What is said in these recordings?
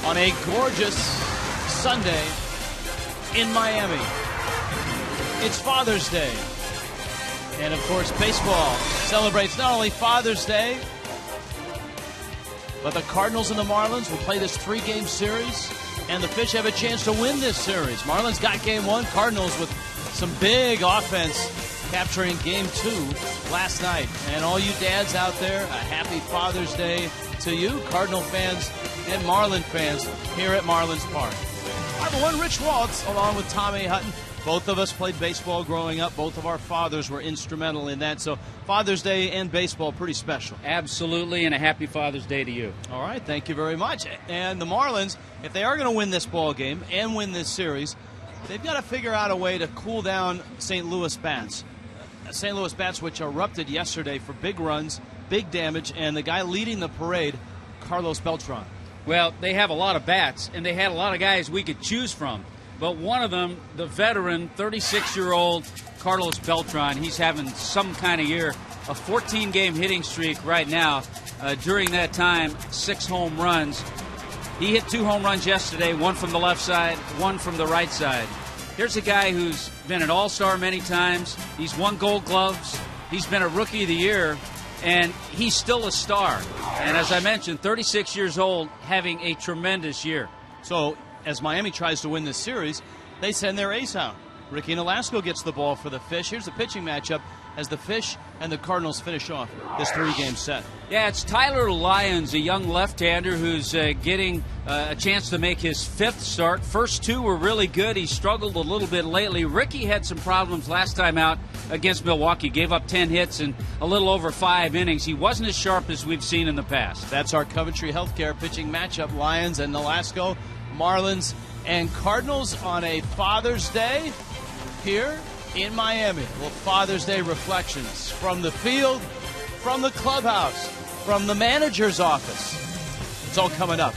on a gorgeous Sunday in Miami. It's Father's Day. And, of course, baseball celebrates not only Father's Day, but the Cardinals and the Marlins will play this 3-game series, and the Fish have a chance to win this series. Marlins got Game 1, Cardinals with some big offense capturing Game 2 last night. And all you dads out there, a happy Father's Day to you, Cardinal fans and Marlin fans here at Marlins Park. I'm the one, Rich Waltz, along with Tommy Hutton. Both of us played baseball growing up. Both of our fathers were instrumental in that. So Father's Day and baseball, pretty special. Absolutely, and a happy Father's Day to you. All right, thank you very much. And the Marlins, if they are going to win this ball game and win this series, they've got to figure out a way to cool down St. Louis bats. St. Louis bats, which erupted yesterday for big runs, big damage, and the guy leading the parade, Carlos Beltran. Well, they have a lot of bats, and they had a lot of guys we could choose from. But one of them, the veteran, 36-year-old Carlos Beltran, he's having some kind of year, a 14-game hitting streak right now. During that time, 6 home runs. He hit 2 home runs yesterday, one from the left side, one from the right side. Here's a guy who's been an all-star many times. He's won Gold Gloves. He's been a Rookie of the Year, and he's still a star. And as I mentioned, 36 years old, having a tremendous year. So as Miami tries to win this series, they send their ace out. Ricky Nolasco gets the ball for the Fish. Here's the pitching matchup as the Fish and the Cardinals finish off this 3-game set. Yeah, it's Tyler Lyons, a young left-hander who's getting a chance to make his 5th start. First 2 were really good. He struggled a little bit lately. Ricky had some problems last time out against Milwaukee. Gave up 10 hits in a little over 5 innings. He wasn't as sharp as we've seen in the past. That's our Coventry Healthcare pitching matchup. Lyons and Nolasco, Marlins and Cardinals on a Father's Day here in Miami. Well, Father's Day reflections from the field, from the clubhouse, from the manager's office. It's all coming up.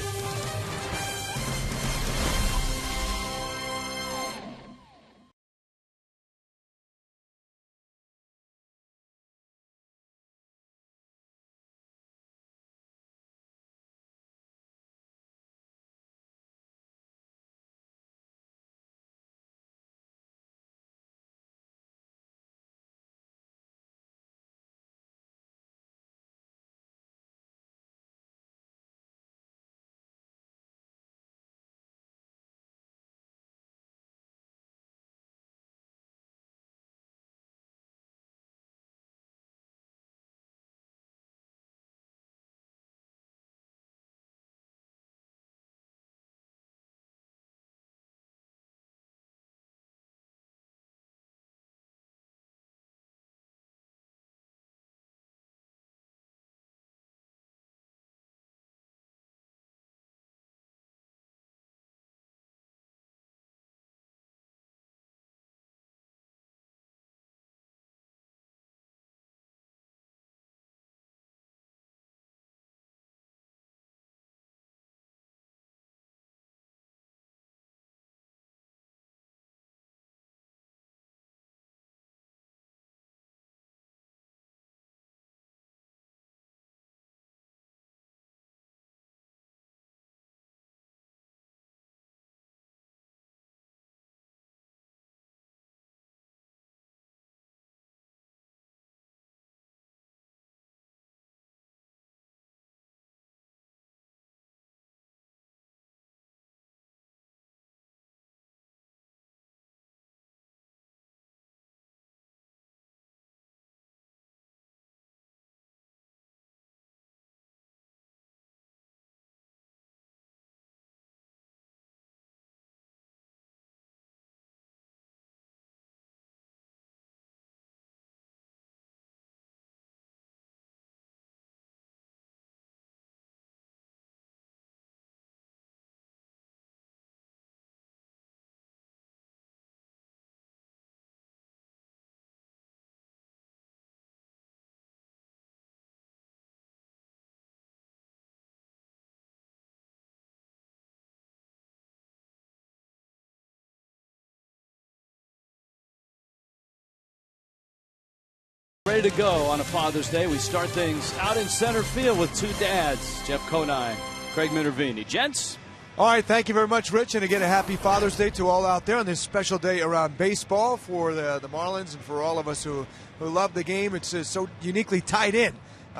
Ready to go on a Father's Day. We start things out in center field with 2 dads, Jeff Conine, Craig Minervini. Gents, All right, thank you very much, Rich. And again, a happy Father's Day to all out there on this special day around baseball for the Marlins and for all of us who love the game. It's so uniquely tied in,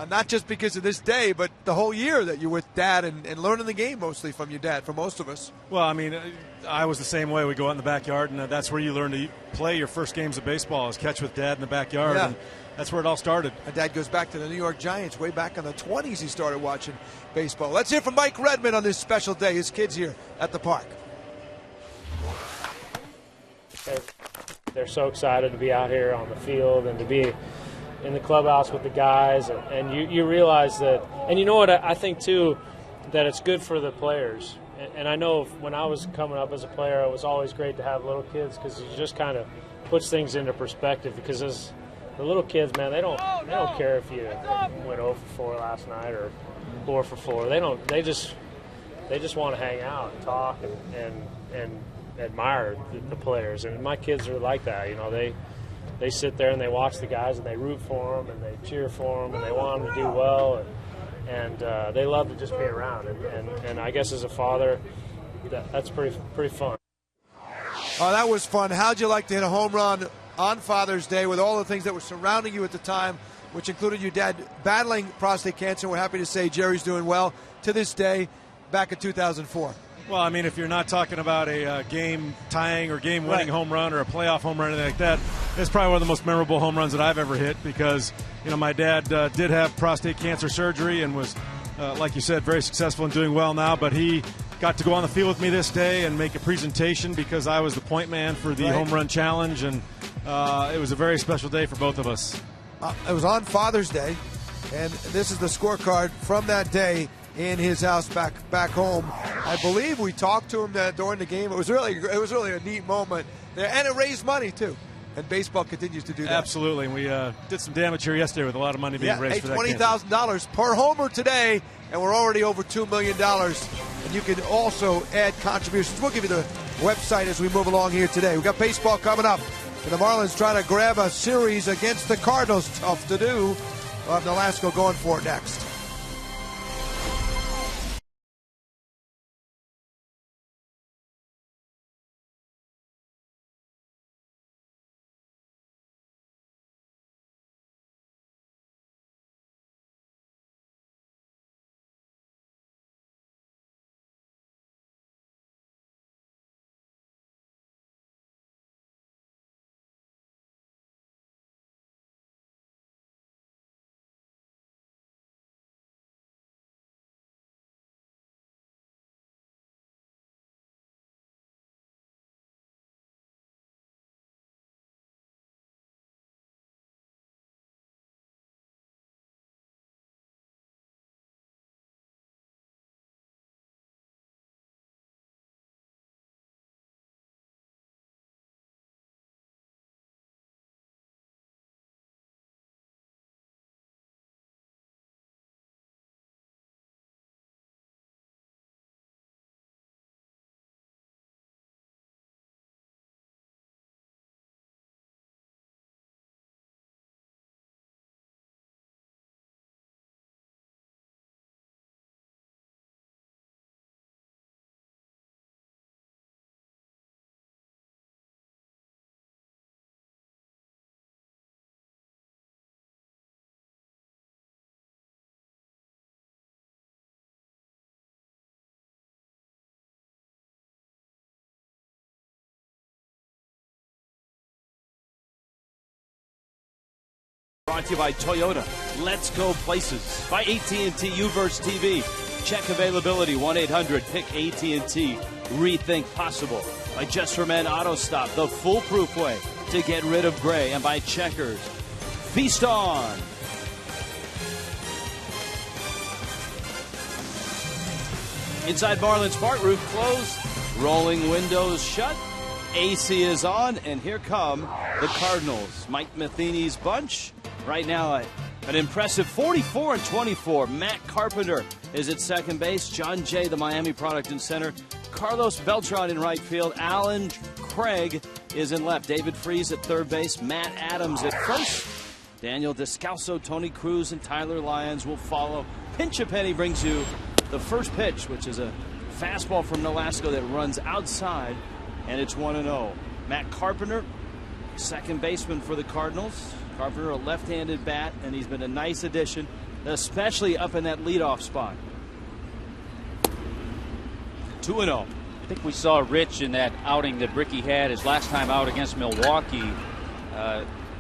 not just because of this day, but the whole year that you're with Dad and learning the game mostly from your dad, for most of us. Well, I mean, I was the same way. We go out in the backyard, and that's where you learn to play your first games of baseball, is catch with Dad in the backyard. Yeah. And that's where it all started. My dad goes back to the New York Giants. Way back in the 20s he started watching baseball. Let's hear from Mike Redmond on this special day. His kids here at the park. They're so excited to be out here on the field and to be in the clubhouse with the guys. And you realize that, and you know what, I think too, that it's good for the players. And I know when I was coming up as a player, it was always great to have little kids because it just kind of puts things into perspective. Because as the little kids, man, they don't care if you went 0 for 4 last night or 4 for 4. They just want to hang out and talk and admire the players. And my kids are like that. You know, they sit there and they watch the guys and they root for them and they cheer for them and they want them to do well and they love to just be around. And I guess as a father, that's pretty fun. Oh, that was fun. How'd you like to hit a home run on Father's Day with all the things that were surrounding you at the time, which included your dad battling prostate cancer? We're happy to say Jerry's doing well to this day, back in 2004. Well, I mean, if you're not talking about a game-tying or game-winning home run or a playoff home run or anything like that, it's probably one of the most memorable home runs that I've ever hit because, you know, my dad did have prostate cancer surgery and was, like you said, very successful and doing well now, but he got to go on the field with me this day and make a presentation because I was the point man for the home run challenge, and it was a very special day for both of us. It was on Father's Day, and this is the scorecard from that day in his house back home. I believe we talked to him during the game. It was really a neat moment there, and it raised money too. And baseball continues to do that. Absolutely, and we did some damage here yesterday with a lot of money being raised for that. $20,000 per homer today, and we're already over $2 million. And you can also add contributions. We'll give you the website as we move along here today. We've got baseball coming up, and the Marlins trying to grab a series against the Cardinals. Tough to do. We'll have Nolasco going for it next. Brought to you by Toyota. Let's go places. By AT&T UVerse TV. Check availability 1-800-PICK AT&T. Rethink possible. By Just for Men Auto Stop, the foolproof way to get rid of gray. And by Checkers. Feast on. Inside Marlins Park, roof closed, rolling windows shut, AC is on, and here come the Cardinals. Mike Matheny's bunch. Right now, an impressive 44-24. Matt Carpenter is at second base. John Jay, the Miami product, in center. Carlos Beltran in right field. Alan Craig is in left. David Freese at third base. Matt Adams at first. Daniel Descalso, Tony Cruz, and Tyler Lyons will follow. Pinch a Penny brings you the first pitch, which is a Fastball from Nolasco that runs outside, and it's 1-0. Matt Carpenter, second baseman for the Cardinals. Carpenter, a left-handed bat, and he's been a nice addition, especially up in that leadoff spot. 2-0. I think we saw Rich in that outing that Ricky had his last time out against Milwaukee.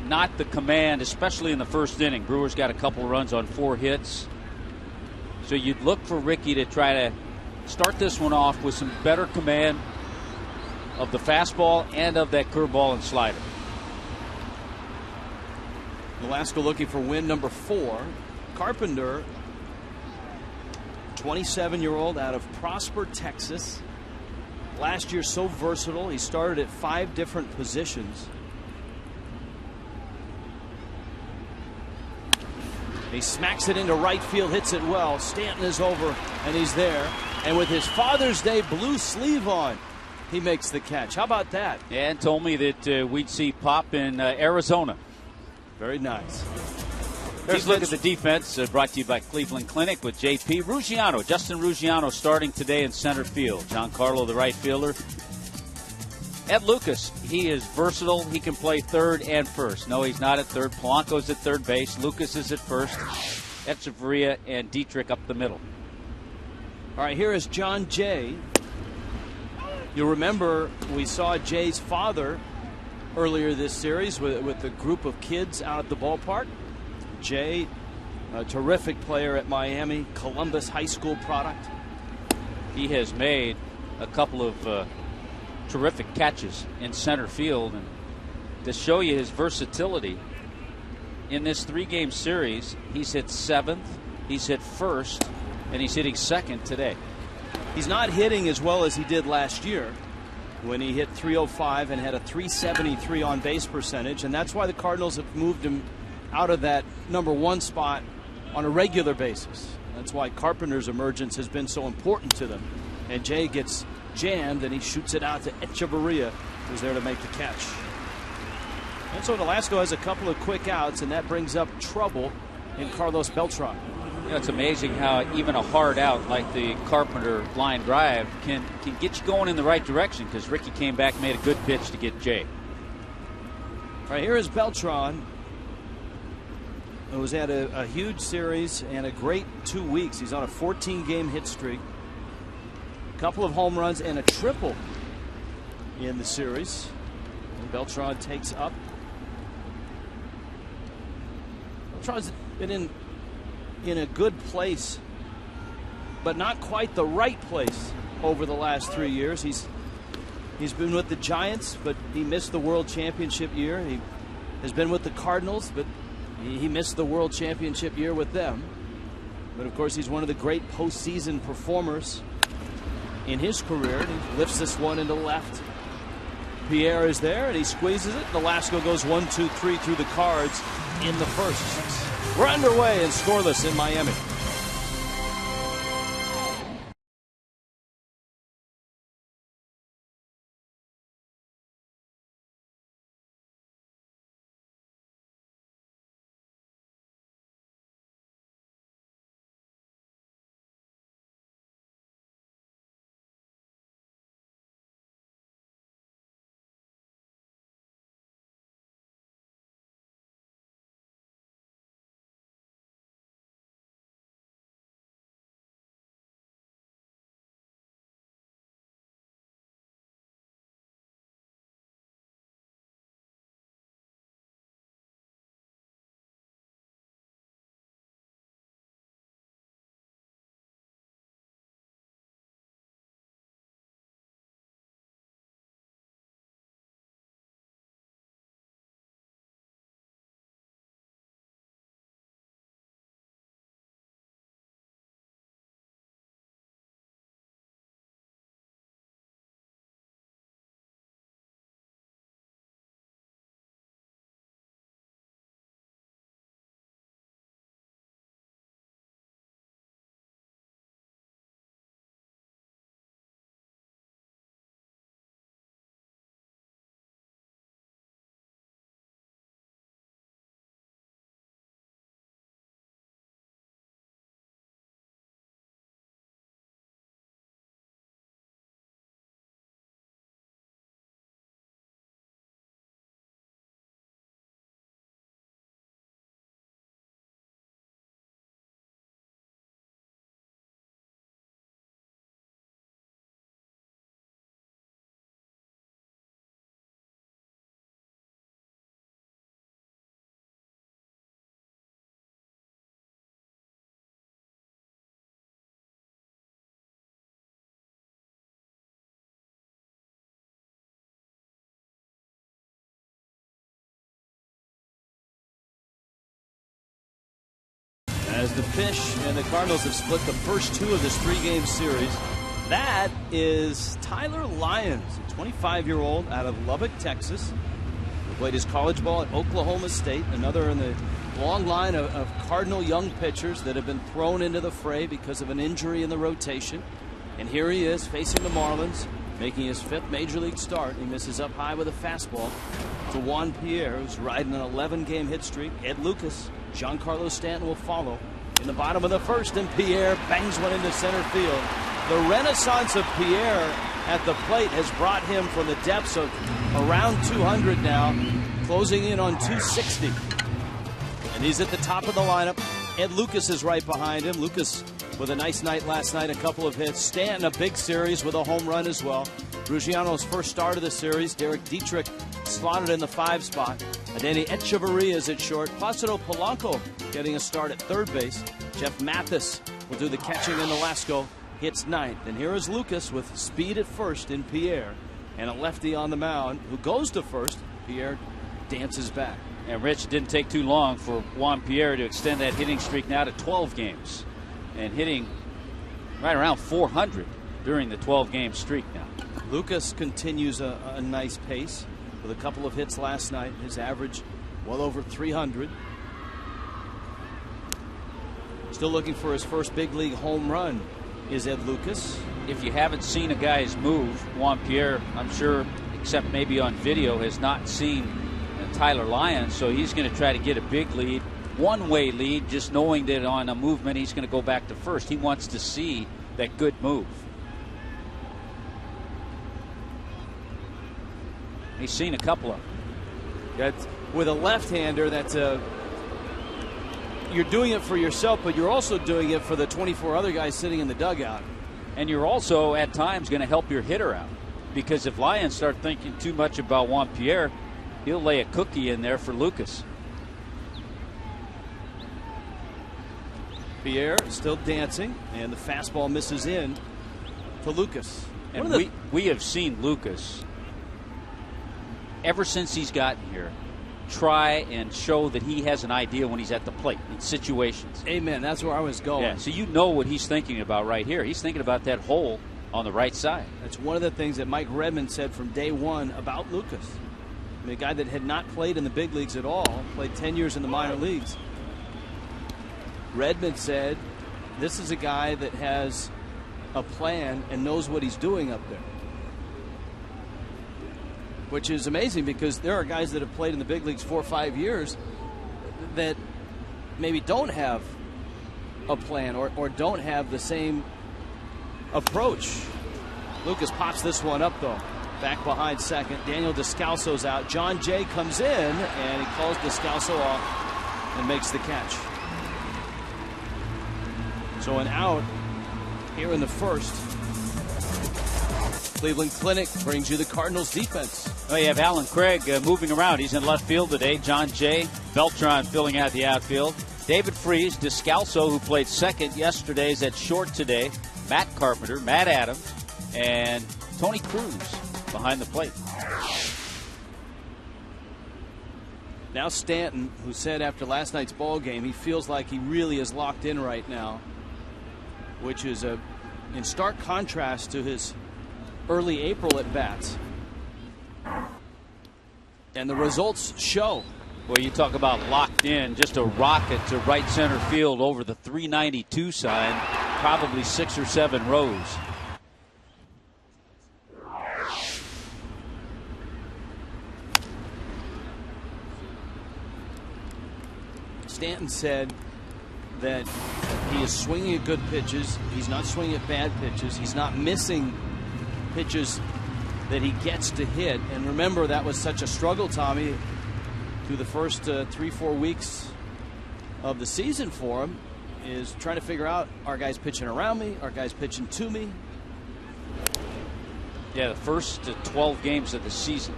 Not the command, especially in the first inning. Brewers got a couple runs on 4 hits. So you'd look for Ricky to try to start this one off with some better command of the fastball and of that curveball and slider. Nolasco looking for win number 4. Carpenter, 27-year-old out of Prosper, Texas. Last year so versatile. He started at 5 different positions. He smacks it into right field, hits it well. Stanton is over, and he's there. And with his Father's Day blue sleeve on, he makes the catch. How about that? Yeah, and told me that we'd see Pop in Arizona. Very nice. Here's a look at the defense, brought to you by Cleveland Clinic with J.P. Ruggiano. Justin Ruggiano starting today in center field. Giancarlo, the right fielder. Ed Lucas, he is versatile. He can play third and first. No, he's not at third. Polanco's at third base. Lucas is at first. Echeverria and Dietrich up the middle. All right, here is John Jay. You'll remember we saw Jay's father earlier this series with a group of kids out at the ballpark. Jay, a terrific player at Miami, Columbus High School product. He has made a couple of terrific catches in center field. And to show you his versatility, in this 3-game series, he's hit 7th, he's hit 1st, and he's hitting 2nd today. He's not hitting as well as he did last year when he hit .305 and had a .373 on base percentage, and that's why the Cardinals have moved him out of that number 1 spot on a regular basis. That's why Carpenter's emergence has been so important to them. And Jay gets jammed, and he shoots it out to Echeverria, who's there to make the catch. And so Nolasco has a couple of quick outs, and that brings up trouble in Carlos Beltran. You know, it's amazing how even a hard out like the Carpenter line drive can get you going in the right direction, because Ricky came back and made a good pitch to get Jay. All right, here is Beltran, who's had a huge series and a great 2 weeks. He's on a 14-game hit streak. A couple of home runs and a triple in the series. And Beltran takes up. Beltran's been in a good place, but not quite the right place over the last 3 years. He's been with the Giants, but he missed the World Championship year. He has been with the Cardinals, but he missed the World Championship year with them. But of course, he's one of the great postseason performers in his career. He lifts this one into left. Pierre is there, and he squeezes it. Nolasco goes 1-2-3 through the Cards in the first. We're underway and scoreless in Miami. as the Fish and the Cardinals have split the first two of this 3-game series. That is Tyler Lyons, a 25-year-old out of Lubbock, Texas, who played his college ball at Oklahoma State, another in the long line of Cardinal young pitchers that have been thrown into the fray because of an injury in the rotation. And here he is facing the Marlins, making his 5th major league start. He misses up high with a fastball to Juan Pierre, who's riding an 11-game hit streak. Ed Lucas, Giancarlo Stanton will follow in the bottom of the first, and Pierre bangs one into center field. The renaissance of Pierre at the plate has brought him from the depths of around 200 now, closing in on 260. And he's at the top of the lineup. Ed Lucas is right behind him. Lucas with a nice night last night, a couple of hits. Stanton, a big series with a home run as well. Ruggiano's first start of the series. Derek Dietrich slotted in the 5 spot. Adeni Echeverria is at short. Placido Polanco getting a start at third base. Jeff Mathis will do the catching, and Nolasco hits 9th. And here is Lucas with speed at first in Pierre, and a lefty on the mound who goes to first. Pierre dances back. And Rich, didn't take too long for Juan Pierre to extend that hitting streak now to 12 games. And hitting right around 400 during the 12-game streak now. Lucas continues a nice pace with a couple of hits last night. His average well over 300. Still looking for his first big league home run is Ed Lucas. If you haven't seen a guy's move, Juan Pierre, I'm sure, except maybe on video, has not seen Tyler Lyons, so he's going to try to get a big lead, one-way lead, just knowing that on a movement he's going to go back to first. He wants to see that good move. He's seen a couple of them. That's, with a left-hander, that's you're doing it for yourself, but you're also doing it for the 24 other guys sitting in the dugout. And you're also at times going to help your hitter out, because if Lyons start thinking too much about Juan Pierre, he'll lay a cookie in there for Lucas. Pierre still dancing, and the fastball misses in to Lucas. And we have seen Lucas, ever since he's gotten here, try and show that he has an idea when he's at the plate in situations. Amen. That's where I was going. Yeah, so you know what he's thinking about right here. He's thinking about that hole on the right side. That's one of the things that Mike Redmond said from day one about Lucas. I mean, a guy that had not played in the big leagues at all, played 10 years in the minor leagues. Redmond said, this is a guy that has a plan and knows what he's doing up there. Which is amazing, because there are guys that have played in the big leagues 4 or 5 years that maybe don't have a plan or don't have the same approach. Lucas pops this one up, though. Back behind second. Daniel Descalso's out. John Jay comes in, and he calls Descalso off and makes the catch. So an out here in the first. Cleveland Clinic brings you the Cardinals defense. Well, you have Alan Craig moving around. He's in left field today. John Jay, Beltran filling out the outfield. David Freese, Descalso, who played second yesterday, is at short today. Matt Carpenter, Matt Adams, and Tony Cruz behind the plate. Now Stanton, who said after last night's ball game he feels like he really is locked in right now, which is in stark contrast to his early April at bats. And the results show. Well, you talk about locked in, just a rocket to right center field over the 392 sign, probably 6 or 7 rows. Stanton said that he is swinging at good pitches. He's not swinging at bad pitches. He's not missing pitches that he gets to hit. And remember, that was such a struggle, Tommy, through the first 3-4 weeks of the season for him, is trying to figure out, are guys pitching around me? Are guys pitching to me? Yeah, the first 12 games of the season,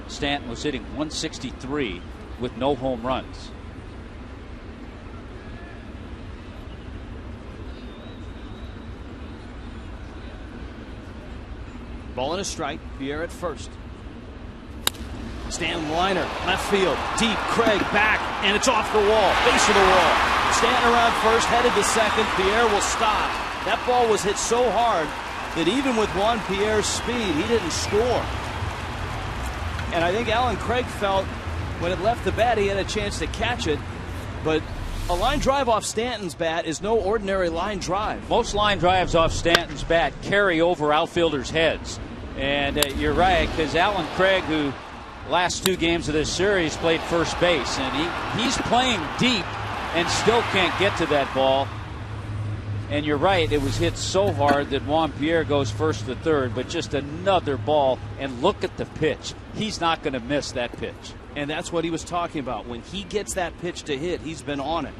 Stanton was hitting 163 with no home runs. Ball and a strike. Pierre at first. Stanton liner, left field, deep. Craig back, and it's off the wall, base of the wall. Stanton around first, headed to second. Pierre will stop. That ball was hit so hard that even with Juan Pierre's speed, he didn't score. And I think Alan Craig felt when it left the bat, he had a chance to catch it. But a line drive off Stanton's bat is no ordinary line drive. Most line drives off Stanton's bat carry over outfielders' heads. And you're right, because Alan Craig, who last 2 games of this series played first base, and he's playing deep and still can't get to that ball. And you're right, it was hit so hard that Juan Pierre goes first to third, but just another ball. And look at the pitch. He's not going to miss that pitch. And that's what he was talking about. When he gets that pitch to hit, he's been on it.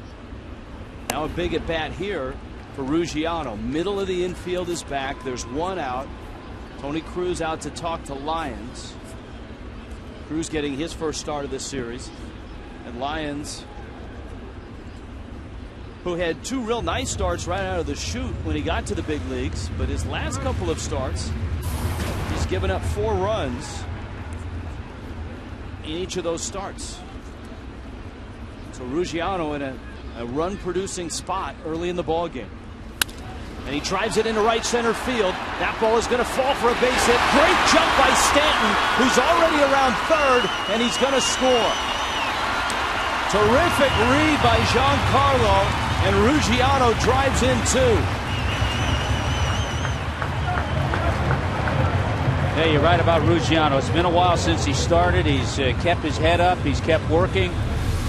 Now a big at bat here for Ruggiano. Middle of the infield is back. There's 1 out. Tony Cruz out to talk to Lyons. Cruz getting his first start of this series. And Lyons, who had 2 real nice starts right out of the chute when he got to the big leagues, but his last couple of starts, he's given up 4 runs in each of those starts. So Ruggiano in a run-producing spot early in the ball game. And he drives it into right center field. That ball is going to fall for a base hit. Great jump by Stanton, who's already around third, and he's going to score. Terrific read by Giancarlo, and Ruggiano drives in 2. Yeah, you're right about Ruggiano. It's been a while since he started. He's kept his head up. He's kept working.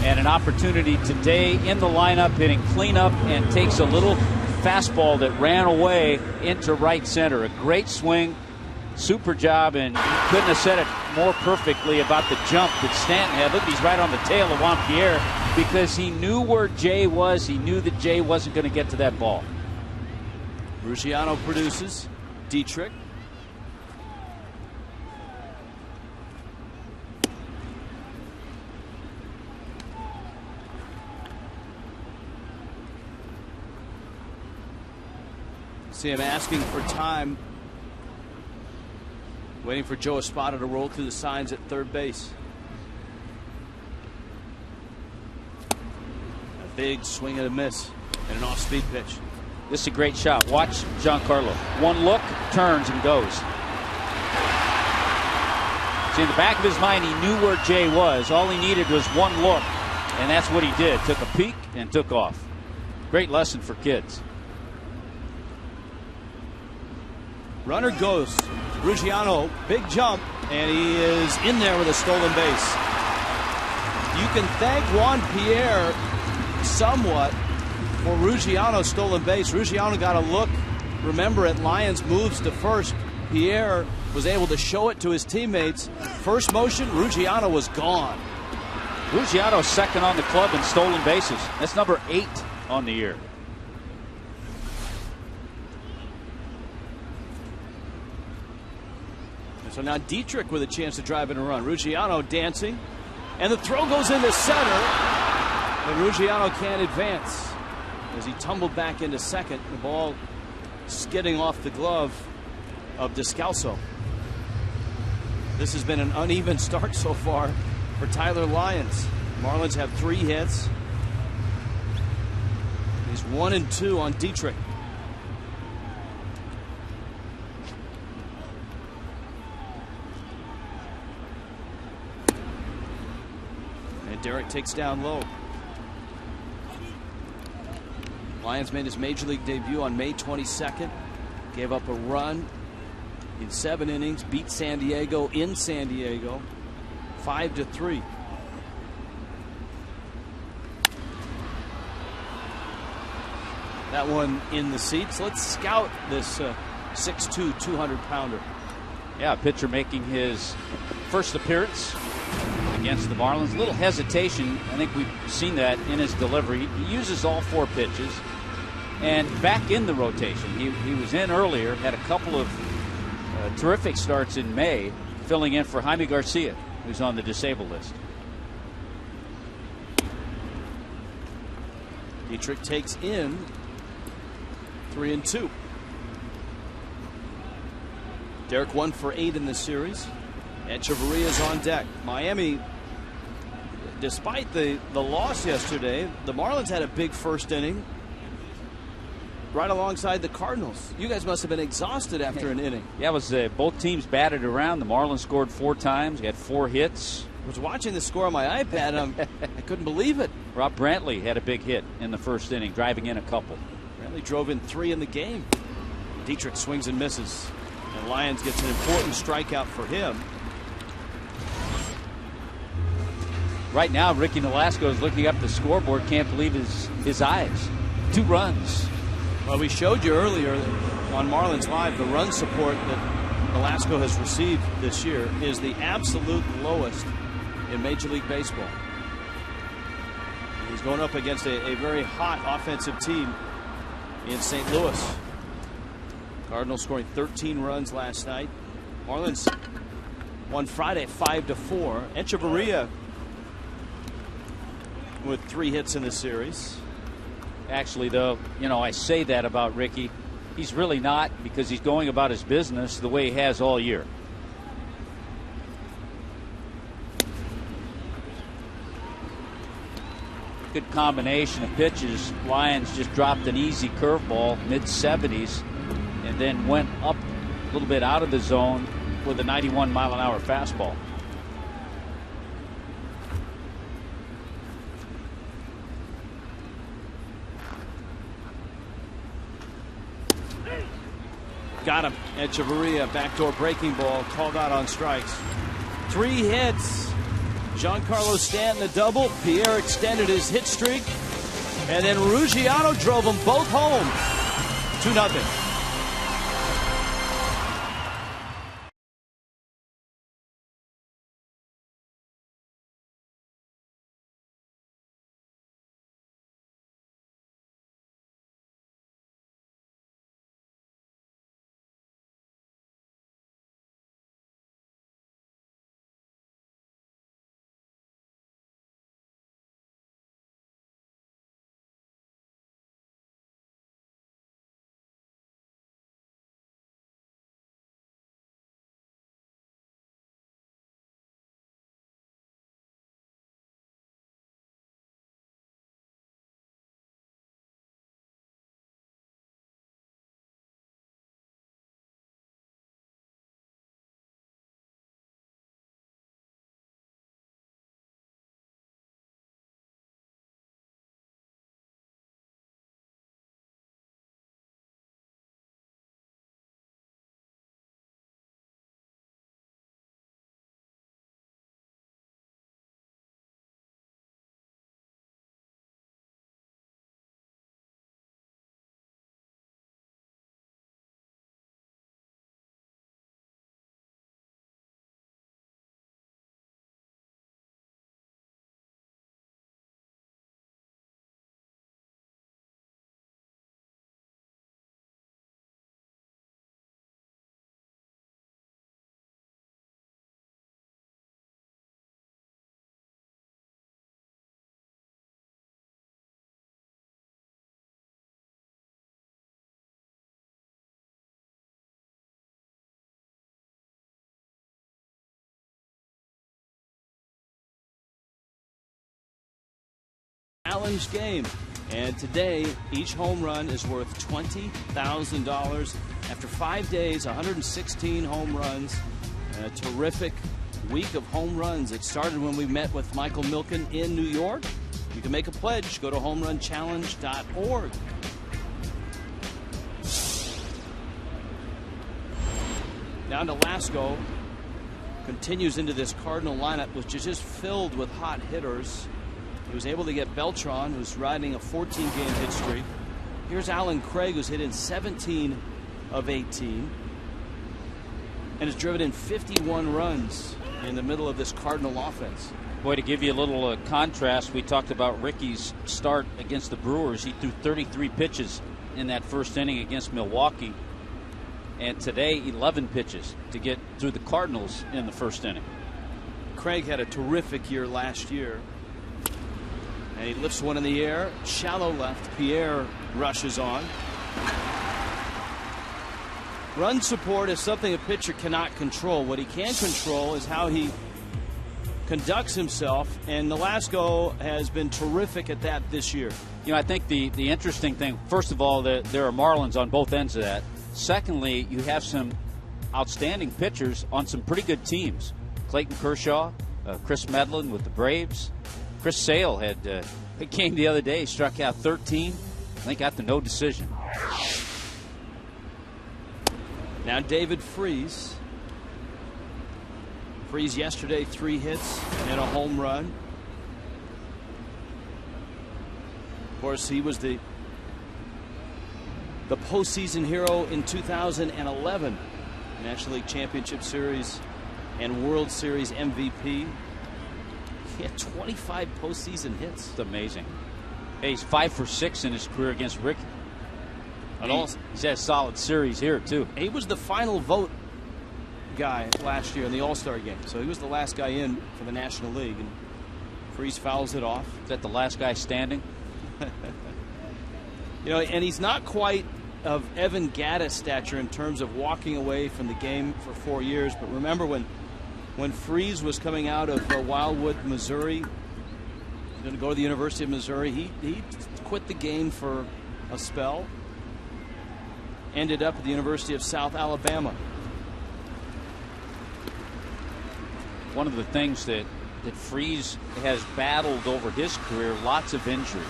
And an opportunity today in the lineup, hitting cleanup, and takes a little fastball that ran away into right center. A great swing. Super job, and you couldn't have said it more perfectly about the jump that Stanton had. Look, he's right on the tail of Juan Pierre because he knew where Jay was. He knew that Jay wasn't going to get to that ball. Ruggiano produces. Dietrich. See him asking for time. Waiting for Joe Espada to roll through the signs at third base. A big swing and a miss and an off-speed pitch. This is a great shot. Watch Giancarlo. 1 look, turns and goes. See, in the back of his mind, he knew where Jay was. All he needed was 1 look, and that's what he did. Took a peek and took off. Great lesson for kids. Runner goes. Ruggiano, big jump, and he is in there with a stolen base. You can thank Juan Pierre somewhat for Ruggiano's stolen base. Ruggiano got a look. Remember, at Lyons moves to first. Pierre was able to show it to his teammates. First motion, Ruggiano was gone. Ruggiano second on the club in stolen bases. That's number 8 on the year. So now Dietrich with a chance to drive in a run. Ruggiano dancing, and the throw goes into center, but Ruggiano can't advance as he tumbled back into second. The ball skidding off the glove of Descalso. This has been an uneven start so far for Tyler Lyons. Marlins have 3 hits. He's 1 and 2 on Dietrich. Derek takes down low. Lyons made his major league debut on May 22nd. Gave up a run in 7 innings. Beat San Diego in San Diego 5-3. That one in the seats. Let's scout this 6'2", 200-pounder. Yeah, a pitcher making his first appearance against the Marlins. A little hesitation. I think we've seen that in his delivery. He uses all 4 pitches. And back in the rotation. He was in earlier, had a couple of terrific starts in May, filling in for Jaime Garcia, who's on the disabled list. Dietrich takes in 3 and 2. Derek 1 for 8 in this series. Echeverria's on deck. Miami despite the loss yesterday, the Marlins had a big first inning right alongside the Cardinals. You guys must have been exhausted after an inning. Yeah, it was both teams batted around. The Marlins scored 4 times, got 4 hits. I was watching the score on my iPad, and I couldn't believe it. Rob Brantley had a big hit in the first inning, driving in a couple. Brantley drove in 3 in the game. Dietrich swings and misses. And Lyons gets an important strikeout for him. Right now, Ricky Nolasco is looking up the scoreboard, can't believe his eyes. 2 runs. Well, we showed you earlier on Marlins Live the run support that Nolasco has received this year is the absolute lowest in Major League Baseball. He's going up against a very hot offensive team in St. Louis. Cardinals scoring 13 runs last night. Marlins won Friday 5-4. Echeverria with 3 hits in the series. Actually, though, I say that about Ricky. He's really not, because he's going about his business the way he has all year. Good combination of pitches. Lyons just dropped an easy curveball, mid-70s, and then went up a little bit out of the zone with a 91-mile-an-hour fastball. Got him. Echeverria, backdoor breaking ball, called out on strikes. 3 hits. Giancarlo Stanton a double. Pierre extended his hit streak. And then Ruggiano drove them both home. 2-0. Challenge game. And today, each home run is worth $20,000. After 5 days, 116 home runs, and a terrific week of home runs. It started when we met with Michael Milken in New York. You can make a pledge. Go to homerunchallenge.org. Down to Lasco. Continues into this Cardinal lineup, which is just filled with hot hitters. He was able to get Beltran, who's riding a 14-game hit streak. Here's Alan Craig, who's hit in 17 of 18 and has driven in 51 runs in the middle of this Cardinal offense. Boy, to give you a little contrast, we talked about Ricky's start against the Brewers. He threw 33 pitches in that first inning against Milwaukee. And today, 11 pitches to get through the Cardinals in the first inning. Craig had a terrific year last year. And he lifts one in the air. Shallow left. Pierre rushes on. Run support is something a pitcher cannot control. What he can control is how he conducts himself, and Nolasco has been terrific at that this year. You know, I think the interesting thing, first of all, that there are Marlins on both ends of that. Secondly, you have some outstanding pitchers on some pretty good teams. Clayton Kershaw, Chris Medlin with the Braves. Chris Sale had a game the other day, struck out 13. I think got the no decision. Now David Freese. Freese yesterday, 3 hits and a home run. Of course, he was the postseason hero in 2011. National League Championship Series and World Series MVP. He had 25 postseason hits. It's amazing. Hey, he's 5 for 6 in his career against Ricky. He's had a solid series here, too. He was the final vote guy last year in the All-Star game. So he was the last guy in for the National League. And Freese fouls it off. Is that the last guy standing? You know, and he's not quite of Evan Gattis' stature in terms of walking away from the game for 4 years. But remember when Freese was coming out of Wildwood, Missouri, going to go to the University of Missouri, he quit the game for a spell. Ended up at the University of South Alabama. One of the things that Freese has battled over his career, lots of injuries.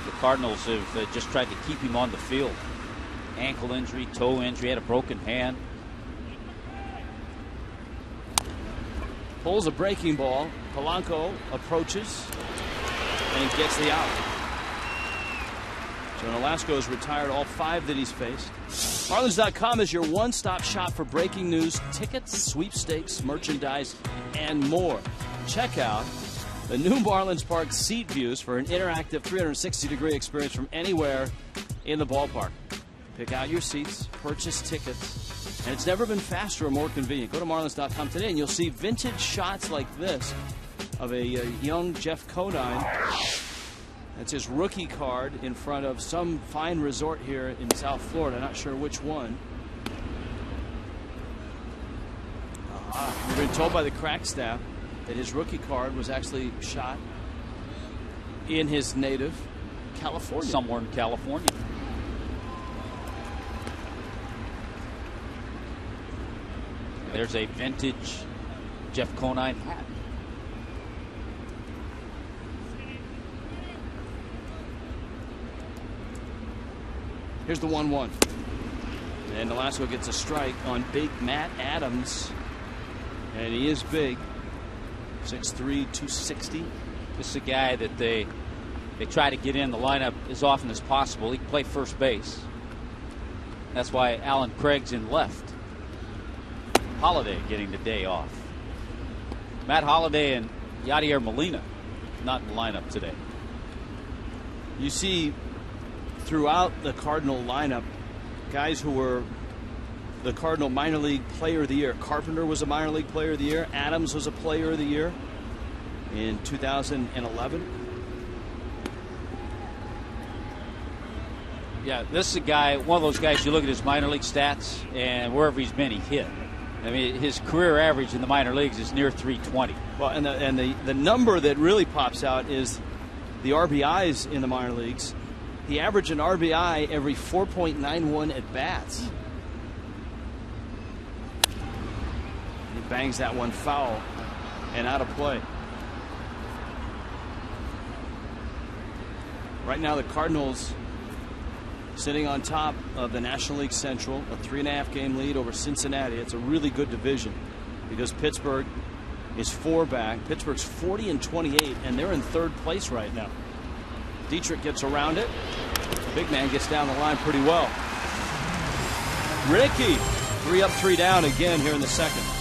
The Cardinals have just tried to keep him on the field. Ankle injury, toe injury, had a broken hand. Pulls a breaking ball. Polanco approaches and gets the out. So Nolasco has retired all 5 that he's faced. Marlins.com is your one-stop shop for breaking news, tickets, sweepstakes, merchandise, and more. Check out the new Marlins Park seat views for an interactive 360-degree experience from anywhere in the ballpark. Pick out your seats, purchase tickets, and it's never been faster or more convenient. Go to Marlins.com today and you'll see vintage shots like this of a young Jeff Conine. That's his rookie card in front of some fine resort here in South Florida. Not sure which one. We've been told by the crack staff that his rookie card was actually shot in his native California. Somewhere in California. There's a vintage Jeff Conine hat. Here's the 1-1. And Nolasco gets a strike on big Matt Adams. And he is big. 6'3", 260. This is a guy that they try to get in the lineup as often as possible. He can play first base. That's why Alan Craig's in left. Holliday getting the day off. Matt Holliday and Yadier Molina not in the lineup today. You see throughout the Cardinal lineup guys who were the Cardinal minor league player of the year. Carpenter was a minor league player of the year. Adams was a player of the year in 2011. Yeah, this is a guy, one of those guys you look at his minor league stats and wherever he's been, he hit. I mean, his career average in the minor leagues is near 320. Well, and the number that really pops out is the RBIs in the minor leagues. He averaged an RBI every 4.91 at bats. He bangs that one foul and out of play. Right now, the Cardinals sitting on top of the National League Central, a 3.5 game lead over Cincinnati. It's a really good division because Pittsburgh is 4 back. Pittsburgh's 40-28, and they're in 3rd place right now. Dietrich gets around it. The big man gets down the line pretty well. Ricky, 3 up, 3 down again here in the 2nd.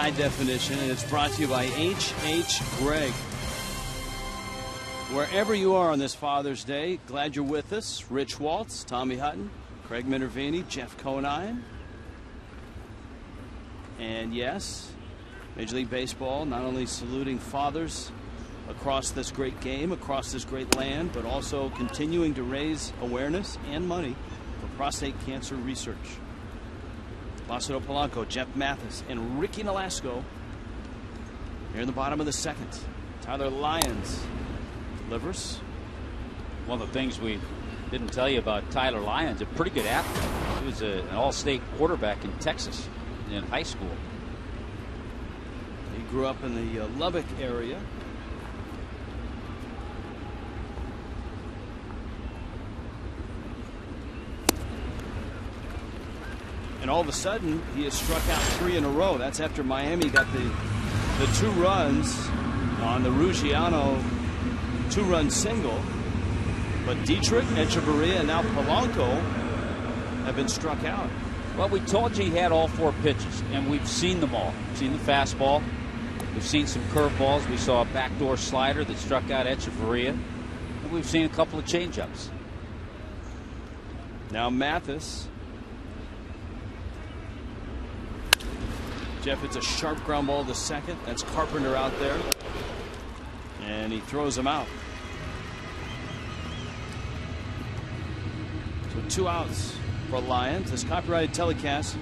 high definition, and it's brought to you by H.H. Gregg. Wherever you are on this Father's Day, glad you're with us. Rich Waltz, Tommy Hutton, Craig Minervini, Jeff Conine. And yes, Major League Baseball not only saluting fathers across this great game, across this great land, but also continuing to raise awareness and money for prostate cancer research. Placido Polanco, Jeff Mathis, and Ricky Nolasco here in the bottom of the second. Tyler Lyons delivers. One of the things we didn't tell you about Tyler Lyons, a pretty good athlete. He was an all-state quarterback in Texas in high school. He grew up in the Lubbock area. And all of a sudden, he has struck out 3 in a row. That's after Miami got the 2 runs on the Ruggiano 2-run single. But Dietrich, Echeverria, and now Polanco have been struck out. Well, we told you he had all 4 pitches, and we've seen them all. We've seen the fastball. We've seen some curveballs. We saw a backdoor slider that struck out Echeverria. And we've seen a couple of changeups. Now Mathis. Jeff, it's a sharp ground ball to second. That's Carpenter out there. And he throws him out. So 2 outs for Lyons. This copyrighted telecast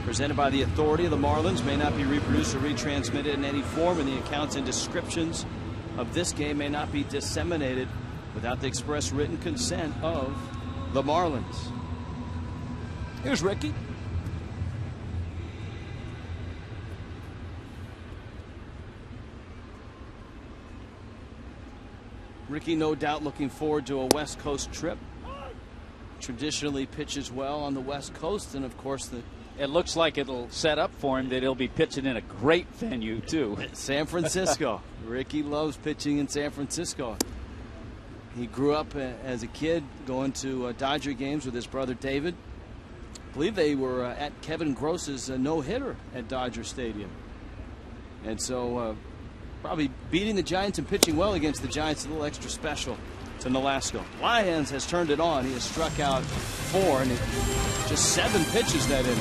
presented by the authority of the Marlins may not be reproduced or retransmitted in any form, and the accounts and descriptions of this game may not be disseminated without the express written consent of the Marlins. Here's Ricky. Ricky, no doubt, looking forward to a West Coast trip. Traditionally pitches well on the West Coast, and of course it looks like it'll set up for him that he'll be pitching in a great venue too. San Francisco. Ricky loves pitching in San Francisco. He grew up as a kid going to Dodger games with his brother David. I believe they were at Kevin Gross's no-hitter at Dodger Stadium. And so probably beating the Giants and pitching well against the Giants a little extra special to Nolasco. Lyons has turned it on. He has struck out 4 and just 7 pitches that inning.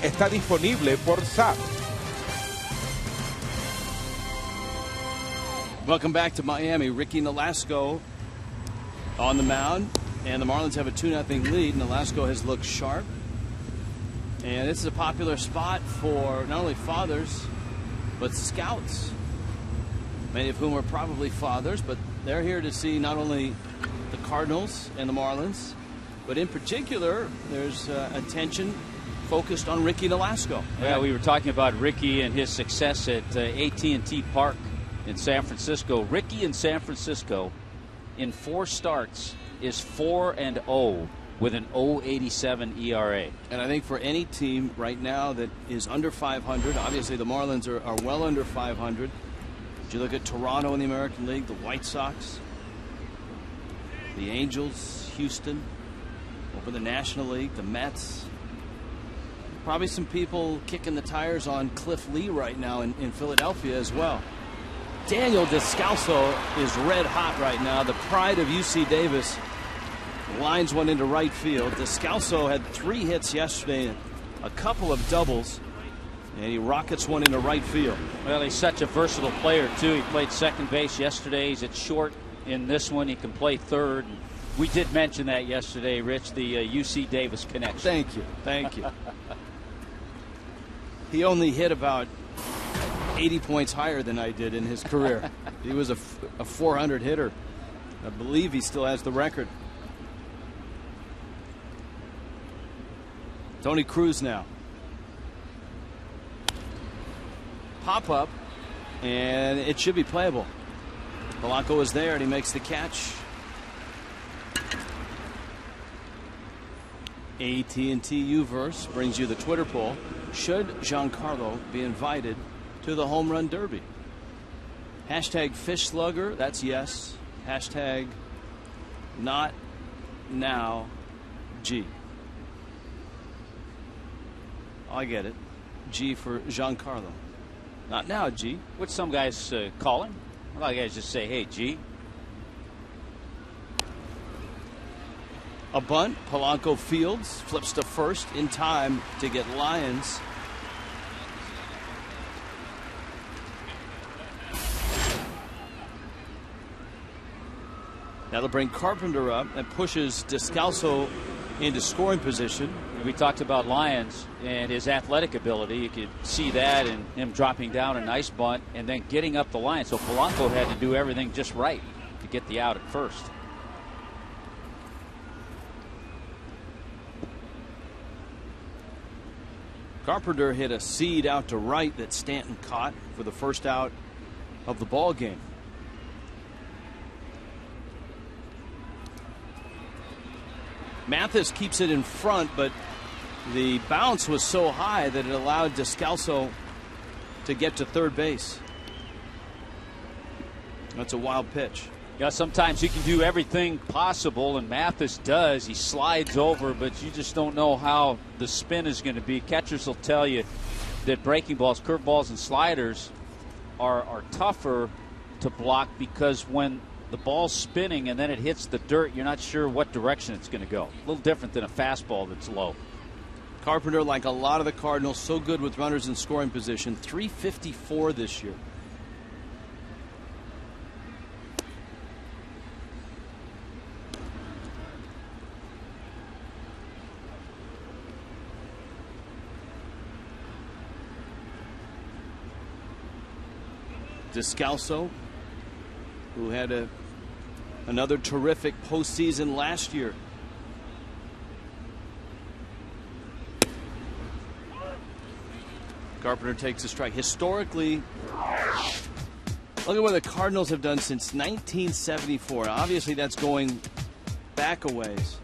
Está disponible por SAP. Welcome back to Miami. Ricky Nolasco on the mound, and the Marlins have a 2-0 lead. Nolasco has looked sharp, and this is a popular spot for not only fathers but scouts, many of whom are probably fathers, but they're here to see not only the Cardinals and the Marlins. But in particular, there's attention focused on Ricky Nolasco. Yeah, we were talking about Ricky and his success at AT&T Park in San Francisco. Ricky in San Francisco in 4 starts is 4-0 with an 0.87 ERA. And I think for any team right now that is under 500, obviously the Marlins are well under 500. If you look at Toronto in the American League, the White Sox, the Angels, Houston, over the National League, the Mets. Probably some people kicking the tires on Cliff Lee right now in Philadelphia as well. Daniel Descalso is red hot right now. The pride of UC Davis lines one into right field. Descalso had 3 hits yesterday, a couple of doubles, and he rockets one into right field. Well, he's such a versatile player, too. He played second base yesterday. He's at short in this one. He can play third. We did mention that yesterday, Rich, the UC Davis connection. Thank you. Thank you. He only hit about 80 points higher than I did in his career. He was a 400 hitter. I believe he still has the record. Tony Cruz now. Pop up, and it should be playable. Polanco is there, and he makes the catch. AT&T U-verse brings you the Twitter poll. Should Giancarlo be invited to the home run derby? Hashtag fish slugger, that's yes. Hashtag not now G. I get it. G for Giancarlo. Not now G. Which some guys call him. A lot of guys just say, hey, G. A bunt. Polanco fields, flips to first in time to get Lyons. That'll bring Carpenter up. That pushes Descalso into scoring position. We talked about Lyons and his athletic ability. You could see that in him dropping down a nice bunt and then getting up the line. So Polanco had to do everything just right to get the out at first. Carpenter hit a seed out to right that Stanton caught for the first out of the ball game. Mathis keeps it in front, but the bounce was so high that it allowed Descalso to get to third base. That's a wild pitch. Yeah, sometimes you can do everything possible, and Mathis does. He slides over, but you just don't know how the spin is going to be. Catchers will tell you that breaking balls, curveballs, and sliders are tougher to block because when the ball's spinning and then it hits the dirt, you're not sure what direction it's going to go. A little different than a fastball that's low. Carpenter, like a lot of the Cardinals, so good with runners in scoring position. .354 this year. Descalso, who had another terrific postseason last year. Carpenter takes a strike. Historically, look at what the Cardinals have done since 1974. Obviously, that's going back a ways.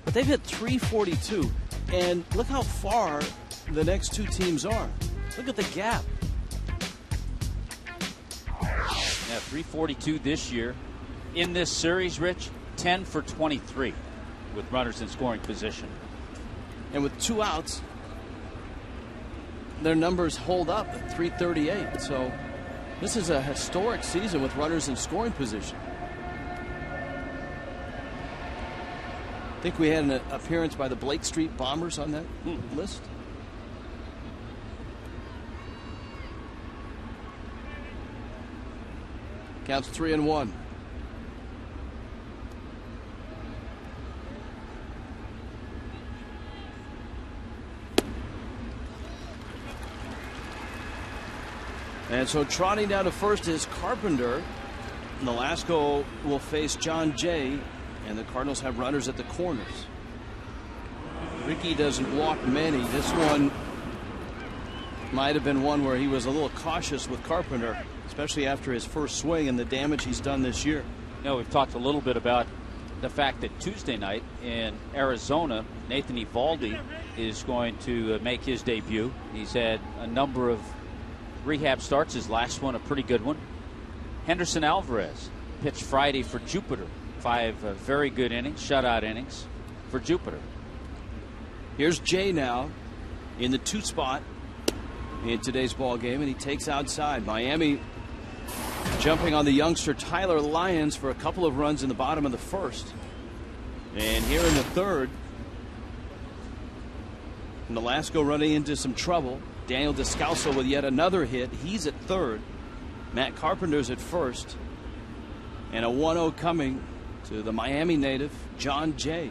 But they've hit .342. And look how far the next two teams are. Look at the gap. Yeah, .342 this year. In this series, Rich, 10 for 23 with runners in scoring position. And with 2 outs, their numbers hold up at .338. So this is a historic season with runners in scoring position. I think we had an appearance by the Blake Street Bombers on that list. Counts 3-1. And so trotting down to first is Carpenter. Nolasco will face John Jay And the Cardinals have runners at the corners. Ricky doesn't walk many. This one might have been one where he was a little cautious with Carpenter, especially after his first swing and the damage he's done this year. You know, we've talked a little bit about the fact that Tuesday night in Arizona, Nathan Eovaldi is going to make his debut. He's had a number of rehab starts. His last one, a pretty good one. Henderson Alvarez pitched Friday for Jupiter. 5 very good innings, shutout innings for Jupiter. Here's Jay now in the 2 spot in today's ball game, and he takes outside. Miami jumping on the youngster Tyler Lyons for a couple of runs in the bottom of the first. And here in the third, Nolasco running into some trouble. Daniel Descalso with yet another hit. He's at third. Matt Carpenter's at first. And a 1-0 coming to the Miami native, John Jay.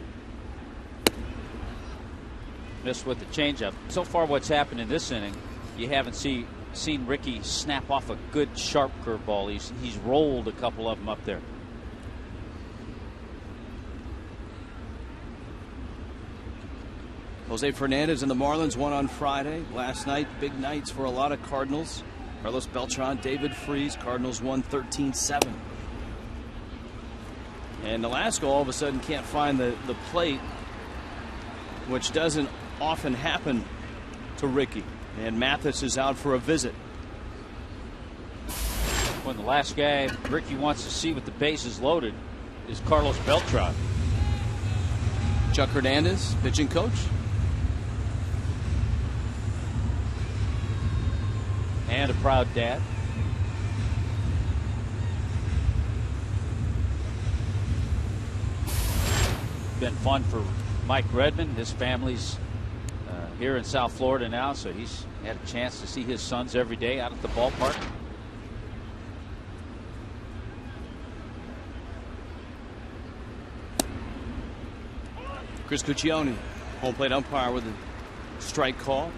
Missed with the changeup. So far, what's happened in this inning, you haven't seen Ricky snap off a good sharp curveball. He's rolled a couple of them up there. Jose Fernandez and the Marlins won on Friday. Last night, big nights for a lot of Cardinals. Carlos Beltran, David Freese. Cardinals won 13-7. And Nolasco all of a sudden can't find the plate, which doesn't often happen to Ricky. And Mathis is out for a visit. When the last guy Ricky wants to see with the bases loaded is Carlos Beltran. Chuck Hernandez, pitching coach. And a proud dad. Been fun for Mike Redmond. His family's here in South Florida now, so he's had a chance to see his sons every day out at the ballpark. Chris Cuccione, home plate umpire, with a strike call.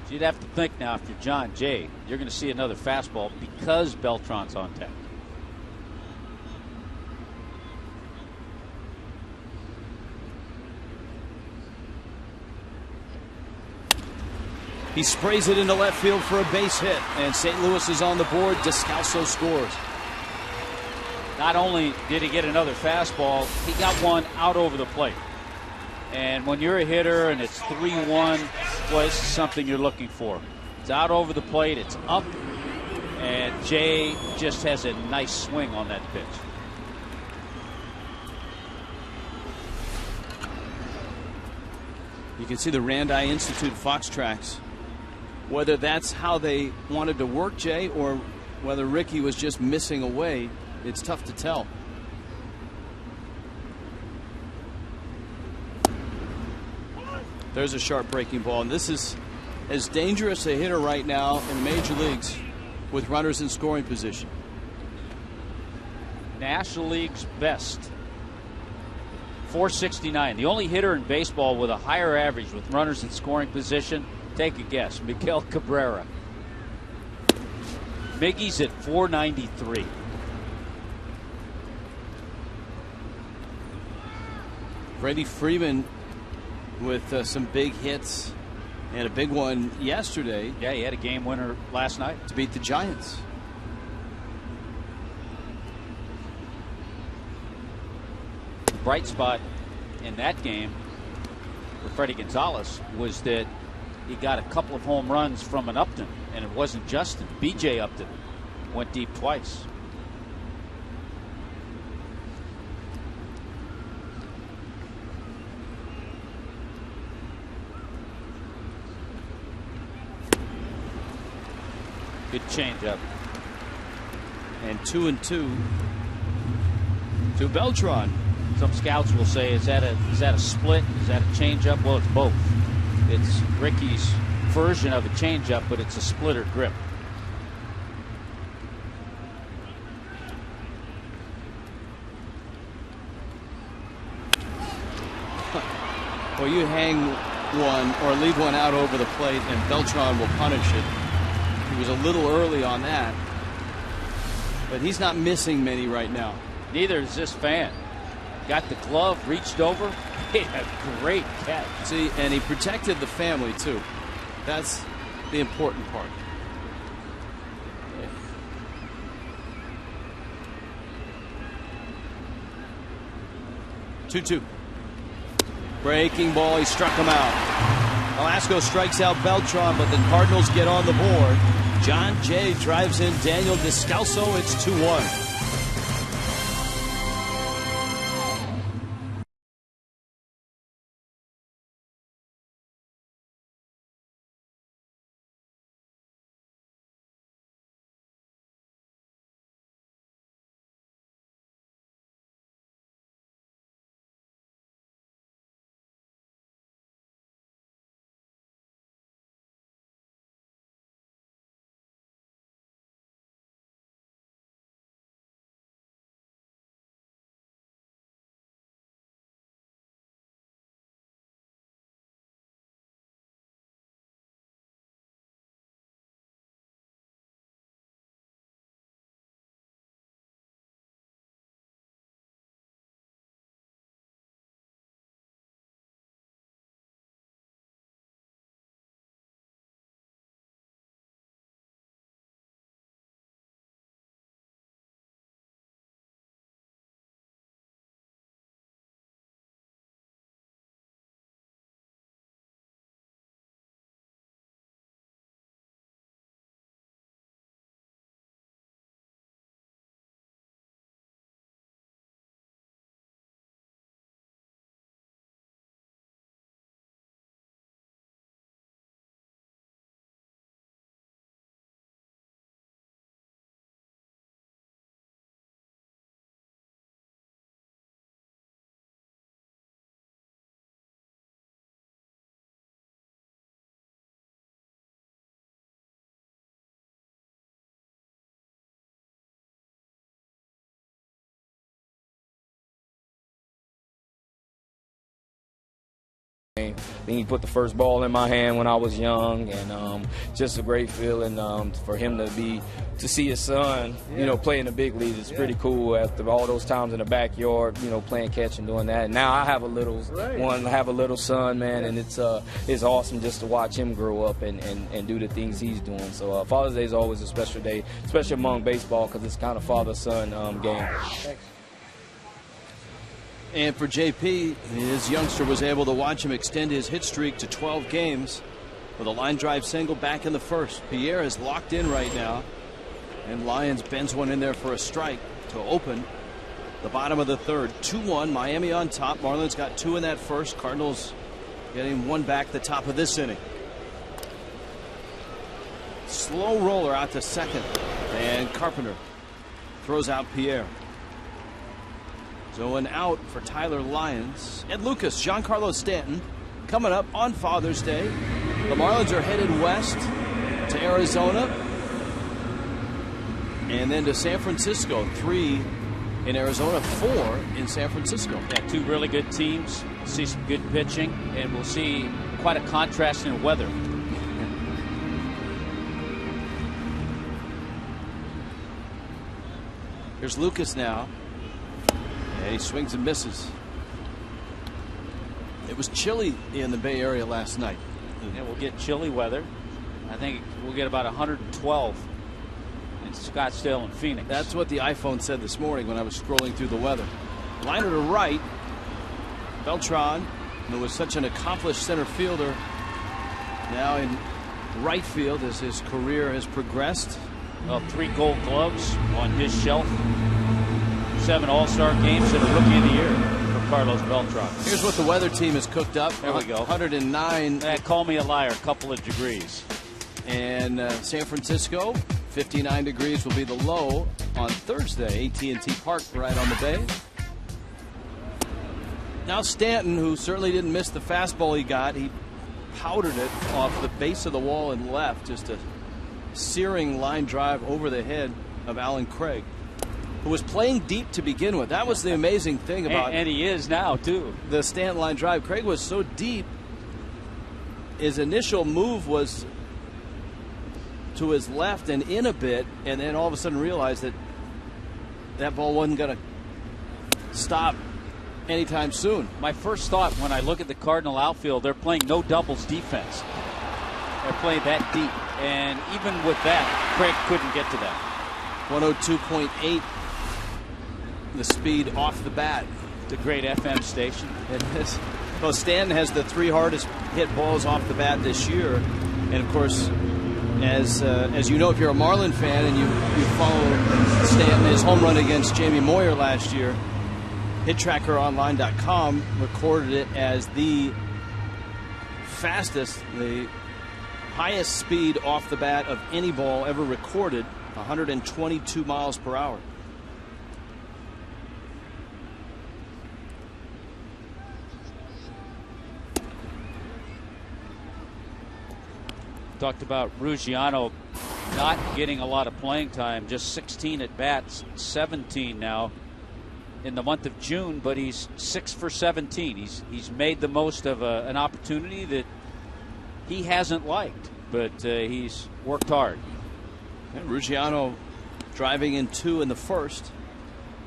So you'd have to think now, if you're John Jay, you're going to see another fastball because Beltran's on tap. He sprays it into left field for a base hit, and St. Louis is on the board. Descalso scores. Not only did he get another fastball, he got one out over the plate. And when you're a hitter and it's 3-1, well, this is something you're looking for. It's out over the plate, it's up, and Jay just has a nice swing on that pitch. You can see the Randi Institute Fox tracks. Whether that's how they wanted to work Jay or whether Ricky was just missing away, it's tough to tell. There's a sharp breaking ball, and this is as dangerous a hitter right now in the major leagues with runners in scoring position. National League's best. 469. The only hitter in baseball with a higher average with runners in scoring position. Take a guess. Miguel Cabrera. Miggy's at 493. Freddie Freeman with some big hits and a big one yesterday. Yeah, he had a game winner last night to beat the Giants. Bright spot in that game for Freddie Gonzalez was that he got a couple of home runs from an Upton, and it wasn't Justin. B.J. Upton went deep twice. Good changeup. And 2-2 to Beltran. Some scouts will say, is that a split? Is that a changeup? Well, it's both. It's Ricky's version of a changeup, but it's a splitter grip. Well, you hang one or leave one out over the plate, and Beltran will punish it. He was a little early on that, but he's not missing many right now. Neither is this fan. Got the glove, reached over, made a great catch. See, and he protected the family, too. That's the important part. 2-2. Breaking ball, he struck him out. Velasco strikes out Beltran, but the Cardinals get on the board. John Jay drives in Daniel Descalso. It's 2-1. I think he put the first ball in my hand when I was young, and just a great feeling for him to see his son, play in the big leagues. It's pretty cool after all those times in the backyard, playing catch and doing that. And now I have a little one, I have a little son, man, and it's awesome just to watch him grow up and do the things he's doing. So Father's Day is always a special day, especially among baseball, because it's kind of father-son game. Thanks. And for JP, his youngster was able to watch him extend his hit streak to 12 games with a line drive single back in the first. Pierre is locked in right now, and Lyons bends one in there for a strike to open the bottom of the third. 2-1, Miami on top. Marlins got 2 in that first. Cardinals getting 1 back the top of this inning. Slow roller out to second, and Carpenter throws out Pierre. So an out for Tyler Lyons. Ed Lucas, Giancarlo Stanton coming up on Father's Day. The Marlins are headed west to Arizona and then to San Francisco. 3 in Arizona, 4 in San Francisco. Yeah, 2 really good teams. We'll see some good pitching, and we'll see quite a contrast in weather. Here's Lucas now. And he swings and misses. It was chilly in the Bay Area last night. Yeah, we'll get chilly weather. I think we'll get about 112 in Scottsdale and Phoenix. That's what the iPhone said this morning when I was scrolling through the weather. Liner to right. Beltran, who was such an accomplished center fielder, now in right field as his career has progressed. Well, 3 Gold Gloves on his shelf. 7 All-Star games and a Rookie of the Year for Carlos Beltran. Here's what the weather team has cooked up. There we go. 109. Call me a liar, a couple of degrees. And San Francisco, 59 degrees will be the low on Thursday. AT&T Park right on the bay. Now Stanton, who certainly didn't miss the fastball he got, he powdered it off the base of the wall and left. Just a searing line drive over the head of Alan Craig, who was playing deep to begin with. That was the amazing thing about and he is now too. The Stanton line drive. Craig was so deep, his initial move was to his left and in a bit, and then all of a sudden realized that that ball wasn't going to stop anytime soon. My first thought when I look at the Cardinal outfield, they're playing no doubles defense. They're playing that deep. And even with that, Craig couldn't get to that. 102.8, the speed off the bat. The great FM station. It is. Well, Stanton has the 3 hardest hit balls off the bat this year. And, of course, as you know, if you're a Marlin fan and you follow Stanton, his home run against Jamie Moyer last year, HitTrackerOnline.com recorded it as the fastest, the highest speed off the bat of any ball ever recorded, 122 miles per hour. Talked about Ruggiano not getting a lot of playing time, just 16 at bats, 17 now in the month of June, but he's 6 for 17. He's made the most of an opportunity that he hasn't liked, but he's worked hard. And Ruggiano driving in 2 in the first.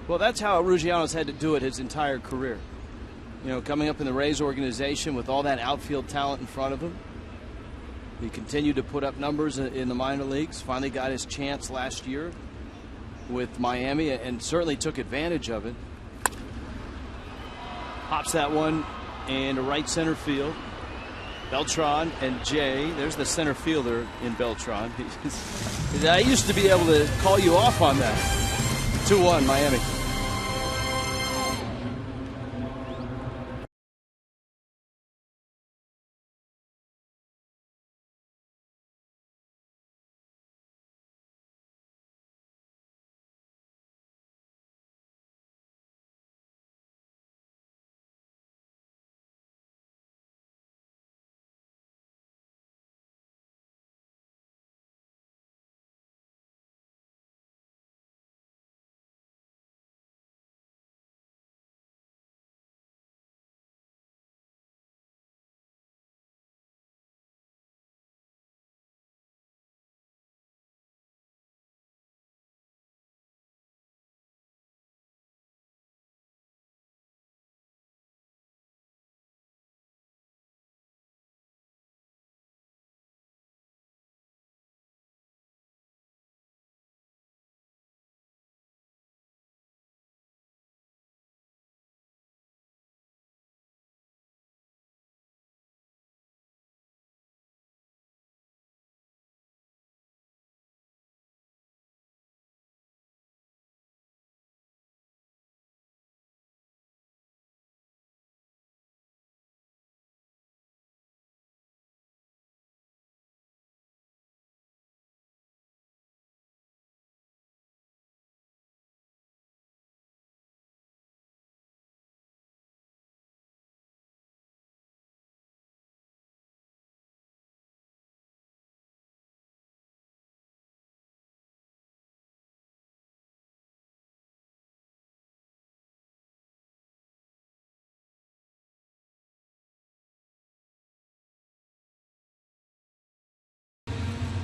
Well, that's how Ruggiano's had to do it his entire career. You know, coming up in the Rays organization with all that outfield talent in front of him. He continued to put up numbers in the minor leagues. Finally got his chance last year with Miami and certainly took advantage of it. Hops that one into right center field. Beltran and Jay. There's the center fielder in Beltran. I used to be able to call you off on that. 2-1 Miami.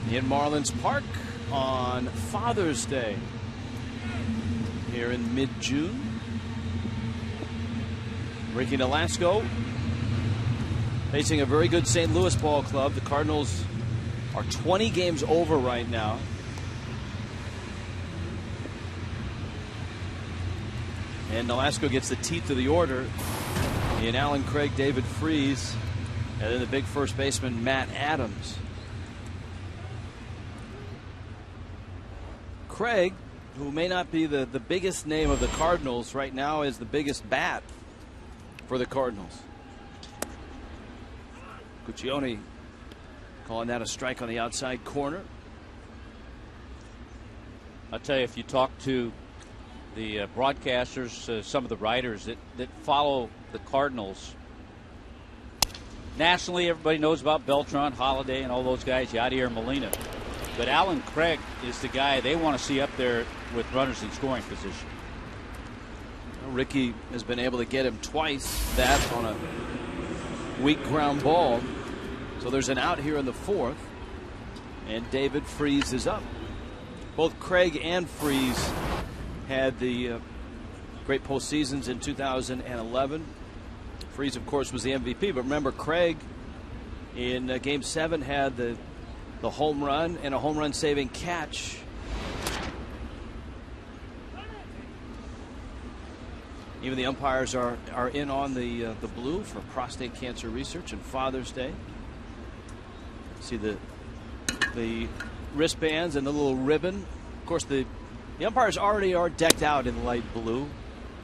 In Marlins Park on Father's Day here in mid-June. Ricky Nolasco facing a very good St. Louis ball club. The Cardinals are 20 games over right now. And Nolasco gets the teeth of the order in Alan Craig, David Freese, and then the big first baseman Matt Adams. Craig, who may not be the biggest name of the Cardinals right now, is the biggest bat for the Cardinals. Guccione calling that a strike on the outside corner. I'll tell you, if you talk to the broadcasters, some of the writers that follow the Cardinals, nationally everybody knows about Beltran, Holiday, and all those guys, Yadier Molina. But Alan Craig is the guy they want to see up there with runners in scoring position. Well, Ricky has been able to get him twice, that on a weak ground ball. So there's an out here in the fourth, and David Freese is up. Both Craig and Freese had the great postseasons in 2011. Freese, of course, was the MVP. But remember, Craig in Game 7 had the home run and a home run saving catch. Even the umpires are in on the blue for prostate cancer research and Father's Day. See the wristbands and the little ribbon. Of course, the umpires already are decked out in light blue.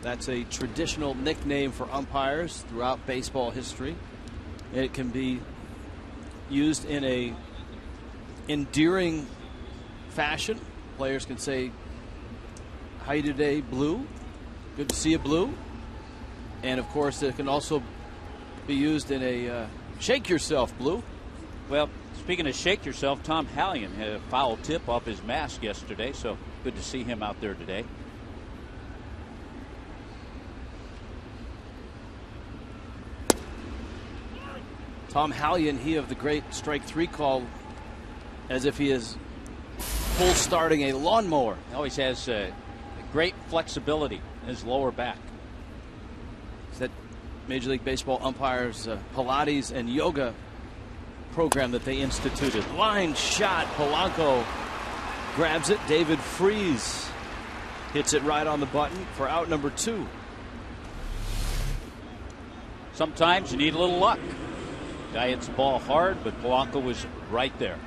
That's a traditional nickname for umpires throughout baseball history. It can be used in a endearing fashion. Players can say, "How you today, Blue? Good to see you, Blue." And of course, it can also be used in a "Shake yourself, Blue." Well, speaking of shake yourself, Tom Hallion had a foul tip off his mask yesterday, so good to see him out there today. Tom Hallion, he of the great strike three call, as if he is full starting a lawnmower. He always has great flexibility in his lower back. It's that Major League Baseball umpires Pilates and yoga program that they instituted. Line shot. Polanco grabs it. David Freese hits it right on the button for out number 2. Sometimes you need a little luck. Guy hits the ball hard, but Polanco was right there.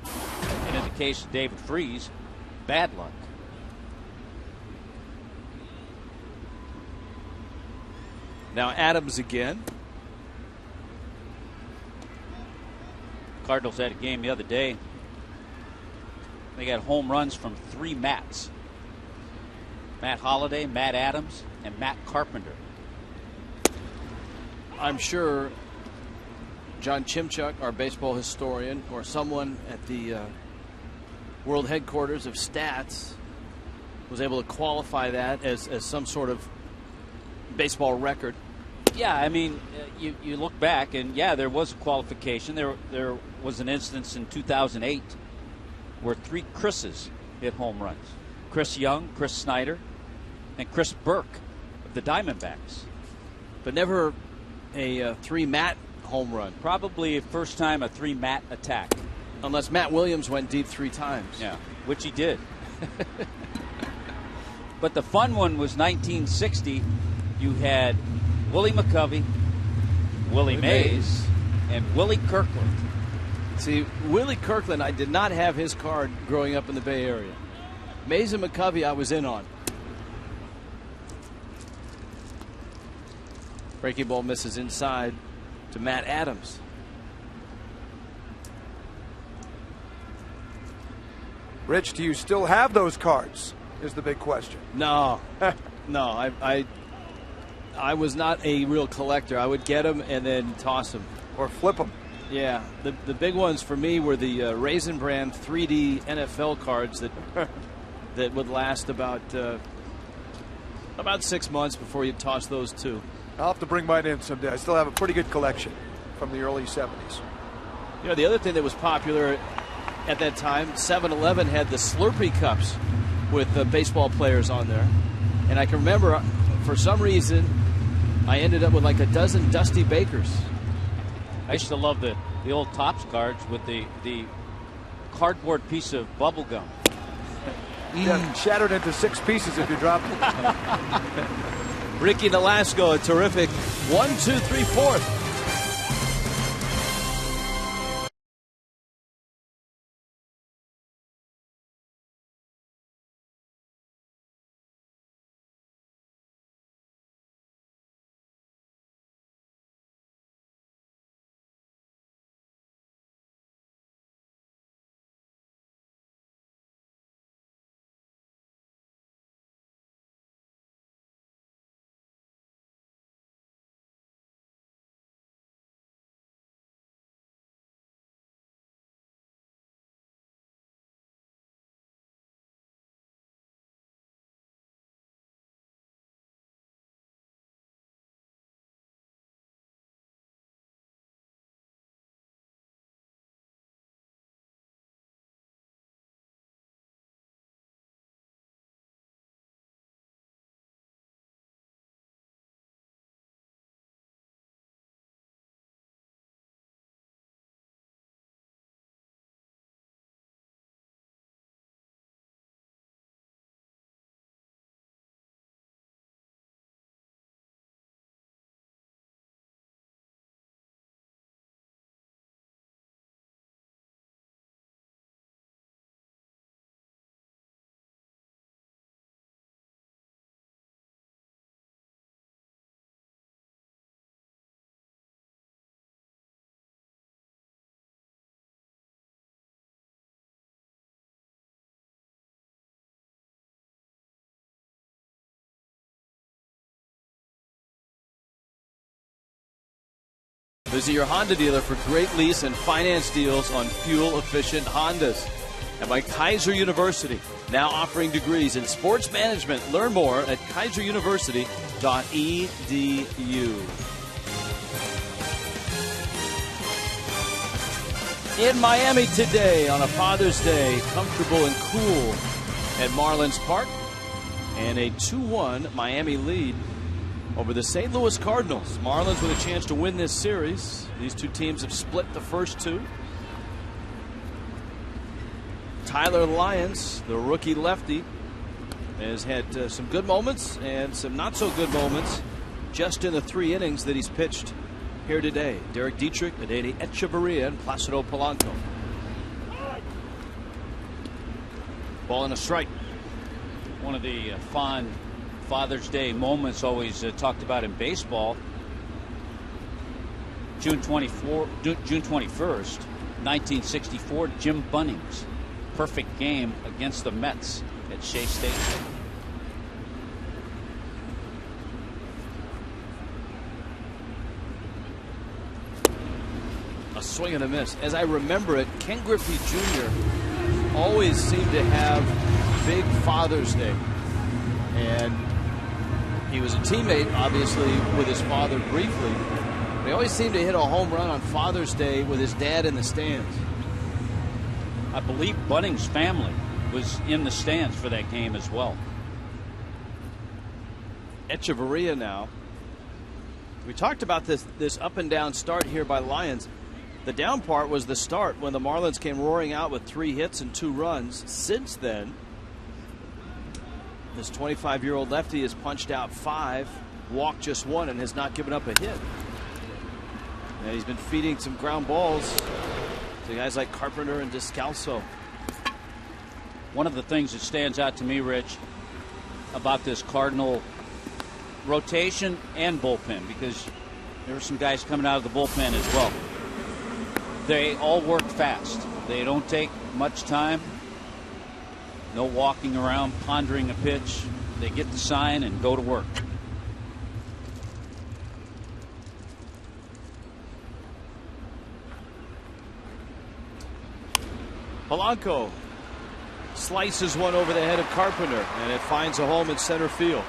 And in the case of David Freese, bad luck. Now Adams again. Cardinals had a game the other day. They got home runs from 3 Matts. Matt Holliday, Matt Adams, and Matt Carpenter. I'm sure John Chimchuk, our baseball historian, or someone at the world headquarters of stats was able to qualify that as some sort of baseball record. Yeah, I mean, you look back, and yeah, there was a qualification. There was an instance in 2008 where 3 Chris's hit home runs. Chris Young, Chris Snyder, and Chris Burke of the Diamondbacks. But never a 3 Matt home run. Probably first time a 3 Matt attack. Unless Matt Williams went deep 3 times. Yeah, which he did. But the fun one was 1960. You had Willie McCovey, Willie Mays, and Willie Kirkland. See, Willie Kirkland, I did not have his card growing up in the Bay Area. Mays and McCovey I was in on. Breaking ball misses inside to Matt Adams. Rich, do you still have those cards? Is the big question. No. No, I was not a real collector. I would get them and then toss them. Or flip them. Yeah. The big ones for me were the Raisin Brand 3D NFL cards that would last about 6 months before you'd toss those too. I'll have to bring mine in someday. I still have a pretty good collection from the early 70s. You know, the other thing that was popular at that time, 7-Eleven had the Slurpee cups with baseball players on there. And I can remember, for some reason, I ended up with like a dozen Dusty Bakers. I used to love the old Topps cards with the cardboard piece of bubble gum. Yeah, shattered into 6 pieces if you dropped it. Ricky Nolasco, a terrific 1, 2, 3, 4th. Visit your Honda dealer for great lease and finance deals on fuel-efficient Hondas. And by Kaiser University, now offering degrees in sports management. Learn more at kaiseruniversity.edu. In Miami today on a Father's Day, comfortable and cool at Marlins Park, and a 2-1 Miami lead over the St. Louis Cardinals. Marlins with a chance to win this series. These two teams have split the first two. Tyler Lyons, the rookie lefty, has had some good moments and some not so good moments just in the 3 innings that he's pitched here today. Derek Dietrich, Adeiny Echeverria, and Placido Polanco. Ball and a strike. One of the fond Father's Day moments always talked about in baseball. June 21st, 1964, Jim Bunning's perfect game against the Mets at Shea Stadium. A swing and a miss. As I remember it, Ken Griffey Jr. always seemed to have big Father's Day. And he was a teammate, obviously, with his father briefly. But he always seemed to hit a home run on Father's Day with his dad in the stands. I believe Bunning's family was in the stands for that game as well. Echeverria now. We talked about this up and down start here by Lyons. The down part was the start when the Marlins came roaring out with 3 hits and 2 runs. Since then, this 25-year-old lefty has punched out 5, walked just 1, and has not given up a hit. And he's been feeding some ground balls to guys like Carpenter and Descalso. One of the things that stands out to me, Rich, about this Cardinal rotation and bullpen, because there are some guys coming out of the bullpen as well. They all work fast. They don't take much time. No walking around pondering a pitch. They get the sign and go to work. Polanco slices one over the head of Carpenter, and it finds a home in center field.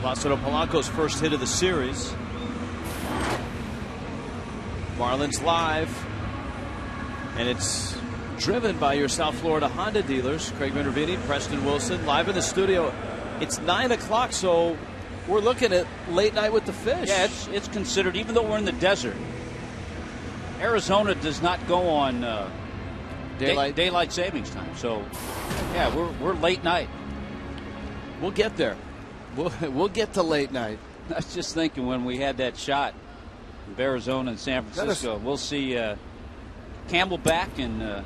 Placido Polanco's first hit of the series. Marlins live. And it's driven by your South Florida Honda dealers. Craig Minervini, Preston Wilson, live in the studio. It's 9 o'clock, so we're looking at late night with the fish. Yeah, it's considered, even though we're in the desert, Arizona does not go on daylight savings time. So, yeah, we're late night. We'll get there. We'll get to late night. I was just thinking when we had that shot of Arizona and San Francisco, we'll see Camelback and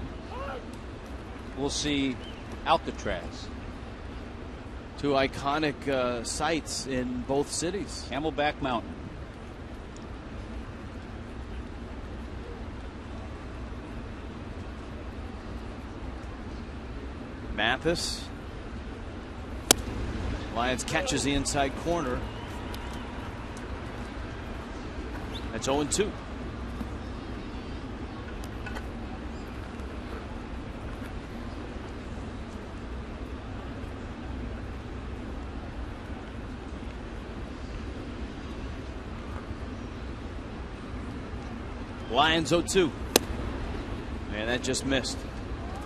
we'll see Alcatraz. 2 iconic sites in both cities. Camelback Mountain. Mathis. Lyons catches the inside corner. That's 0-2. Lions 0-2. Man, that just missed.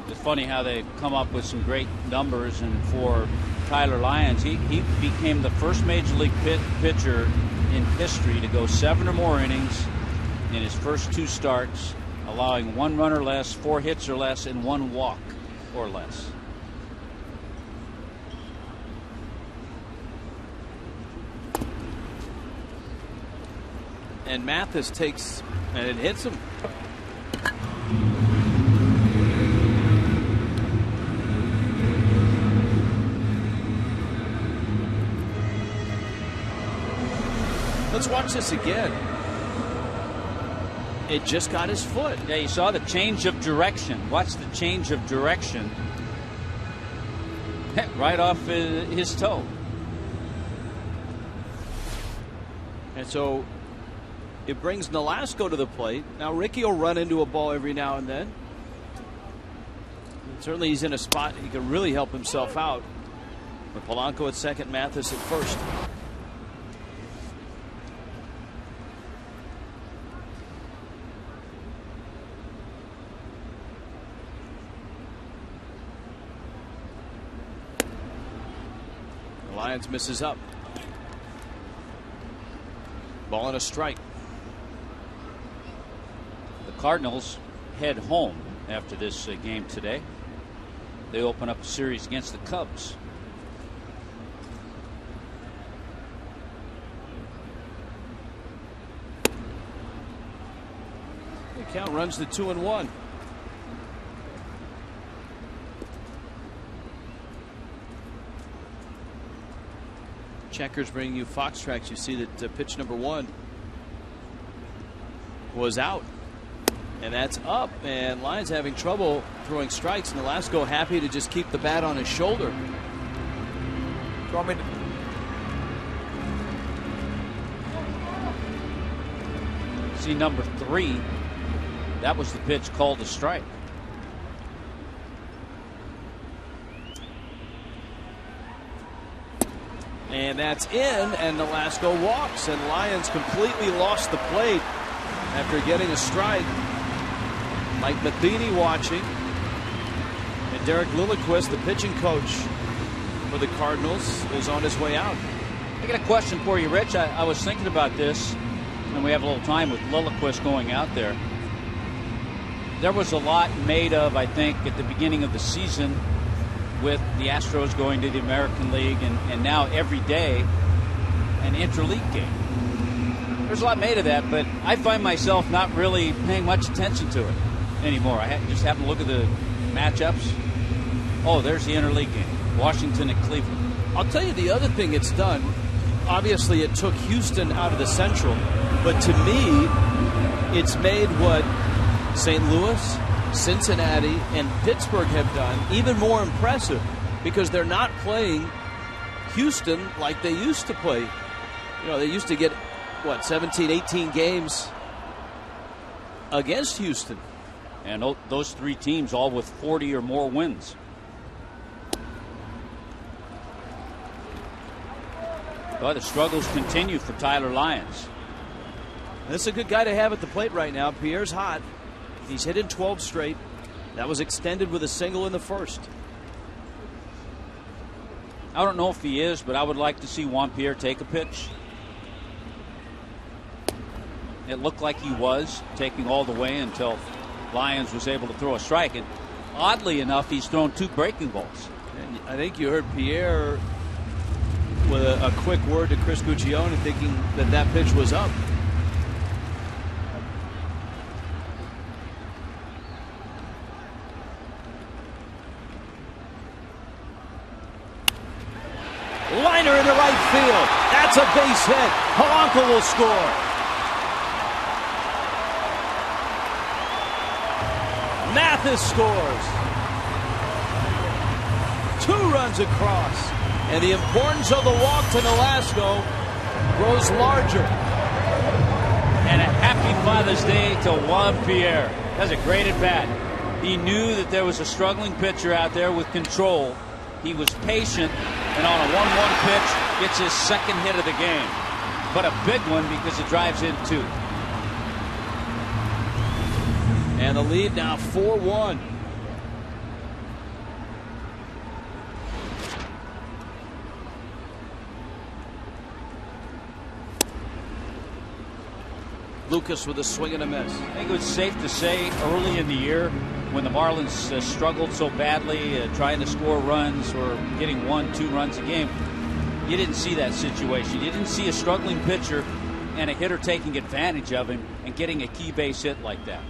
It's funny how they come up with some great numbers, and for Tyler Lyons, he became the first major league pitcher in history to go 7 or more innings in his first 2 starts, allowing 1 run or less, 4 hits or less, and 1 walk or less. And Mathis takes, and it hits him. Let's watch this again. It just got his foot. Yeah, you saw the change of direction. Watch the change of direction. Right off his toe. And so it brings Nolasco to the plate. Now Ricky will run into a ball every now and then. Certainly he's in a spot he can really help himself out. With Polanco at second, Mathis at first. The Lions misses up. Ball and a strike. The Cardinals head home after this game today. They open up a series against the Cubs. The count runs to 2-1. Checkers bringing you Fox Tracks. You see that pitch number 1 was out. And that's up. And Lions having trouble throwing strikes. And Nolasco happy to just keep the bat on his shoulder. See number 3. That was the pitch called a strike. And that's in, and Nolasco walks, and Lions completely lost the plate after getting a strike. Mike Matheny watching, and Derek Lilliquist, the pitching coach for the Cardinals, is on his way out. I got a question for you, Rich. I was thinking about this, and we have a little time with Lilliquist going out there. There was a lot made of, I think, at the beginning of the season with the Astros going to the American League, and now every day an interleague game. There's a lot made of that, but I find myself not really paying much attention to it anymore. I just happen to look at the matchups. Oh, there's the interleague game. Washington and Cleveland. I'll tell you the other thing it's done. Obviously, it took Houston out of the Central, but to me, it's made what St. Louis, Cincinnati, and Pittsburgh have done even more impressive, because they're not playing Houston like they used to play. You know, they used to get, 17, 18 games against Houston. And those 3 teams all with 40 or more wins. Well, the struggles continue for Tyler Lyons. This is a good guy to have at the plate right now. Pierre's hot. He's hit in 12 straight. That was extended with a single in the first. I don't know if he is, but I would like to see Juan Pierre take a pitch. It looked like he was taking all the way until Lyons was able to throw a strike. And oddly enough, he's thrown 2 breaking balls. And I think you heard Pierre with a quick word to Chris Guccione, thinking that pitch was up. Liner into right field. That's a base hit. Polanco will score. Mathis scores. 2 runs across. And the importance of the walk to Nolasco grows larger. And a happy Father's Day to Juan Pierre. That's a great at bat. He knew that there was a struggling pitcher out there with control. He was patient, and on a 1-1 pitch, gets his second hit of the game. But a big one because it drives in 2. And the lead now 4-1. Lucas with a swing and a miss. I think it was safe to say early in the year, when the Marlins struggled so badly trying to score runs or getting 1-2 runs a game, you didn't see that situation. You didn't see a struggling pitcher and a hitter taking advantage of him and getting a key base hit like that.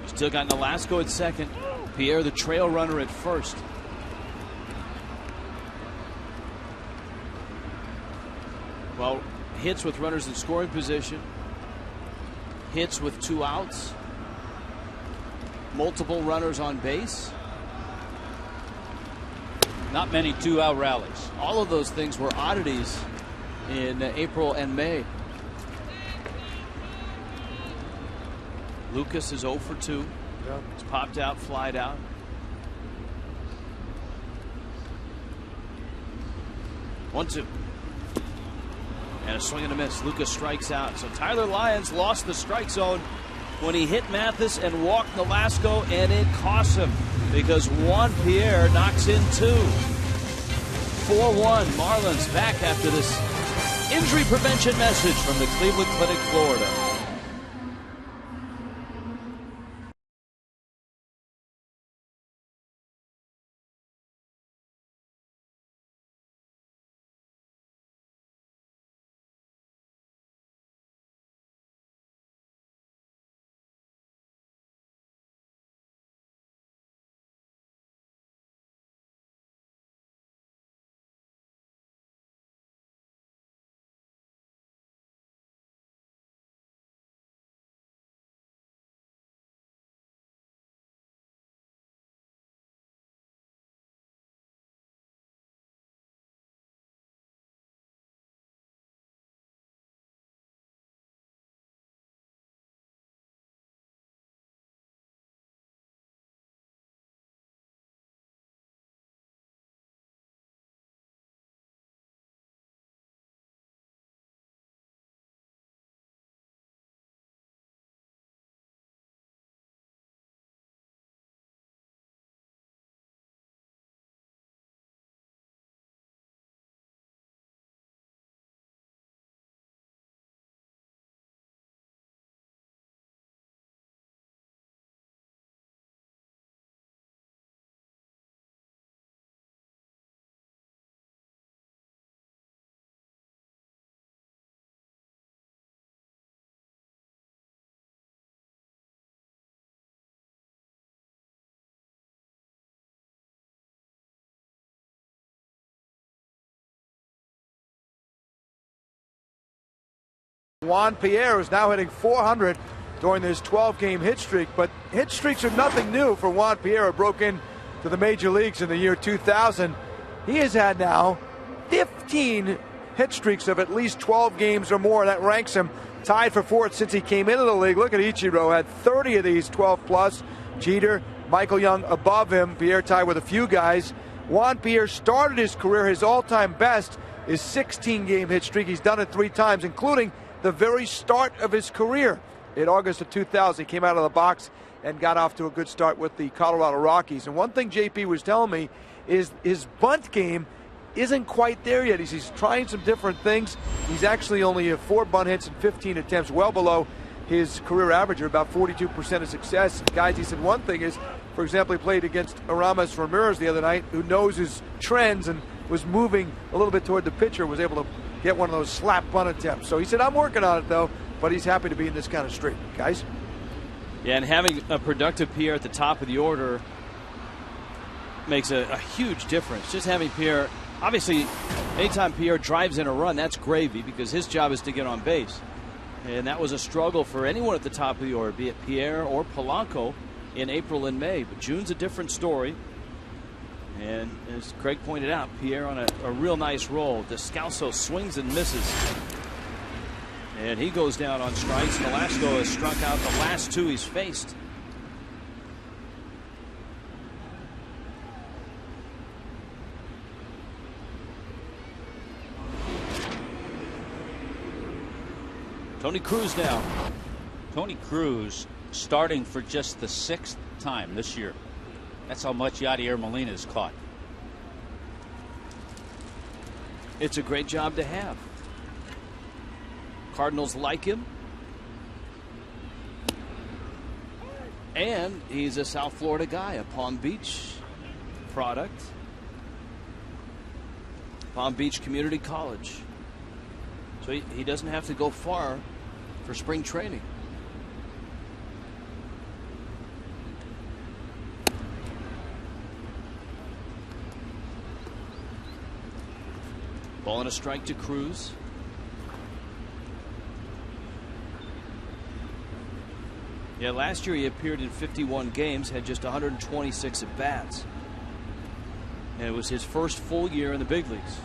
Still got Nolasco at second. Pierre, the trail runner, at first. Well, hits with runners in scoring position. Hits with 2 outs. Multiple runners on base. Not many 2-out rallies. All of those things were oddities in April and May. Lucas is 0 for 2. Yeah. It's popped out, flied out. One, two. And a swing and a miss. Lucas strikes out. So Tyler Lyons lost the strike zone when he hit Mathis and walked Nolasco, and it cost him because Juan Pierre knocks in 2. 4-1. Marlins back after this injury prevention message from the Cleveland Clinic, Florida. Juan Pierre is now hitting 400 during this 12-game hit streak, but hit streaks are nothing new for Juan Pierre, who broke in to the major leagues in the year 2000. He has had now 15 hit streaks of at least 12 games or more. That ranks him tied for fourth since he came into the league. Look at Ichiro, had 30 of these 12 plus. Jeter, Michael Young above him. Pierre tied with a few guys. Juan Pierre started his career, his all-time best is 16-game hit streak. He's done it 3 times, including the very start of his career. In August of 2000, he came out of the box and got off to a good start with the Colorado Rockies. And one thing JP was telling me is his bunt game isn't quite there yet. He's trying some different things. He's actually only 4 bunt hits in 15 attempts, well below his career average, or about 42% of success. Guys, he said one thing is, for example, he played against Aramis Ramirez the other night, who knows his trends and was moving a little bit toward the pitcher, was able to get one of those slap bunt attempts. So he said, I'm working on it, though, but he's happy to be in this kind of streak. Guys? Yeah, and having a productive Pierre at the top of the order makes a huge difference. Just having Pierre, obviously, anytime Pierre drives in a run, that's gravy, because his job is to get on base. And that was a struggle for anyone at the top of the order, be it Pierre or Polanco in April and May. But June's a different story. And as Craig pointed out, Pierre on a real nice roll. Descalso swings and misses. And he goes down on strikes. Nolasco has struck out the last 2 he's faced. Tony Cruz now. Tony Cruz starting for just the 6th time this year. That's how much Yadier Molina's caught. It's a great job to have. Cardinals like him. And he's a South Florida guy, a Palm Beach product. Palm Beach Community College. So he doesn't have to go far for spring training. Ball and a strike to Cruz. Yeah, last year he appeared in 51 games, had just 126 at bats. And it was his first full year in the big leagues.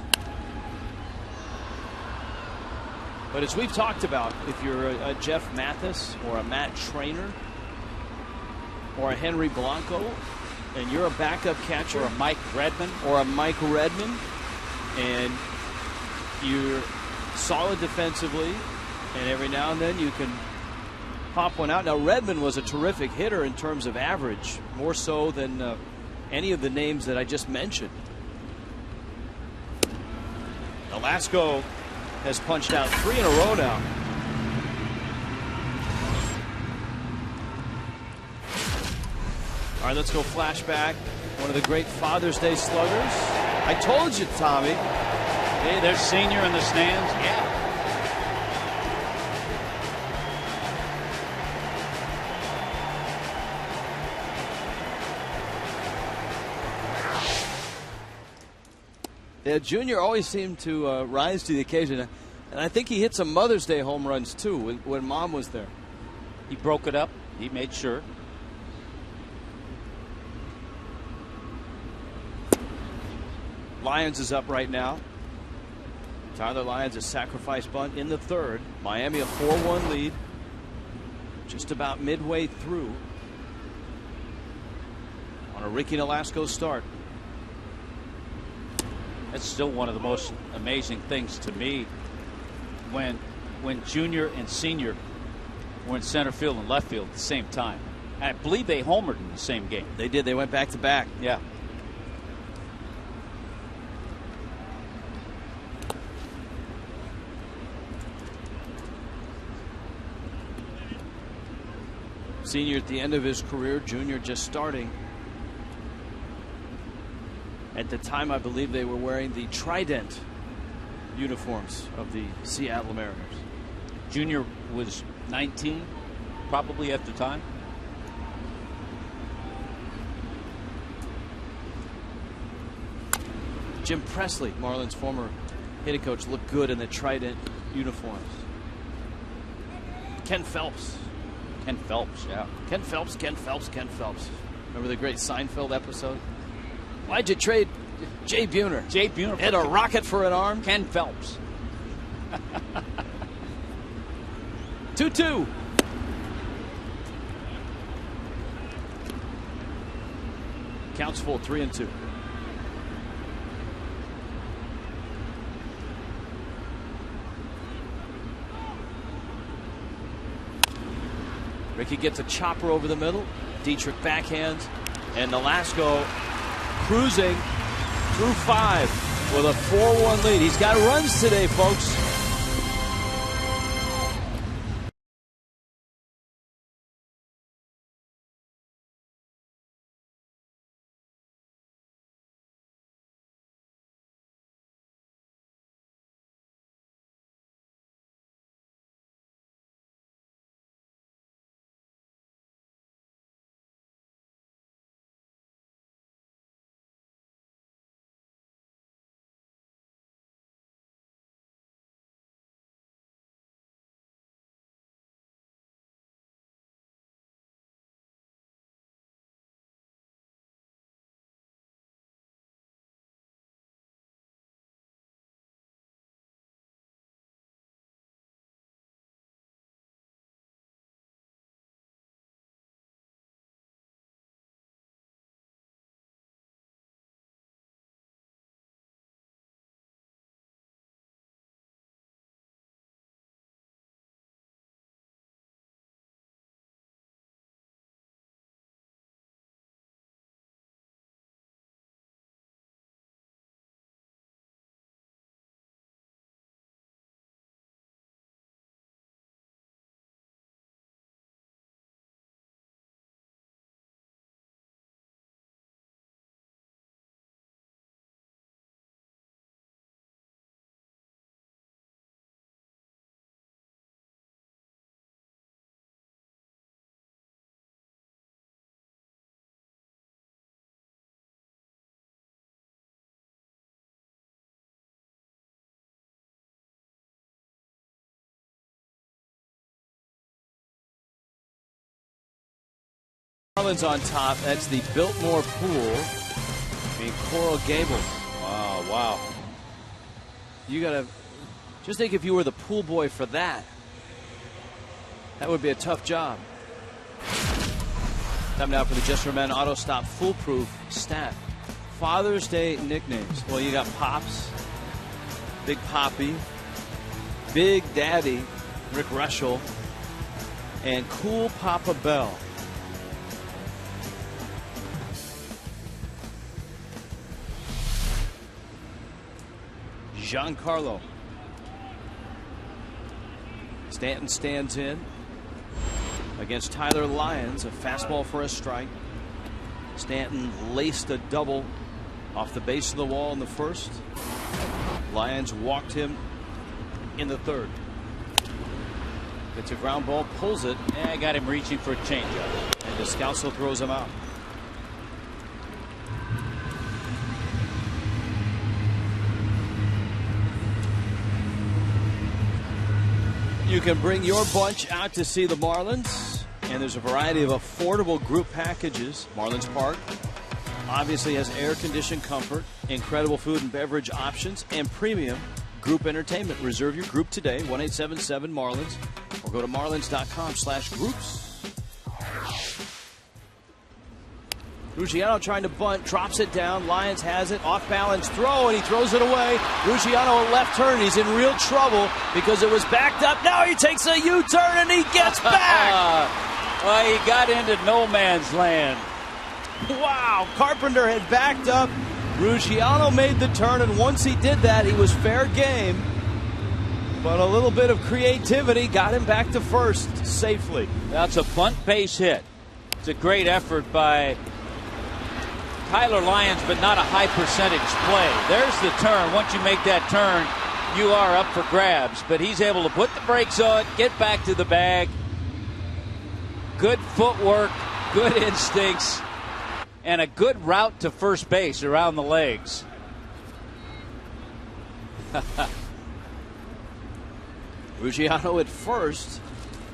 But as we've talked about, if you're a Jeff Mathis or a Matt Trainer, or a Henry Blanco, and you're a backup catcher, Or a Mike Redmond. and you're solid defensively, and every now and then you can pop one out. Now, Redmond was a terrific hitter in terms of average, more so than any of the names that I just mentioned. Velasco has punched out 3 in a row now. All right, let's go flashback. One of the great Father's Day sluggers. I told you, Tommy. Hey, there's Senior in the stands. Yeah. Yeah, Junior always seemed to rise to the occasion. And I think he hit some Mother's Day home runs, too, when Mom was there. He broke it up. He made sure. Lyons is up right now. Tyler Lyons, a sacrifice bunt in the third. Miami a 4-1 lead. Just about midway through on a Ricky Nolasco start. That's still one of the most amazing things to me when Junior and Senior were in center field and left field at the same time. I believe they homered in the same game. They did. They went back to back. Yeah. Senior at the end of his career, Junior just starting. At the time, I believe they were wearing the Trident uniforms of the Seattle Mariners. Junior was 19, probably at the time. Jim Presley, Marlins former hitting coach, looked good in the Trident uniforms. Ken Phelps. Ken Phelps, yeah. Ken Phelps. Remember the great Seinfeld episode? Why'd you trade Jay Buhner? Jay Buhner had a rocket for an arm. Ken Phelps. 2-2. Counts full, 3-2. Ricky gets a chopper over the middle. Dietrich backhands. And Nolasco cruising through 5 with a 4-1 lead. He's got runs today, folks. Marlins on top. That's the Biltmore Pool in Coral Gables. Wow. You got to just think if you were the pool boy for that. That would be a tough job. Time now for the Just for Men Auto Stop Foolproof Stat. Father's Day nicknames. Well, you got Pops, Big Poppy, Big Daddy, Rick Rushell, and Cool Papa Bell. Giancarlo. Stanton stands in against Tyler Lyons, a fastball for a strike. Stanton laced a double off the base of the wall in the first. Lyons walked him in the third. It's a ground ball, pulls it. Yeah, I got him reaching for a changeup. And Descalso throws him out. You can bring your bunch out to see the Marlins, and there's a variety of affordable group packages. Marlins Park obviously has air-conditioned comfort, incredible food and beverage options, and premium group entertainment. Reserve your group today, 1-877-MARLINS, or go to marlins.com/groups. Ruggiano trying to bunt, drops it down. Lyons has it, off-balance throw, and he throws it away. Ruggiano a left turn. He's in real trouble because it was backed up. Now he takes a U-turn, and he gets back. Well, he got into no man's land. Wow, Carpenter had backed up. Ruggiano made the turn, and once he did that, he was fair game. But a little bit of creativity got him back to first safely. That's a bunt base hit. It's a great effort by Tyler Lyons, but not a high percentage play. There's the turn. Once you make that turn, you are up for grabs. But he's able to put the brakes on, get back to the bag. Good footwork, good instincts, and a good route to first base around the legs. Ruggiano at first.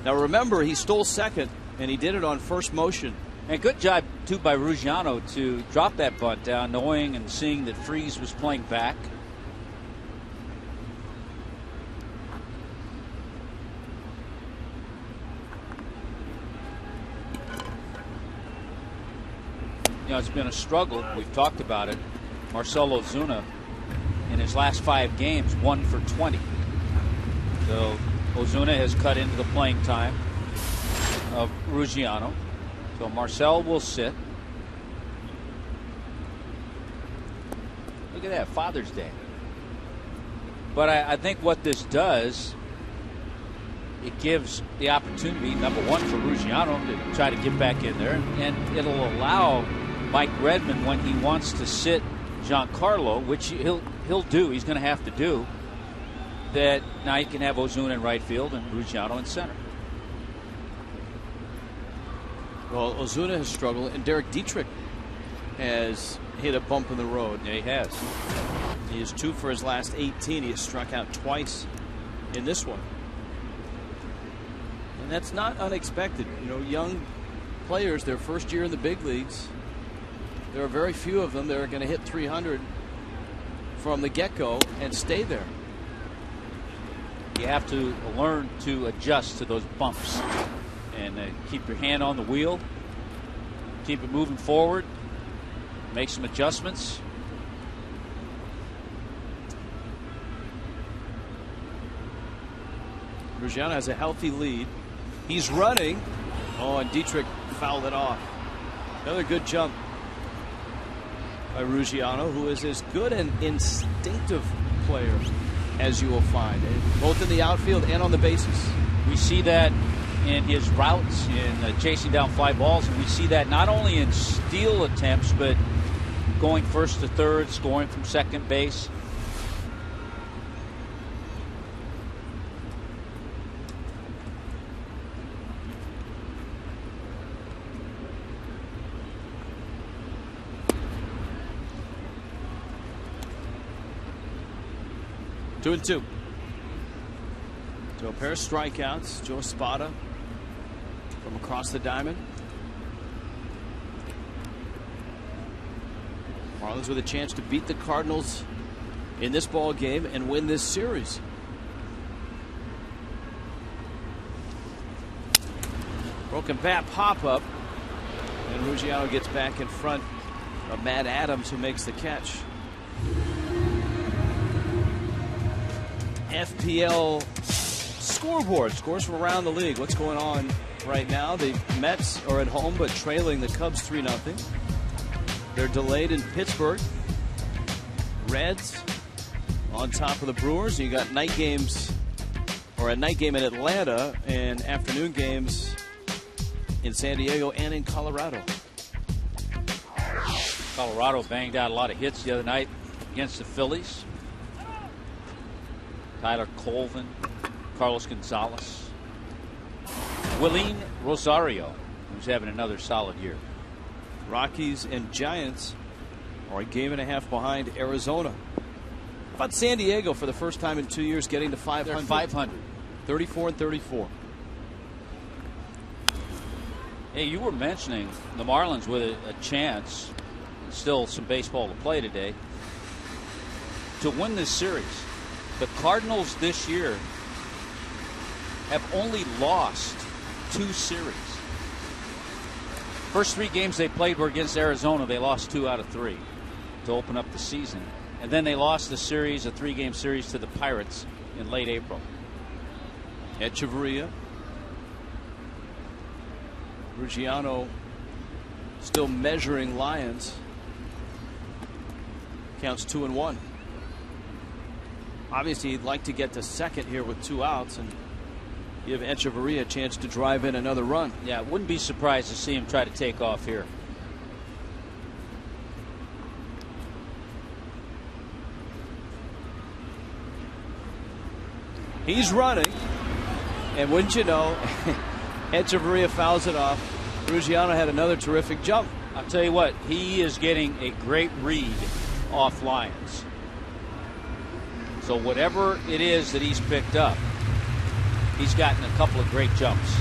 Now remember, he stole second, and he did it on first motion. And good job, too, by Ruggiano to drop that bunt down, knowing and seeing that Freese was playing back. You know, it's been a struggle. We've talked about it. Marcell Ozuna, in his last 5 games, 1 for 20. So Ozuna has cut into the playing time of Ruggiano. So Marcell will sit. Look at that, Father's Day. But I think what this does, it gives the opportunity, number one, for Ruggiano to try to get back in there. And it'll allow Mike Redmond, when he wants to sit Giancarlo, which he'll do, he's going to have to do, that now he can have Ozuna in right field and Ruggiano in center. Well, Ozuna has struggled, and Derek Dietrich has hit a bump in the road. Yeah, he has. He is 2 for his last 18. He has struck out twice in this one. And that's not unexpected. You know, young players, their first year in the big leagues, there are very few of them that are going to hit 300 from the get-go and stay there. You have to learn to adjust to those bumps. And keep your hand on the wheel, keep it moving forward, make some adjustments. Ruggiano has a healthy lead. He's running. Oh, and Dietrich fouled it off. Another good jump by Ruggiano, who is as good an instinctive player as you will find, both in the outfield and on the bases. We see that in his routes, in chasing down fly balls, and we see that not only in steal attempts, but going first to third, scoring from second base. Two and two. So a pair of strikeouts. Joe Espada from across the diamond. Marlins with a chance to beat the Cardinals in this ball game and win this series. Broken bat pop up. And Ruggiano gets back in front of Matt Adams, who makes the catch. FPL scoreboard, scores from around the league. What's going on right now? The Mets are at home but trailing the Cubs 3-0. They're delayed in Pittsburgh. Reds on top of the Brewers. You got night games, or a night game in Atlanta and afternoon games in San Diego and in Colorado. Colorado banged out a lot of hits the other night against the Phillies. Tyler Colvin, Carlos Gonzalez, Willeen Rosario, who's having another solid year. Rockies and Giants are a game and a half behind Arizona. How about San Diego for the first time in 2 years getting to 500? They're 500. 34 and 34. Hey, you were mentioning the Marlins with a chance, still some baseball to play today, to win this series. The Cardinals this year have only lost 2 series. First 3 games they played were against Arizona. They lost 2 out of 3 to open up the season. And then they lost the series, a 3-game series, to the Pirates in late April. Echeverria. Ruggiano still measuring Lyons. Counts 2-1. Obviously, he'd like to get to second here with 2 outs and give Echeverria a chance to drive in another run. Yeah, wouldn't be surprised to see him try to take off here. He's running, and wouldn't you know, Echeverria fouls it off. Ruggiano had another terrific jump. I'll tell you what, he is getting a great read off Lyons. So whatever it is that he's picked up, he's gotten a couple of great jumps.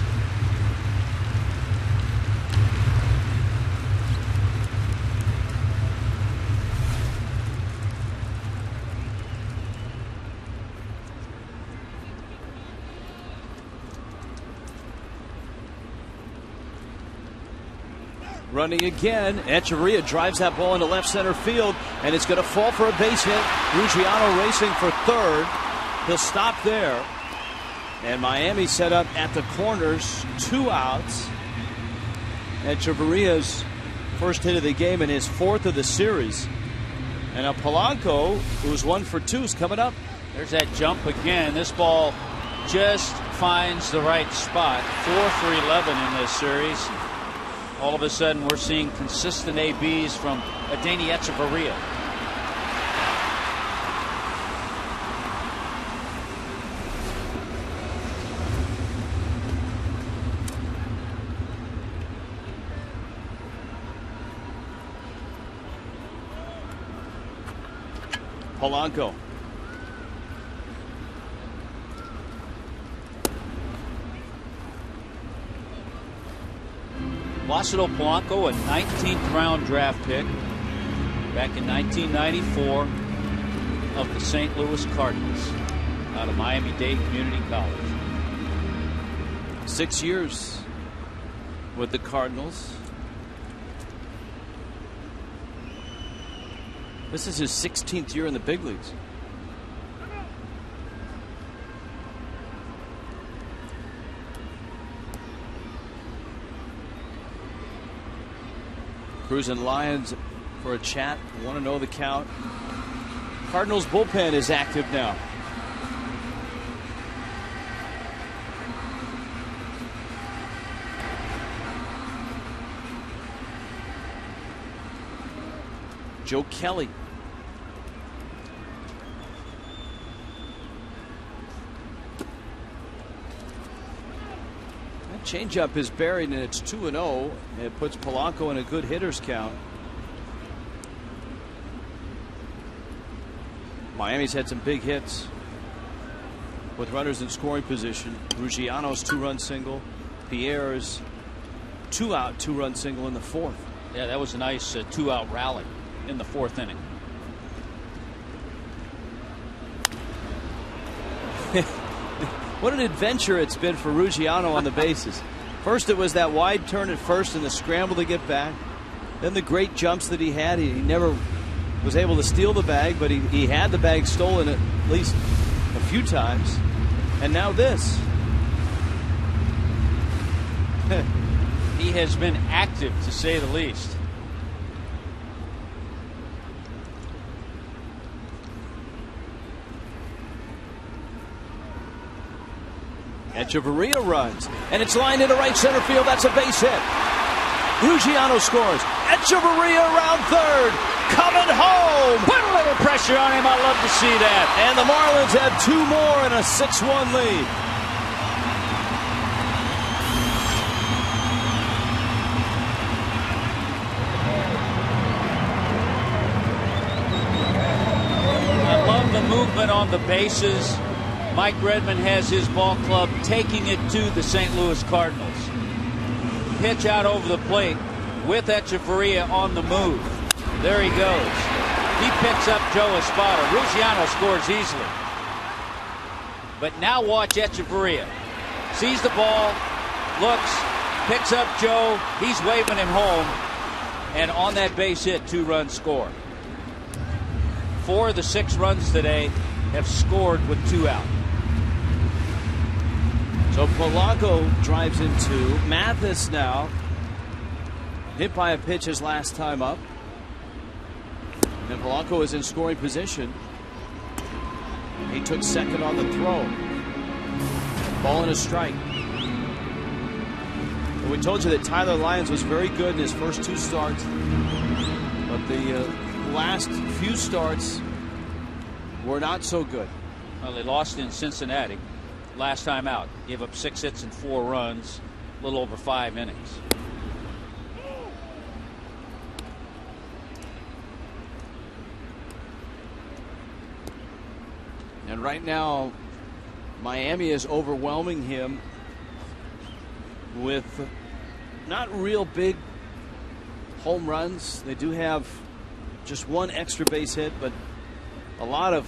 Running again. Echeverria drives that ball into left center field, and it's going to fall for a base hit. Ruggiano racing for third. He'll stop there. And Miami set up at the corners, 2 outs. Echeverria's first hit of the game and his 4th of the series. And now Polanco, who's 1 for 2, is coming up. There's that jump again. This ball just finds the right spot. 4 for 11 in this series. All of a sudden, we're seeing consistent ABs from Adeiny Echeverria. Polanco. Placido Polanco, a 19th round draft pick back in 1994 of the St. Louis Cardinals out of Miami-Dade Community College. 6 years with the Cardinals. This is his 16th year in the big leagues. Cruz and Lyons for a chat. Want to know the count. Cardinals bullpen is active now. Joe Kelly. That changeup is buried and it's 2-0. It puts Polanco in a good hitter's count. Miami's had some big hits with runners in scoring position. Ruggiano's 2-run single. Pierre's 2-out 2-run single in the 4th. Yeah, that was a nice 2-out rally in the 4th inning. What an adventure it's been for Ruggiano on the bases. First it was that wide turn at first and the scramble to get back. Then the great jumps that he had. He never was able to steal the bag, but he had the bag stolen at least a few times. And now this. He has been active, to say the least. Echeverria runs, and it's lined into right center field. That's a base hit. Ruggiano scores. Echeverria around third, coming home. Put a little pressure on him. I love to see that. And the Marlins have 2 more and a 6-1 lead. I love the movement on the bases. Mike Redmond has his ball club taking it to the St. Louis Cardinals. Pitch out over the plate with Echeverria on the move. There he goes. He picks up Joe Espada. Ruggiano scores easily. But now watch Echeverria. Sees the ball, looks, picks up Joe. He's waving him home. And on that base hit, 2-run score. 4 of the 6 runs today have scored with 2 out. So Polanco drives in 2. Mathis now hit by a pitch his last time up. And Polanco is in scoring position. He took second on the throw. Ball and a strike. And we told you that Tyler Lyons was very good in his first 2 starts. But the last few starts were not so good. Well, they lost in Cincinnati last time out. Gave up 6 hits and 4 runs, a little over 5 innings. And right now, Miami is overwhelming him with not real big home runs. They do have just 1 extra base hit, but a lot of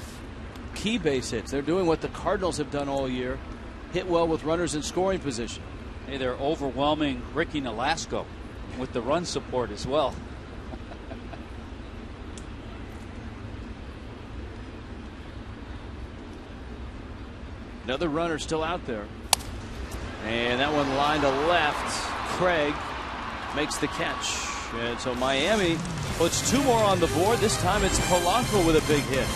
key base hits. They're doing what the Cardinals have done all year, hit well with runners in scoring position. Hey, they're overwhelming Ricky Nolasco with the run support as well. Another runner still out there. And that one lined to left. Craig makes the catch. And so Miami puts 2 more on the board. This time it's Polanco with a big hit.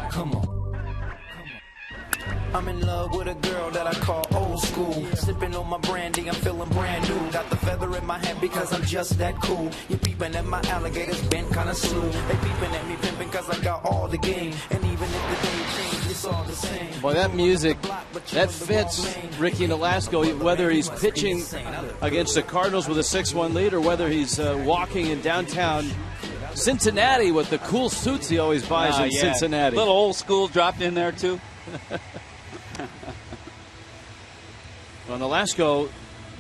Come on. I'm in love with a girl that I call old school. Sipping on my brandy, I'm feeling brand new. Got the feather in my hat because I'm just that cool. You peeping at my alligators, been kinda slew. They peeping at me pimping cause I got all the game. And even if the day change, it's all the same. Boy, that music, that fits Ricky Nolasco, whether he's pitching against the Cardinals with a 6-1 lead or whether he's walking in downtown Cincinnati with the cool suits he always buys in Cincinnati. A little old school dropped in there, too. Well, Nolasco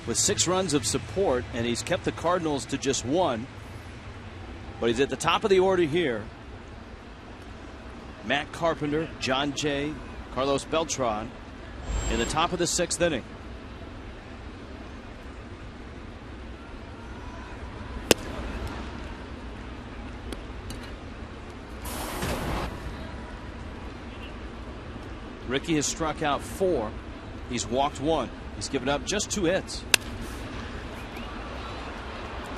with 6 runs of support, and he's kept the Cardinals to just 1. But he's at the top of the order here. Matt Carpenter, John Jay, Carlos Beltran in the top of the 6th inning. Ricky has struck out 4. He's walked 1. He's given up just 2 hits.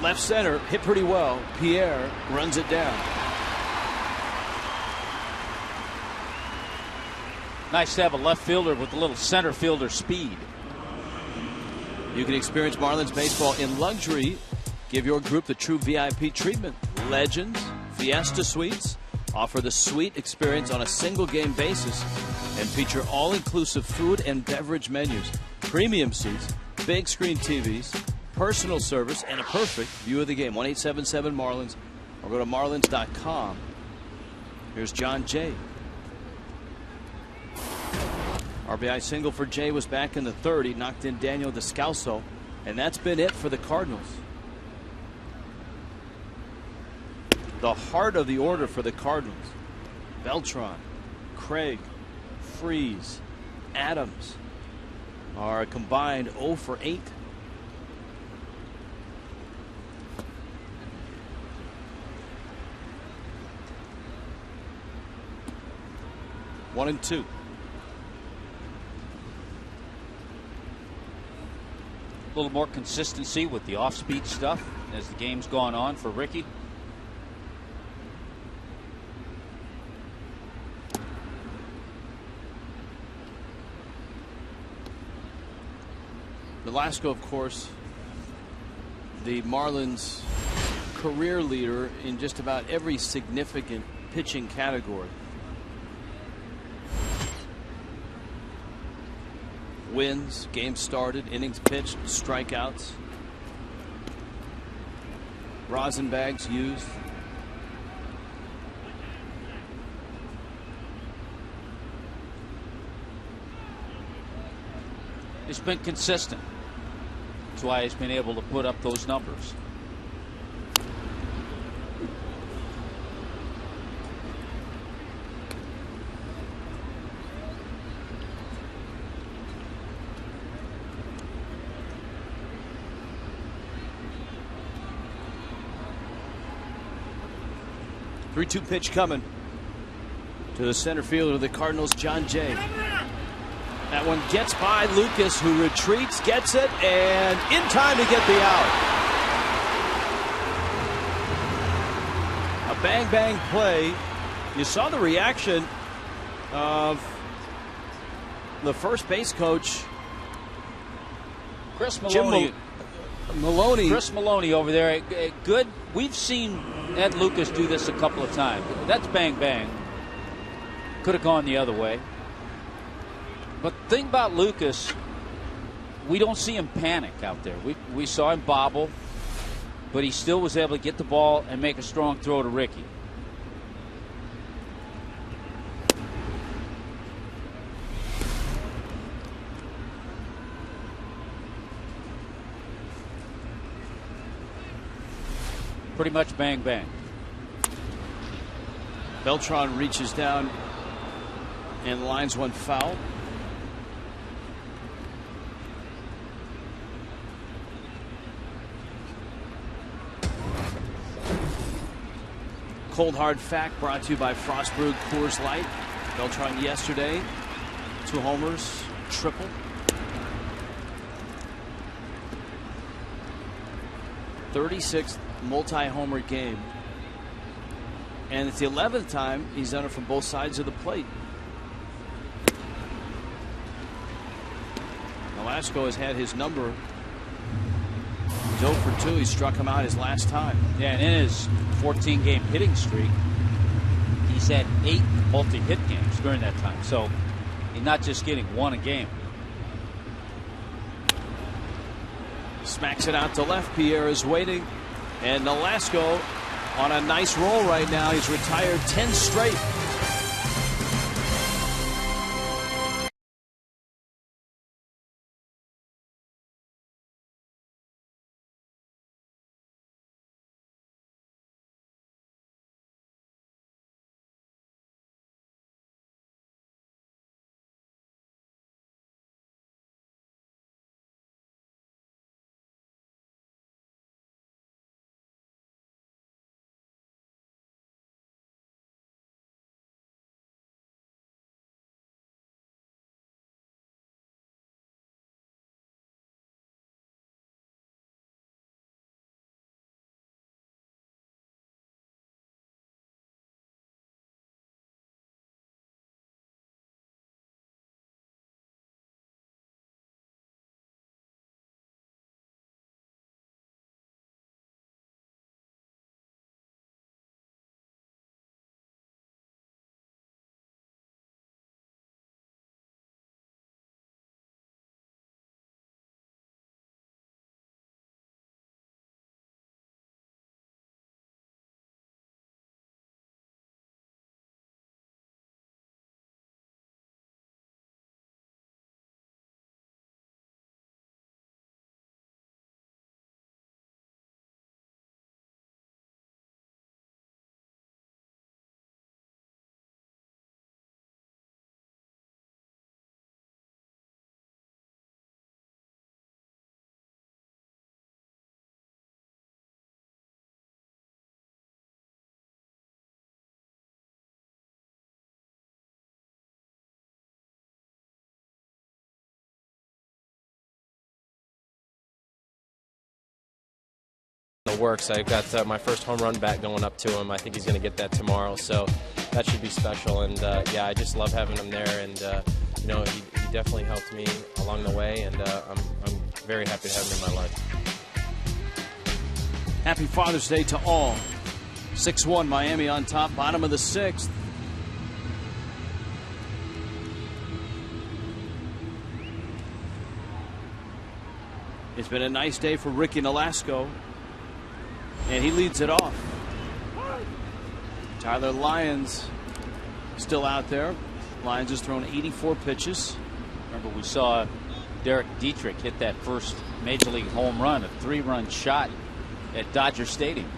Left center hit pretty well. Pierre runs it down. Nice to have a left fielder with a little center fielder speed. You can experience Marlins baseball in luxury. Give your group the true VIP treatment. Legends, Fiesta Suites offer the suite experience on a single game basis and feature all-inclusive food and beverage menus, premium seats, big screen TVs, personal service, and a perfect view of the game. 1-877-MARLINS or go to marlins.com. Here's John Jay. RBI single for Jay was back in the 3rd. He knocked in Daniel Descalso, and that's been it for the Cardinals. The heart of the order for the Cardinals: Beltran, Craig, Freese, Adams are combined 0 for 8. One and 2. A little more consistency with the off-speed stuff as the game's gone on for Ricky. Nolasco, of course, the Marlins' career leader in just about every significant pitching category. Wins, games started, innings pitched, strikeouts, rosin bags used. He's been consistent. That's why he's been able to put up those numbers. Three-two pitch coming to the center fielder of the Cardinals, John Jay. That one gets by Lucas, who retreats, gets it, and in time to get the out. A bang-bang play. You saw the reaction of the first base coach, Chris Maloney. Maloney. Chris Maloney over there. Good. We've seen Ed Lucas do this a couple of times. That's bang-bang. Could have gone the other way. But the thing about Lucas, we don't see him panic out there. We saw him bobble, but he still was able to get the ball and make a strong throw to Ricky. Pretty much bang bang. Beltran reaches down and lines one foul. Cold hard fact brought to you by Frost Brewed Coors Light. Beltran yesterday, 2 homers, triple. '36th multi-homer game. And it's the 11th time he's done it from both sides of the plate. Alasko has had his number. He's 0 for 2. He struck him out his last time. Yeah, and in his 14-game hitting streak, he's had 8 multi-hit games during that time. So he's not just getting 1 a game. Smacks it out to left. Pierre is waiting. And Alasko on a nice roll right now. He's retired 10 straight. The works. I got my first home run bat going up to him. I think he's going to get that tomorrow, so that should be special. And yeah, I just love having him there. And you know, he definitely helped me along the way, and I'm very happy to have him in my life. Happy Father's Day to all. 6-1 Miami on top, bottom of the 6th. It's been a nice day for Ricky Nolasco, and he leads it off. Tyler Lyons still out there. Lyons has thrown 84 pitches. Remember, we saw Derek Dietrich hit that first Major League home run, a 3-run shot at Dodger Stadium.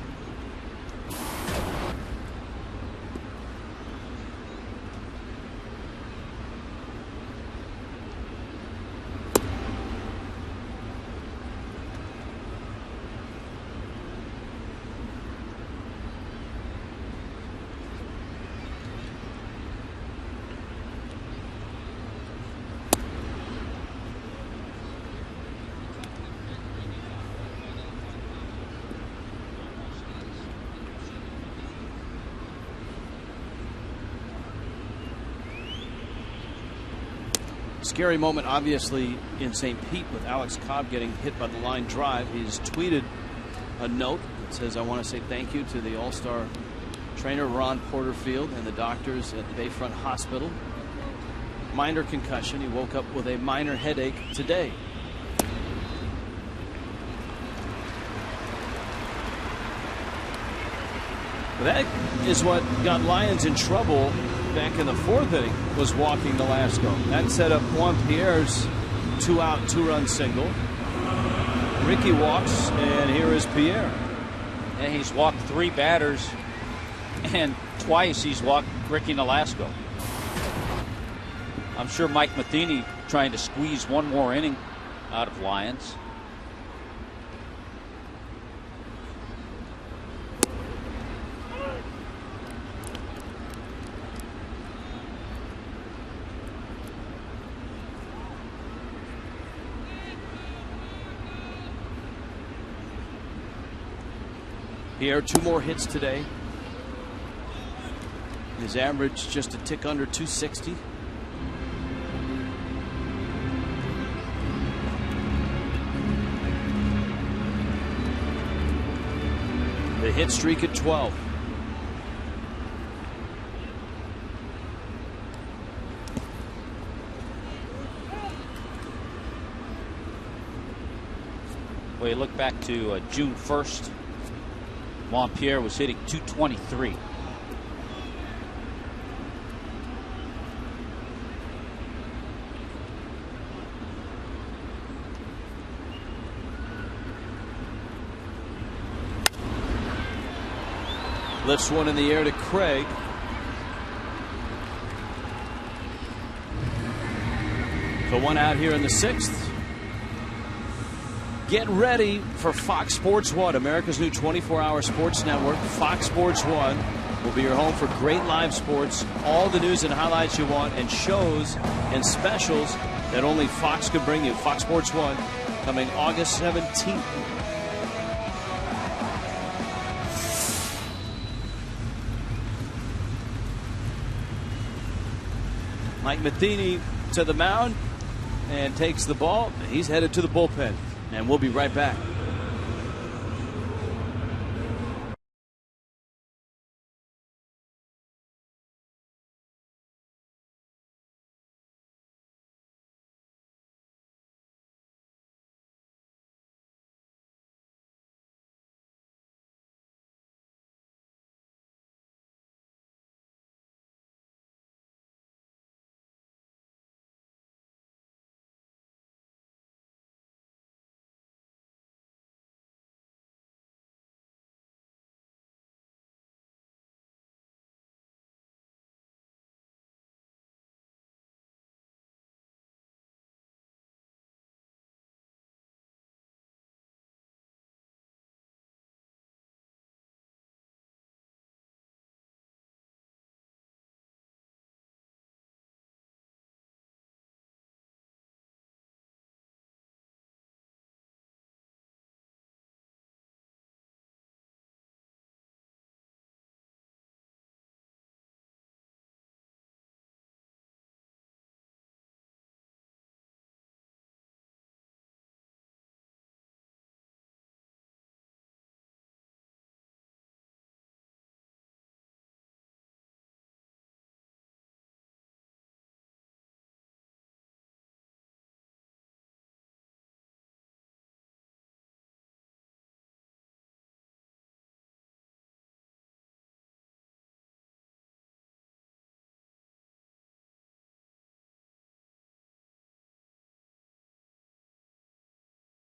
Scary moment, obviously, in St. Pete with Alex Cobb getting hit by the line drive. He's tweeted a note that says, "I want to say thank you to the All-Star trainer Ron Porterfield and the doctors at Bayfront Hospital. Minor concussion. He woke up with a minor headache today." That is what got Lyons in trouble back in the 4th inning, was walking Nolasco. That set up Juan Pierre's 2-out, 2-run single. Ricky walks, and here is Pierre. And he's walked 3 batters, and twice he's walked Ricky Nolasco. I'm sure Mike Matheny trying to squeeze one more inning out of Lyons. Pierre, 2 more hits today. His average just a tick under 260. The hit streak at 12. Well, you look back to June 1st. Montpierre was hitting .223. Lifts one in the air to Craig. So one out here in the 6th. Get ready for Fox Sports 1, America's new 24-hour sports network. Fox Sports 1 will be your home for great live sports, all the news and highlights you want, and shows and specials that only Fox could bring you. Fox Sports 1 coming August 17th. Mike Matheny to the mound and takes the ball. He's headed to the bullpen. And we'll be right back.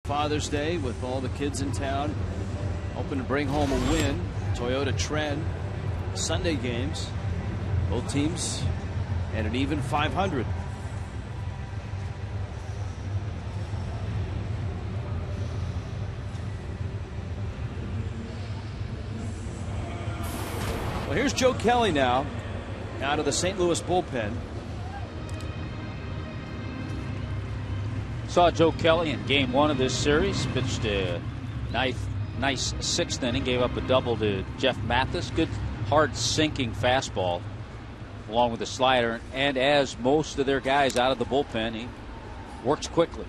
Father's Day with all the kids in town, hoping to bring home a win. Toyota Trend Sunday games, both teams at an even 500. Well, here's Joe Kelly now out of the St. Louis bullpen. Saw Joe Kelly in game 1 of this series. Pitched a nice 6th inning. Gave up a double to Jeff Mathis. Good hard sinking fastball along with the slider. And as most of their guys out of the bullpen, he works quickly.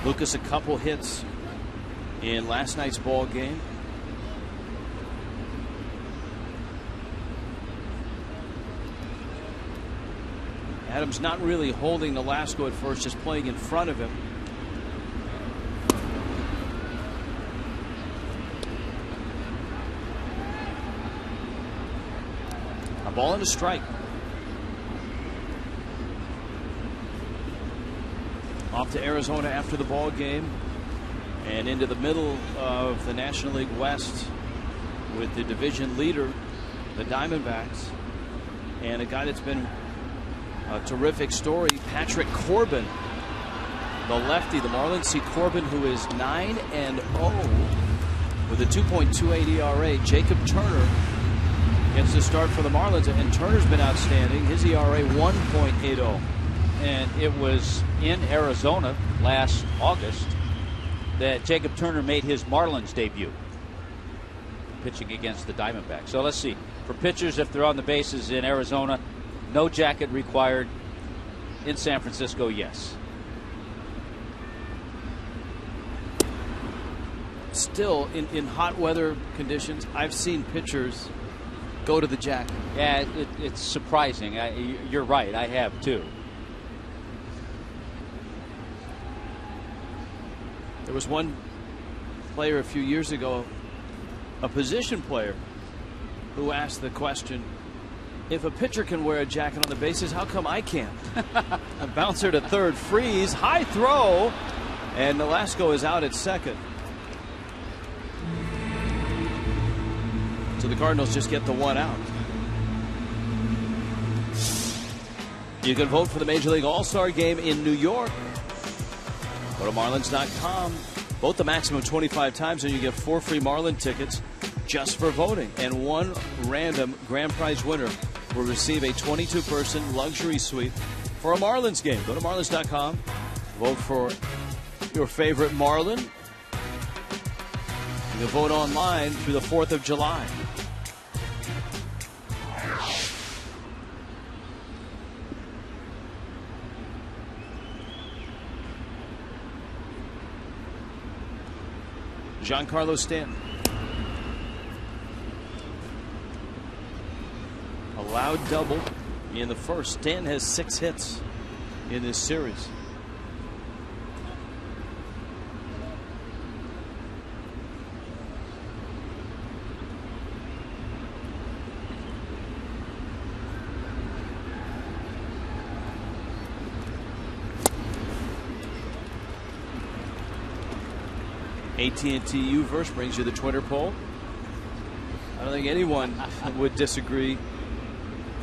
Lucas a couple hits in last night's ball game. Adams not really holding Nolasco at first, just playing in front of him. A ball and a strike. Off to Arizona after the ball game and into the middle of the National League West with the division leader, the Diamondbacks, and a guy that's been a terrific story, Patrick Corbin, the lefty. The Marlins see Corbin, who is 9-0 with a 2.28 ERA. Jacob Turner gets the start for the Marlins, and Turner's been outstanding. His ERA 1.80. And it was in Arizona last August that Jacob Turner made his Marlins debut. pitching against the Diamondbacks. So let's see. For pitchers, if they're on the bases in Arizona, no jacket required. In San Francisco, yes. Still, in hot weather conditions, I've seen pitchers go to the jacket. Yeah, it's surprising. You're right. I have too. There was one player a few years ago, a position player, who asked the question, if a pitcher can wear a jacket on the bases, how come I can't? A bouncer to third, freeze, high throw, and Nolasco is out at second. So the Cardinals just get the one out. You can vote for the Major League All-Star Game in New York. Go to Marlins.com. Vote the maximum 25 times and you get 4 free Marlin tickets just for voting. And one random grand prize winner will receive a 22-person luxury suite for a Marlins game. Go to Marlins.com. Vote for your favorite Marlin. You can vote online through the 4th of July. Giancarlo Stanton. Allowed double in the first. Stanton has 6 hits in this series. AT&T U-verse brings you the Twitter poll. I don't think anyone would disagree.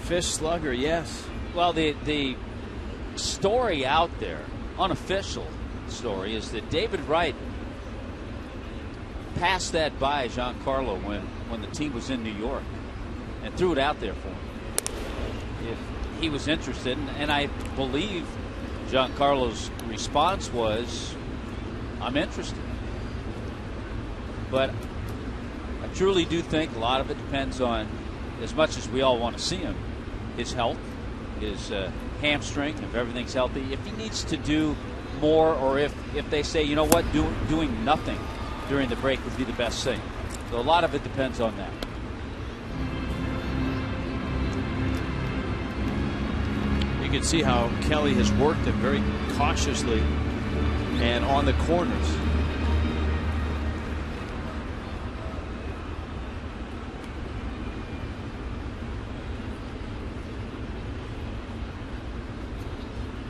Fish slugger, yes. Well, the story out there, unofficial story, is that David Wright passed that by Giancarlo when the team was in New York and threw it out there for him if he was interested. And I believe Giancarlo's response was, I'm interested. But I truly do think a lot of it depends on, as much as we all want to see him, his health, his hamstring, if everything's healthy, if he needs to do more, or if they say, you know what, doing nothing during the break would be the best thing. So a lot of it depends on that. You can see how Kelly has worked him very cautiously and on the corners.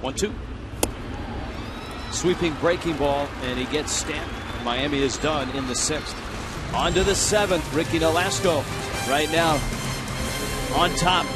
One, two. Sweeping breaking ball, and he gets Stanton. Miami is done in the 6th. On to the 7th. Ricky Nolasco right now on top.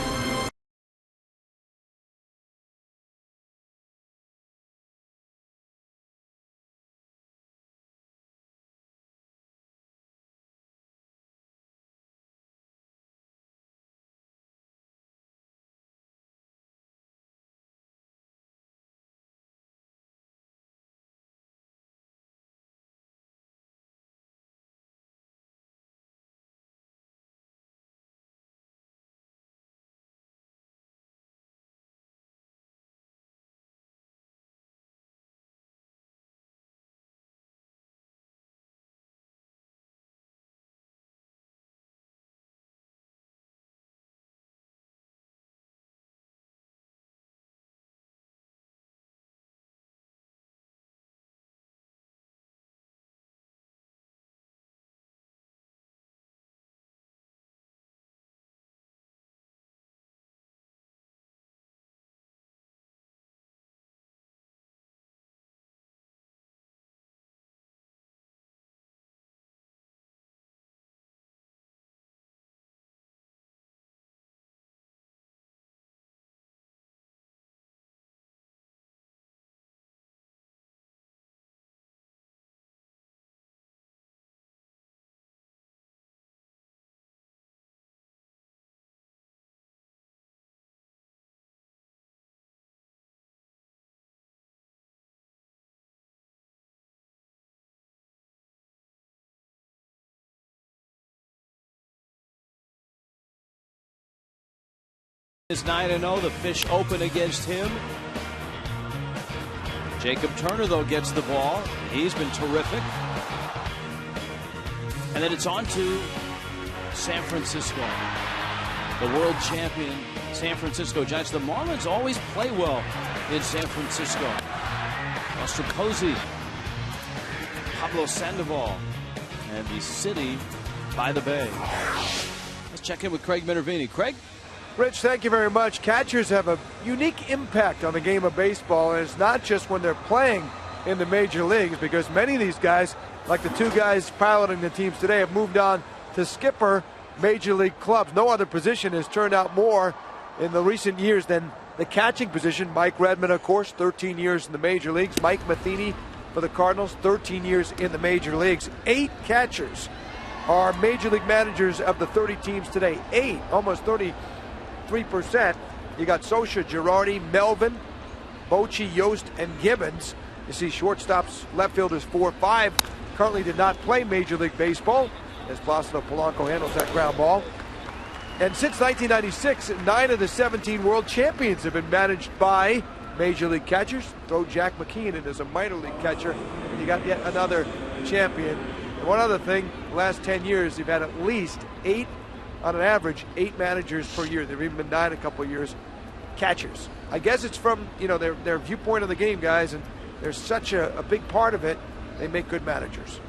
is 9-0. The Fish open against him. Jacob Turner, though, gets the ball. He's been terrific. And then it's on to San Francisco. The world champion San Francisco Giants. The Marlins always play well in San Francisco. Ostrokozy, Pablo Sandoval, and the city by the bay. Let's check in with Craig Minervini. Craig? Rich, thank you very much. Catchers have a unique impact on the game of baseball, and it's not just when they're playing in the major leagues, because many of these guys, like the two guys piloting the teams today, have moved on to skipper major league clubs. No other position has turned out more in the recent years than the catching position. Mike Redmond, of course, 13 years in the major leagues. Mike Matheny for the Cardinals, 13 years in the major leagues. 8 catchers are major league managers of the 30 teams today. 8, almost 33%. You got Socha, Girardi, Melvin, Bochy, Yost, and Gibbons. You see shortstops, left fielders 4-5 currently did not play Major League Baseball, as Placido Polanco handles that ground ball. And since 1996, 9 of the 17 world champions have been managed by Major League catchers. Throw Jack McKeon in as a minor league catcher, and you got yet another champion. And one other thing, the last 10 years, they've had at least 8, on an average, 8 managers per year. There have even been 9 a couple of years, catchers. I guess it's from, you know, their viewpoint of the game, guys, and there's such a big part of it. They make good managers.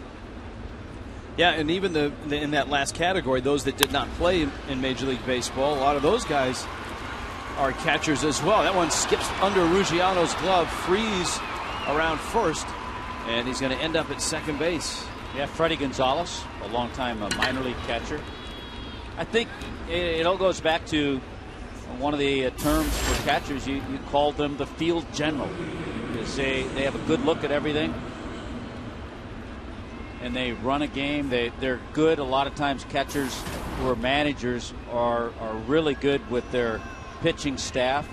Yeah, and even in that last category, those that did not play in Major League Baseball, a lot of those guys are catchers as well. That one skips under Ruggiano's glove, frees around first, and he's going to end up at second base. Yeah, Freddie Gonzalez, a long-time minor league catcher. I think it all goes back to one of the terms for catchers. You called them the field general. Because they have a good look at everything, and they run a game. They're good. A lot of times catchers who are managers are really good with their pitching staff.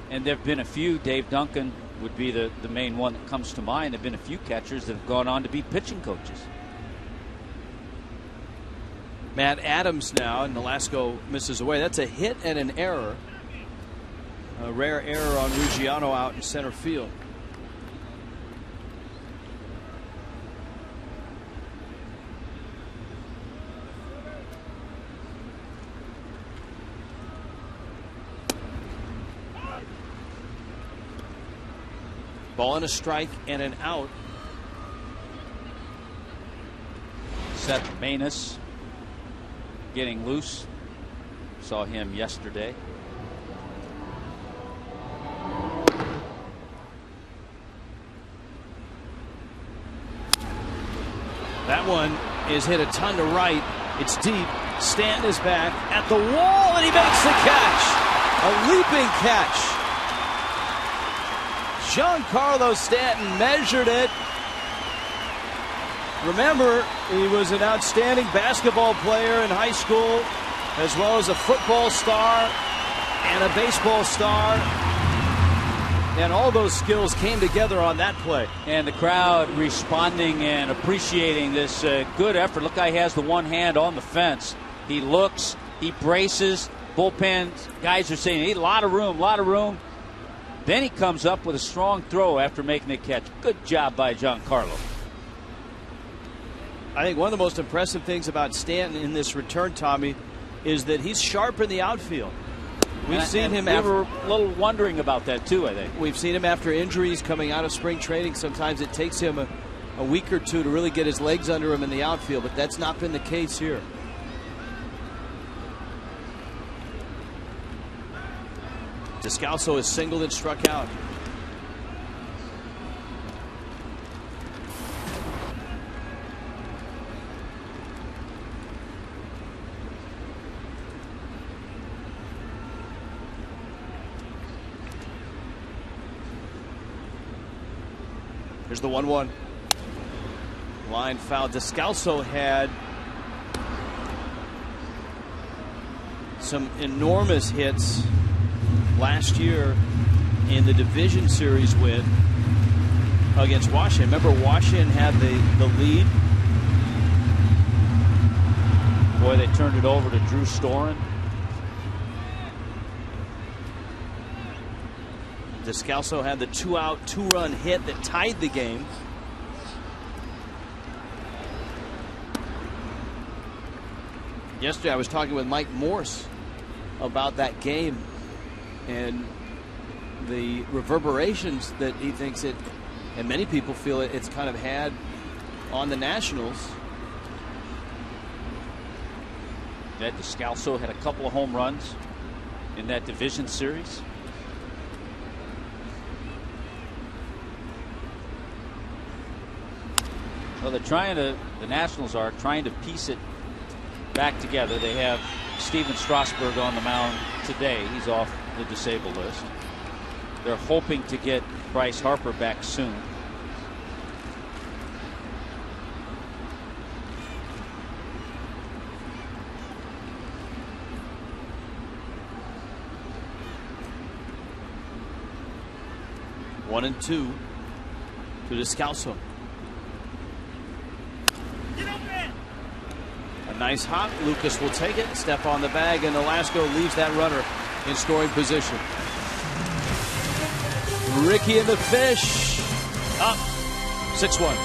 And there have been a few. Dave Duncan would be the main one that comes to mind. There have been a few catchers that have gone on to be pitching coaches. Matt Adams now, and Nolasco misses away. That's a hit and an error. A rare error on Ruggiano out in center field. Ball and a strike and an out. Seth Maness getting loose. Saw him yesterday. That one is hit a ton to right. It's deep. Stanton is back at the wall, and he makes the catch. A leaping catch. Giancarlo Stanton measured it. Remember, he was an outstanding basketball player in high school, as well as a football star and a baseball star. And all those skills came together on that play. And the crowd responding and appreciating this good effort. Look, guy has the one hand on the fence. He looks, he braces. Bullpen guys are saying, hey, a lot of room, a lot of room. Then he comes up with a strong throw after making the catch. Good job by Giancarlo. I think one of the most impressive things about Stanton in this return, Tommy, is that he's sharp in the outfield. We've seen him. We were a little wondering about that too, I think. We've seen him after injuries coming out of spring training. Sometimes it takes him a week or two to really get his legs under him in the outfield, but that's not been the case here. Descalso is singled and struck out. Here's the 1-1. Line foul. Descalso had some enormous hits last year in the division series win against Washington. Remember, Washington had the lead. Boy, they turned it over to Drew Storen. Descalso had the 2-out, 2-run hit that tied the game. Yesterday I was talking with Mike Morse about that game and the reverberations that he thinks it, and many people feel it's kind of had on the Nationals. That Descalso had a couple of home runs in that division series. Well, the Nationals are trying to piece it back together. They have Steven Strasburg on the mound today. He's off the disabled list. They're hoping to get Bryce Harper back soon. One and two to Descalso. A nice hop. Lucas will take it. Step on the bag, and Nolasco leaves that runner in scoring position. Ricky and the Fish up 6-1.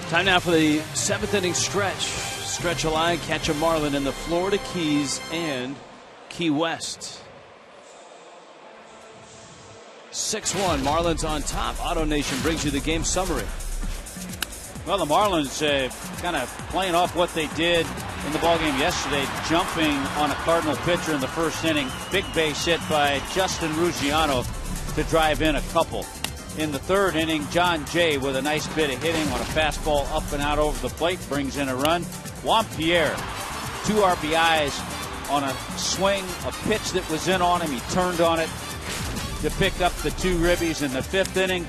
Time now for the 7th inning stretch. Stretch a line, catch a Marlin in the Florida Keys and Key West. 6-1. Marlins on top. Auto Nation brings you the game summary. Well, the Marlins kind of playing off what they did in the ballgame yesterday, jumping on a Cardinal pitcher in the first inning. Big base hit by Justin Ruggiano to drive in a couple. In the third inning, John Jay with a nice bit of hitting on a fastball up and out over the plate brings in a run. Juan Pierre, 2 RBIs on a swing, a pitch that was in on him. He turned on it to pick up the 2 ribbies in the 5th inning.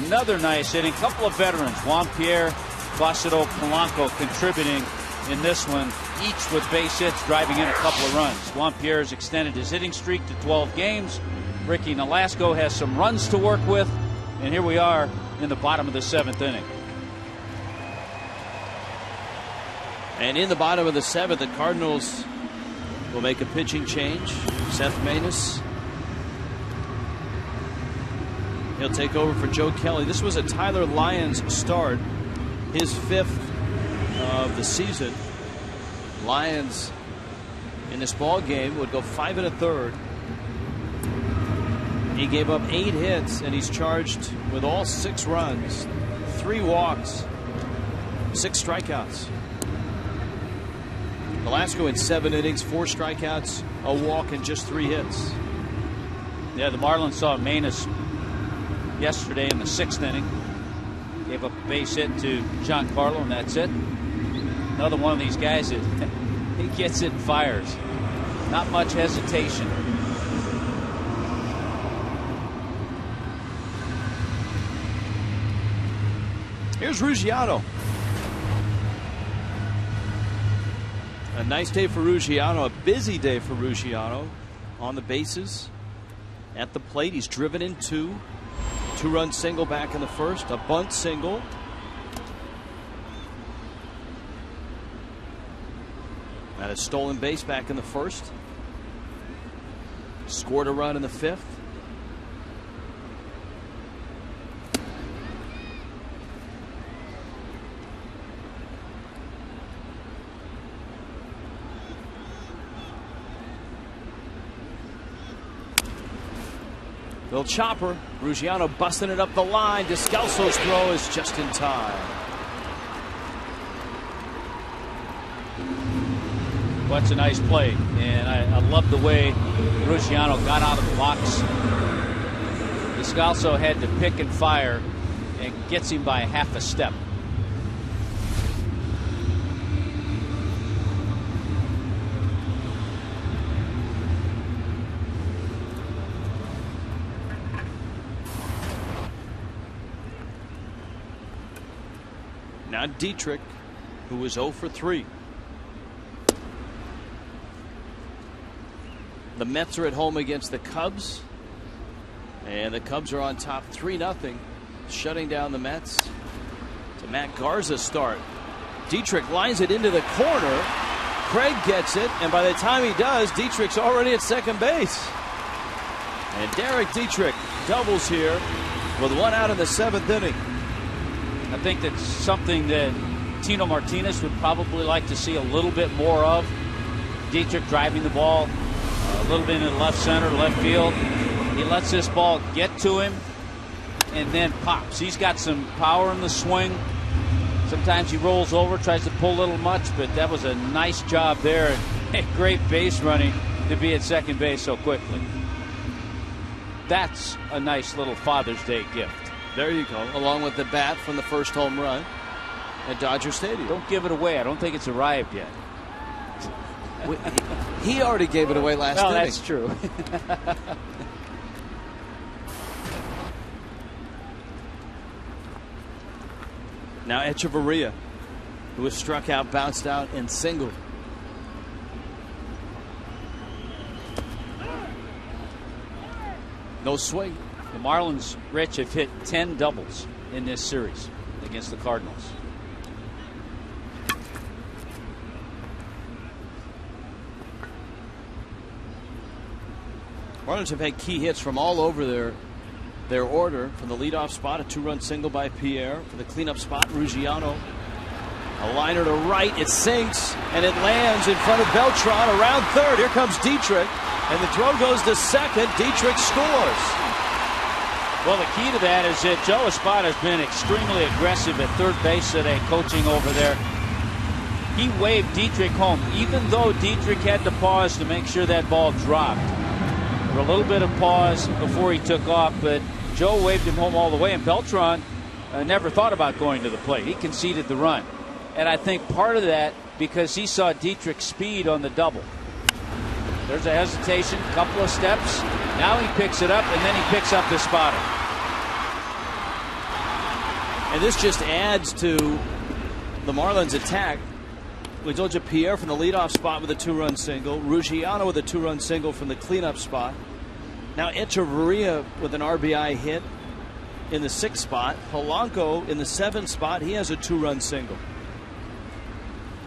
Another nice inning. Couple of veterans, Juan Pierre, Placido Polanco contributing in this one, each with base hits, driving in a couple of runs. Juan Pierre has extended his hitting streak to 12 games. Ricky Nolasco has some runs to work with. And here we are in the bottom of the 7th inning. And in the bottom of the 7th, the Cardinals will make a pitching change. Seth Maness, he'll take over for Joe Kelly. This was a Tyler Lyons start, his 5th of the season. Lyons in this ball game would go 5 1/3. He gave up 8 hits, and he's charged with all 6 runs, 3 walks, 6 strikeouts. Nolasco in 7 innings, 4 strikeouts, a walk, and just 3 hits. Yeah, the Marlins saw Maness yesterday in the 6th inning. Gave up a base hit to Giancarlo, and that's it. Another one of these guys that He gets it and fires. Not much hesitation. Here's Ruggiano. A nice day for Ruggiano, a busy day for Ruggiano on the bases. At the plate, he's driven in two. Two-run single back in the first, a bunt single. And a stolen base back in the first. Scored a run in the fifth. Little chopper. Ruggiano busting it up the line. Descalso's throw is just in time. Well, that's a nice play, and I love the way Ruggiano got out of the box. Descalso had to pick and fire and gets him by half a step. Now Dietrich, who was 0 for 3. The Mets are at home against the Cubs. And the Cubs are on top 3-0, shutting down the Mets. It's a Matt Garza start. Dietrich lines it into the corner. Craig gets it, and by the time he does, Dietrich's already at second base. And Derek Dietrich doubles here with 1 out in the 7th inning. I think that's something that Tino Martinez would probably like to see a little bit more of. Dietrich driving the ball a little bit in left center, left field. He lets this ball get to him and then pops. He's got some power in the swing. Sometimes he rolls over, tries to pull a little much, but that was a nice job there. And great base running to be at second base so quickly. That's a nice little Father's Day gift. There you go, along with the bat from the first home run at Dodger Stadium. Don't give it away. I don't think it's arrived yet. He already gave it away last inning. That's true. Now Echeverria, who was struck out, bounced out, and singled. No swing. The Marlins, Rich, have hit 10 doubles in this series against the Cardinals. Marlins have had key hits from all over their order. From the leadoff spot, a 2-run single by Pierre. For the cleanup spot, Ruggiano. A liner to right, it sinks, and it lands in front of Beltran around third. Here comes Dietrich, and the throw goes to second. Dietrich scores. Well, the key to that is that Joe Espada has been extremely aggressive at third base today, coaching over there. He waved Dietrich home, even though Dietrich had to pause to make sure that ball dropped. For a little bit of pause before he took off, but Joe waved him home all the way, and Beltran never thought about going to the plate. He conceded the run. And I think part of that because he saw Dietrich's speed on the double. There's a hesitation, a couple of steps. Now he picks it up, and then he picks up the spotter. And this just adds to the Marlins' attack. We told you Pierre from the leadoff spot with a 2-run single. Ruggiano with a 2-run single from the cleanup spot. Now Echeverria with an RBI hit in the 6th spot. Polanco in the 7th spot. He has a 2-run single.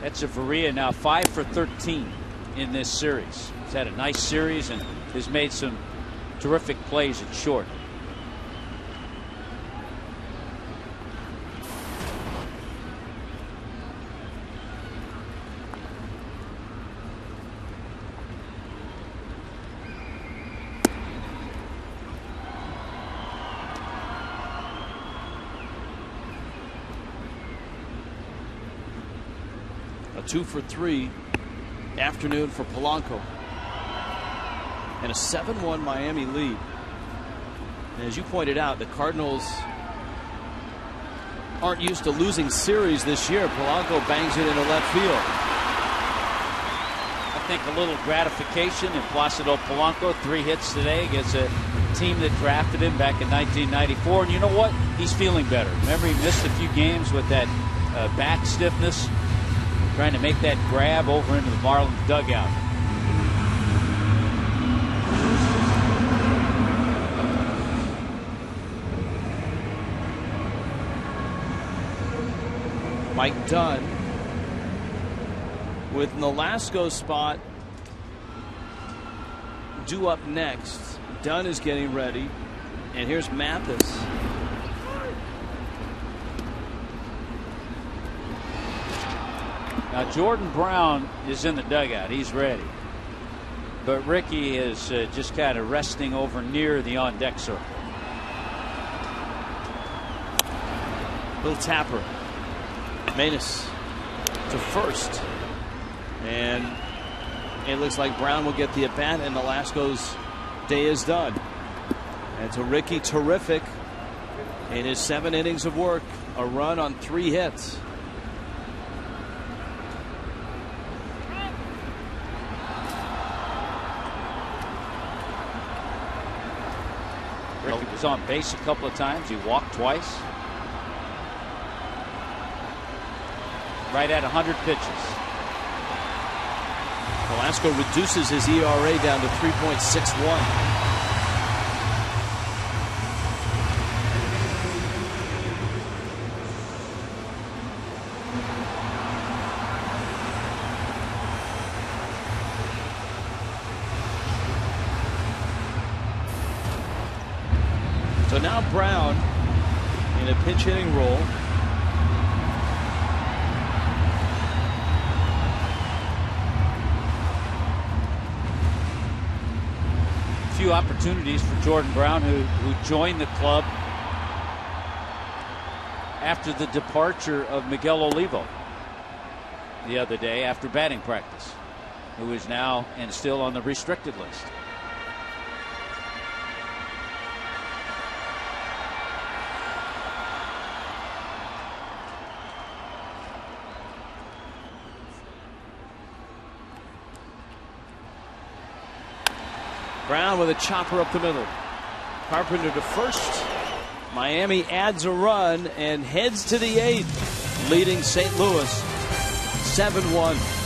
Echeverria now 5 for 13 in this series. He's had a nice series and has made some terrific plays at short. A 2 for 3 afternoon for Polanco. And a 7-1 Miami lead. And as you pointed out, the Cardinals aren't used to losing series this year. Polanco bangs it into left field. think, a little gratification in Placido Polanco. 3 hits today against a team that drafted him back in 1994. And you know what? He's feeling better. Remember, he missed a few games with that back stiffness, trying to make that grab over into the Marlins dugout. Mike Dunn with Nolasco's spot due up next. Dunn is getting ready, and here's Mathis. Now Jordan Brown is in the dugout. He's ready. But Ricky is just kind of resting over near the on-deck circle. Little tapper. Manus to first. And it looks like Brown will get the at-bat, and Nolasco's day is done. And to Ricky, terrific in his 7 innings of work. A run on 3 hits. Ricky was on base a couple of times. He walked twice. Right at 100 pitches. Nolasco reduces his ERA down to 3.61. So now Brown in a pinch hitting role. Few opportunities for Jordan Brown, who joined the club after the departure of Miguel Olivo the other day after batting practice, who is now and still on the restricted list. Brown with a chopper up the middle. Carpenter to first. Miami adds a run and heads to the 8th, leading St. Louis 7-1.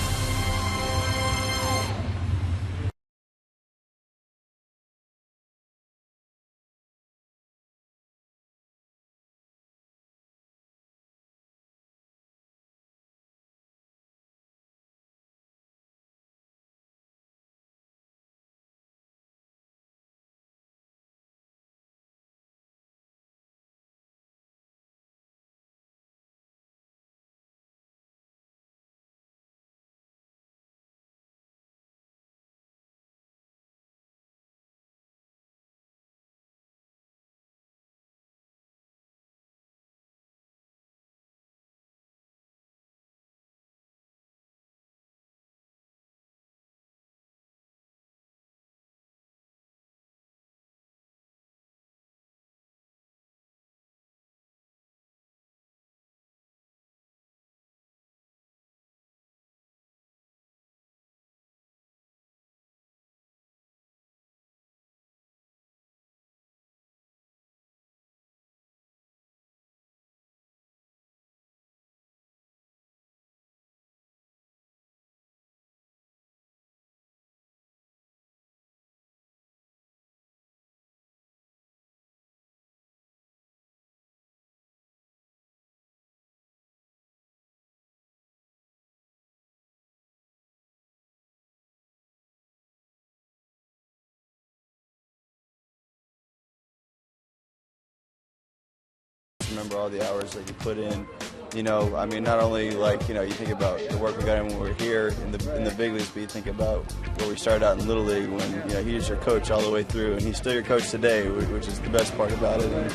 Remember all the hours that you put in. You know, I mean, not only like, you know, you think about the work we got in when we were here in the big leagues, but you think about where we started out in Little League when, you know, he was your coach all the way through, and he's still your coach today, which is the best part about it. And,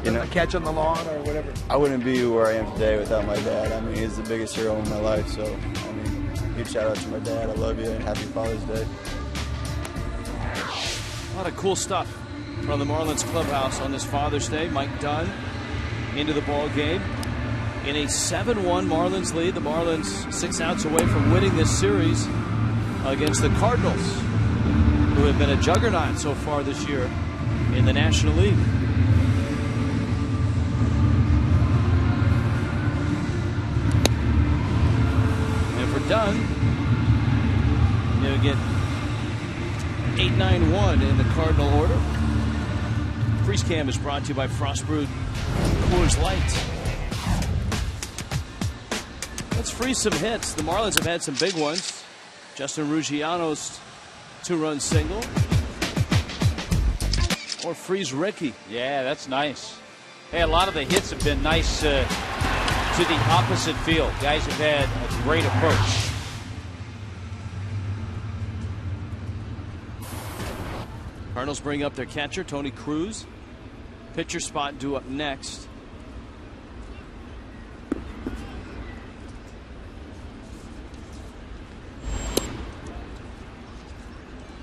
you know, a catch on the lawn or whatever. I wouldn't be where I am today without my dad. I mean, he's the biggest hero in my life, so, I mean, huge shout out to my dad. I love you, and happy Father's Day. A lot of cool stuff from the Marlins clubhouse on this Father's Day. Mike Dunn into the ball game in a 7-1 Marlins lead. The Marlins 6 outs away from winning this series. against the Cardinals, who have been a juggernaut so far this year in the National League. And for Dunn, you get 8-9-1 in the Cardinal order. Freeze Cam is brought to you by Frostbrewed Coors Light. Let's freeze some hits. The Marlins have had some big ones. Justin Ruggiano's 2-run single. Or freeze Ricky. Yeah, that's nice. Hey, a lot of the hits have been nice to the opposite field. Guys have had a great approach. Cardinals bring up their catcher, Tony Cruz. Pitcher spot due up next.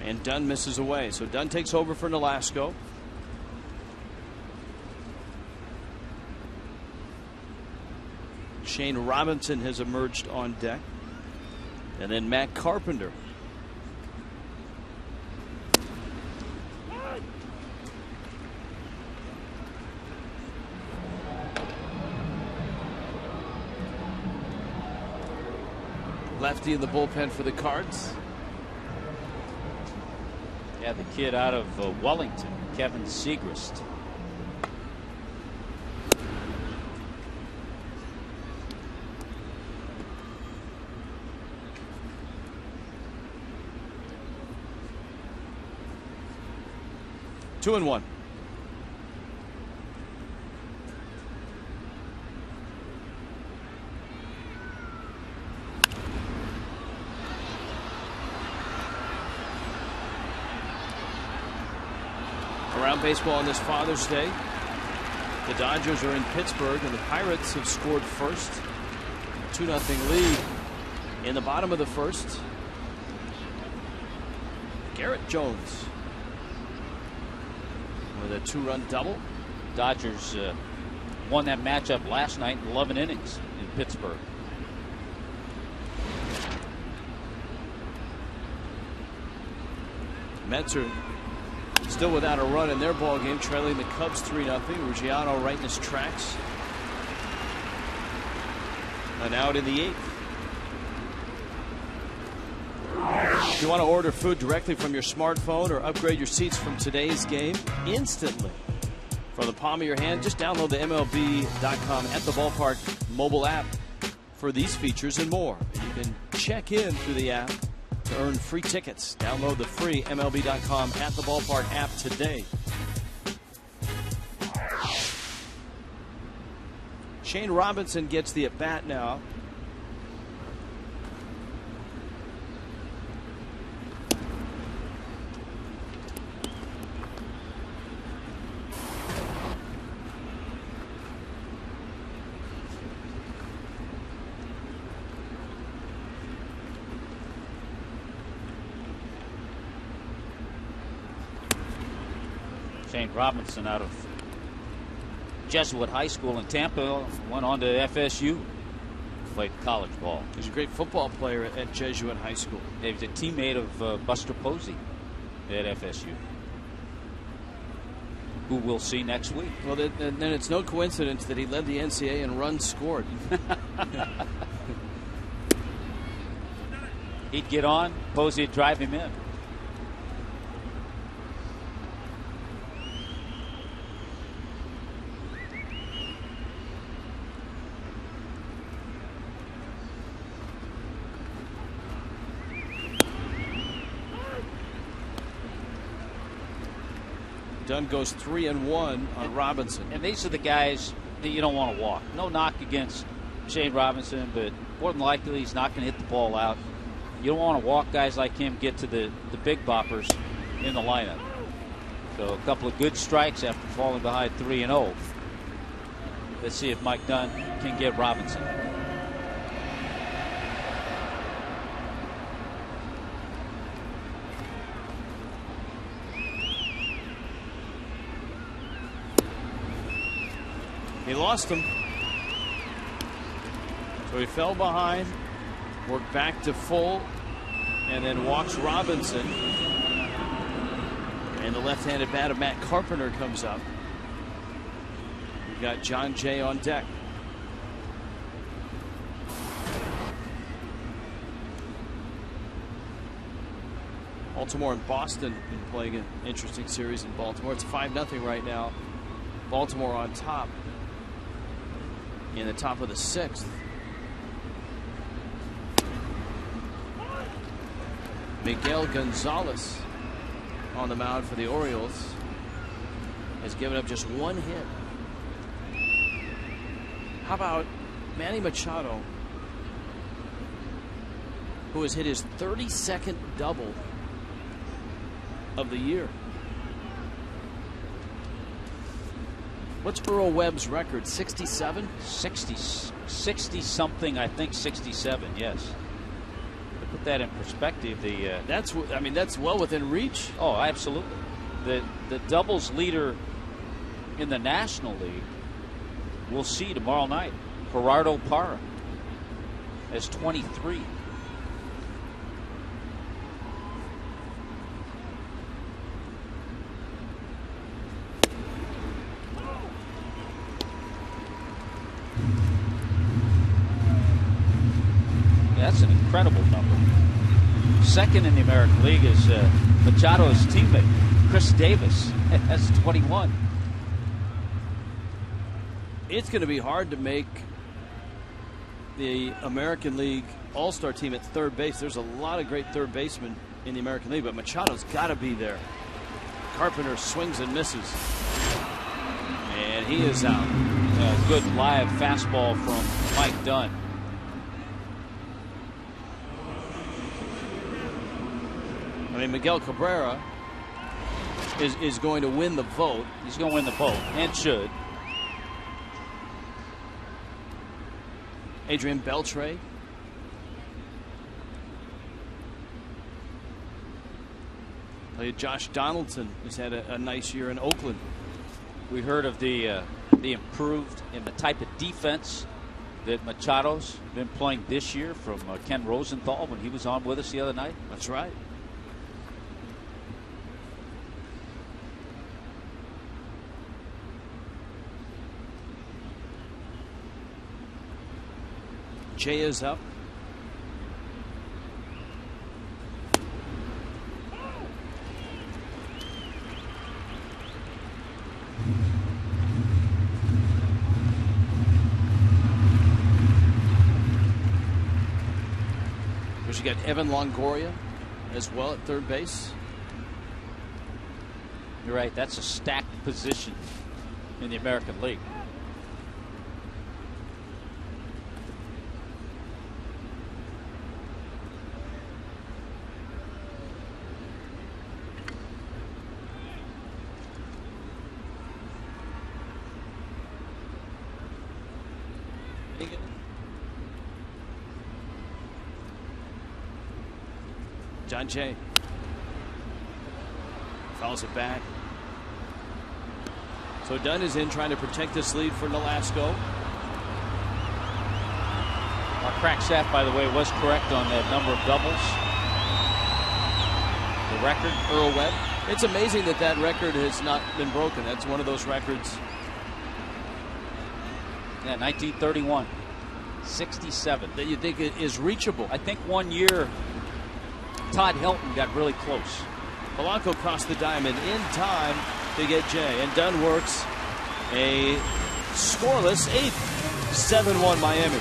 And Dunn misses away. So Dunn takes over for Nolasco. Shane Robinson has emerged on deck. And then Matt Carpenter. Lefty in the bullpen for the Cards. Yeah, the kid out of Wellington, Kevin Segrist. Two and one. Around baseball on this Father's Day. The Dodgers are in Pittsburgh, and the Pirates have scored first. 2-0 lead in the bottom of the first. Garrett Jones with a 2-run double. Dodgers won that matchup last night in 11 innings in Pittsburgh. Mets are still without a run in their ball game, trailing the Cubs 3-0. Ruggiano right in his tracks. And out in the 8th. If you want to order food directly from your smartphone or upgrade your seats from today's game instantly from the palm of your hand, just download the MLB.com at the ballpark mobile app for these features and more. You can check in through the app to earn free tickets. Download the free MLB.com at the ballpark app today. Shane Robinson gets the at-bat now. Shane Robinson out of Jesuit High School in Tampa, went on to FSU, played college ball. He's a great football player at Jesuit High School. He was a teammate of Buster Posey at FSU, who we'll see next week. Well, then it's no coincidence that he led the NCAA in runs scored. He'd get on, Posey would drive him in. Dunn goes 3-1 on Robinson. And these are the guys that you don't want to walk. No knock against Shane Robinson, but more than likely he's not going to hit the ball out. You don't want to walk guys like him get to the big boppers in the lineup. So a couple of good strikes after falling behind 3-0. Let's see if Mike Dunn can get Robinson. He lost him. So he fell behind, worked back to full, and then walks Robinson. And the left-handed bat of Matt Carpenter comes up. We've got John Jay on deck. Baltimore and Boston been playing an interesting series in Baltimore. It's 5-0 right now. Baltimore on top in the top of the 6th. Miguel Gonzalez on the mound for the Orioles has given up just 1 hit. How about Manny Machado, who has hit his 32nd double of the year? What's Earl Webb's record? 67? 60 something, I think 67, yes. To put that in perspective, that's well within reach. Oh, absolutely. The doubles leader in the National League, we'll see tomorrow night. Gerardo Parra has 23. That's an incredible number. Second in the American League is Machado's teammate, Chris Davis, has 21. It's going to be hard to make the American League All-Star team at third base. There's a lot of great third basemen in the American League, but Machado's got to be there. Carpenter swings and misses. And he is out. A good live fastball from Mike Dunn. I mean, Miguel Cabrera is going to win the vote. He's going to win the vote, and should. Adrian Beltre. Josh Donaldson has had a nice year in Oakland. We heard of the improved in the type of defense that Machado's been playing this year from Ken Rosenthal when he was on with us the other night. That's right. Jay is up. You got Evan Longoria as well at third base. You're right. That's a stacked position in the American League. John Jay fouls it back. So Dunn is in trying to protect this lead for Nolasco. Our crack staff, by the way, was correct on that number of doubles. The record, Earl Webb. It's amazing that that record has not been broken. That's one of those records. Yeah, 1931. 67. That you think it is reachable. I think 1 year Todd Helton got really close. Polanco crossed the diamond in time to get Jay. And Dunn works a scoreless 8th. 7-1 Miami.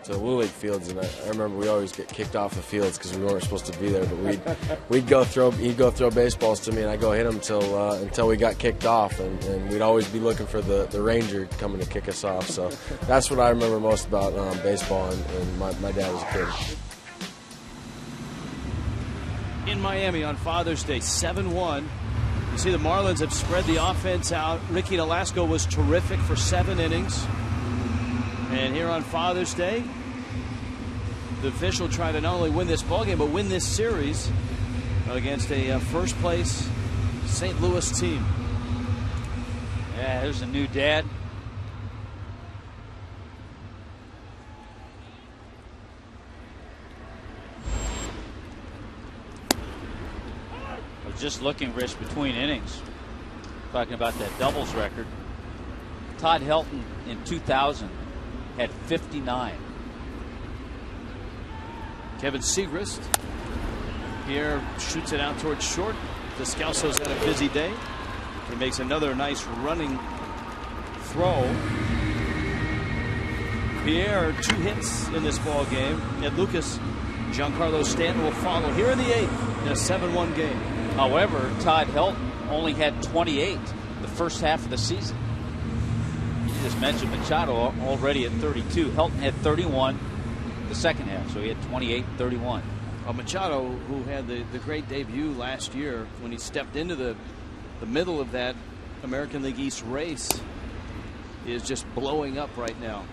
Little League fields, and I remember we always get kicked off the fields because we weren't supposed to be there. But he'd go throw baseballs to me, and I'd go hit them until we got kicked off, and we'd always be looking for the ranger coming to kick us off. So that's what I remember most about baseball, and my dad was a kid. In Miami on Father's Day, 7-1. You see the Marlins have spread the offense out. Ricky Nolasco was terrific for 7 innings. And here on Father's Day, the Fish will try to not only win this ballgame, but win this series against a first-place St. Louis team. Yeah, there's a new dad. I was just looking, Rich, between innings, talking about that doubles record. Todd Helton in 2000 had 59. Kevin Segrist. Pierre shoots it out towards short. Descalso's had a busy day. He makes another nice running throw. Pierre, 2 hits in this ball game. And Lucas, Giancarlo Stanton will follow here in the 8th in a 7-1 game. However, Todd Helton only had 28 the first half of the season. You just mentioned Machado already at 32. Helton had 31 the second half, so he had 28, 31. Machado, who had the great debut last year when he stepped into the middle of that American League East race, is just blowing up right now.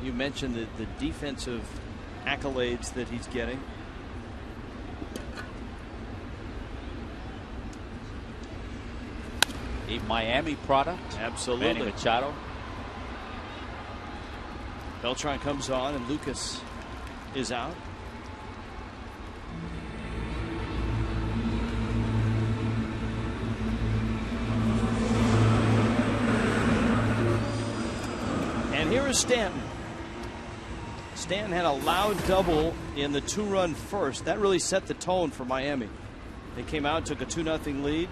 You mentioned the defensive accolades that he's getting. A Miami product. Absolutely. Manny Machado. Beltran comes on and Lucas is out. And here is Stanton. Stanton had a loud double in the 2-run first. That really set the tone for Miami. They came out, took a 2-0 lead.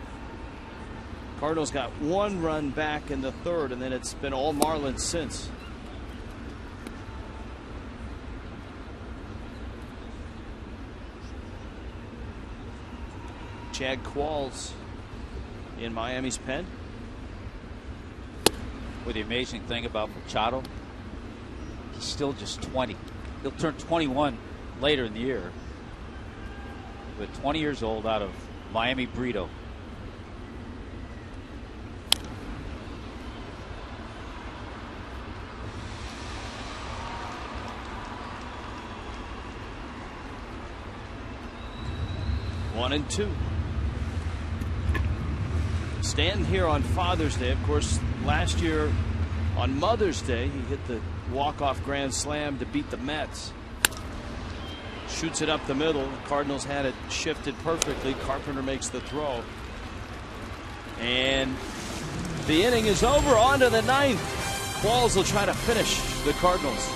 Cardinals got 1 run back in the 3rd, and then it's been all Marlins since. Chad Qualls in Miami's pen. Well, the amazing thing about Machado, he's still just 20. He'll turn 21 later in the year. But 20 years old out of Miami Brito. One and 2. Stanton here on Father's Day. Of course, last year on Mother's Day, he hit the walk-off grand slam to beat the Mets. Shoots it up the middle. The Cardinals had it shifted perfectly. Carpenter makes the throw. And the inning is over. On to the 9th. Qualls will try to finish the Cardinals.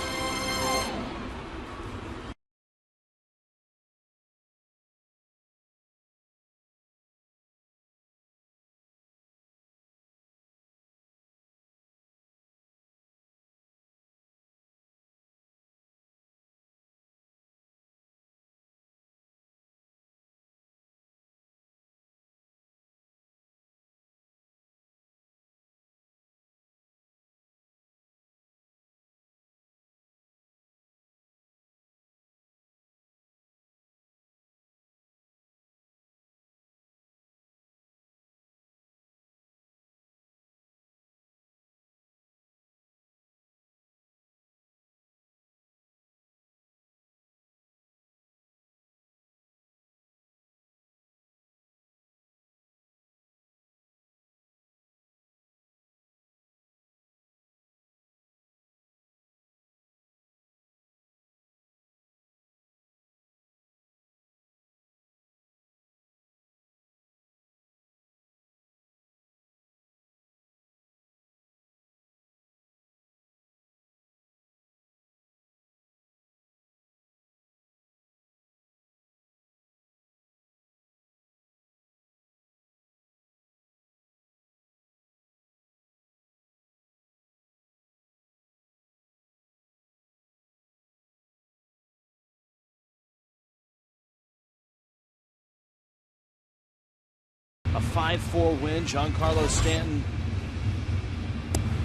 a 5-4 win. Giancarlo Stanton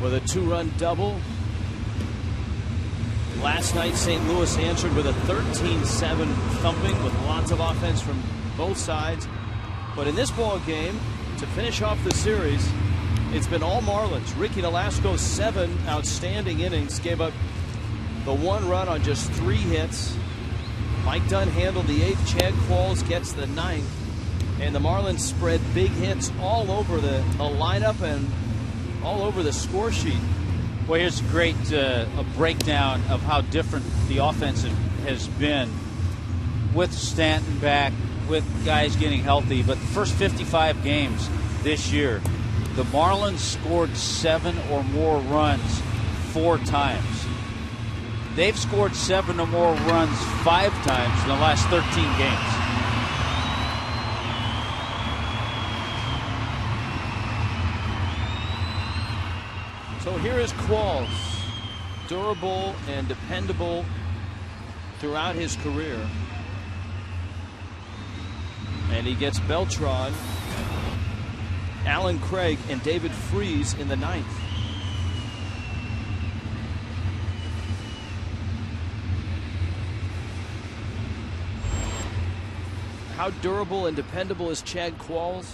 with a 2-run double. Last night, St. Louis answered with a 13-7 thumping with lots of offense from both sides. But in this ball game, to finish off the series, it's been all Marlins. Ricky Nolasco, 7 outstanding innings, gave up the 1 run on just 3 hits. Mike Dunn handled the 8th. Chad Qualls gets the 9th. And the Marlins spread big hits all over the lineup and all over the score sheet. Well, here's a great a breakdown of how different the offense has been with Stanton back, with guys getting healthy. But the first 55 games this year, the Marlins scored 7 or more runs 4 times. They've scored 7 or more runs 5 times in the last 13 games. So here is Qualls, durable and dependable throughout his career. And he gets Beltran, Alan Craig, and David Freese in the 9th. How durable and dependable is Chad Qualls?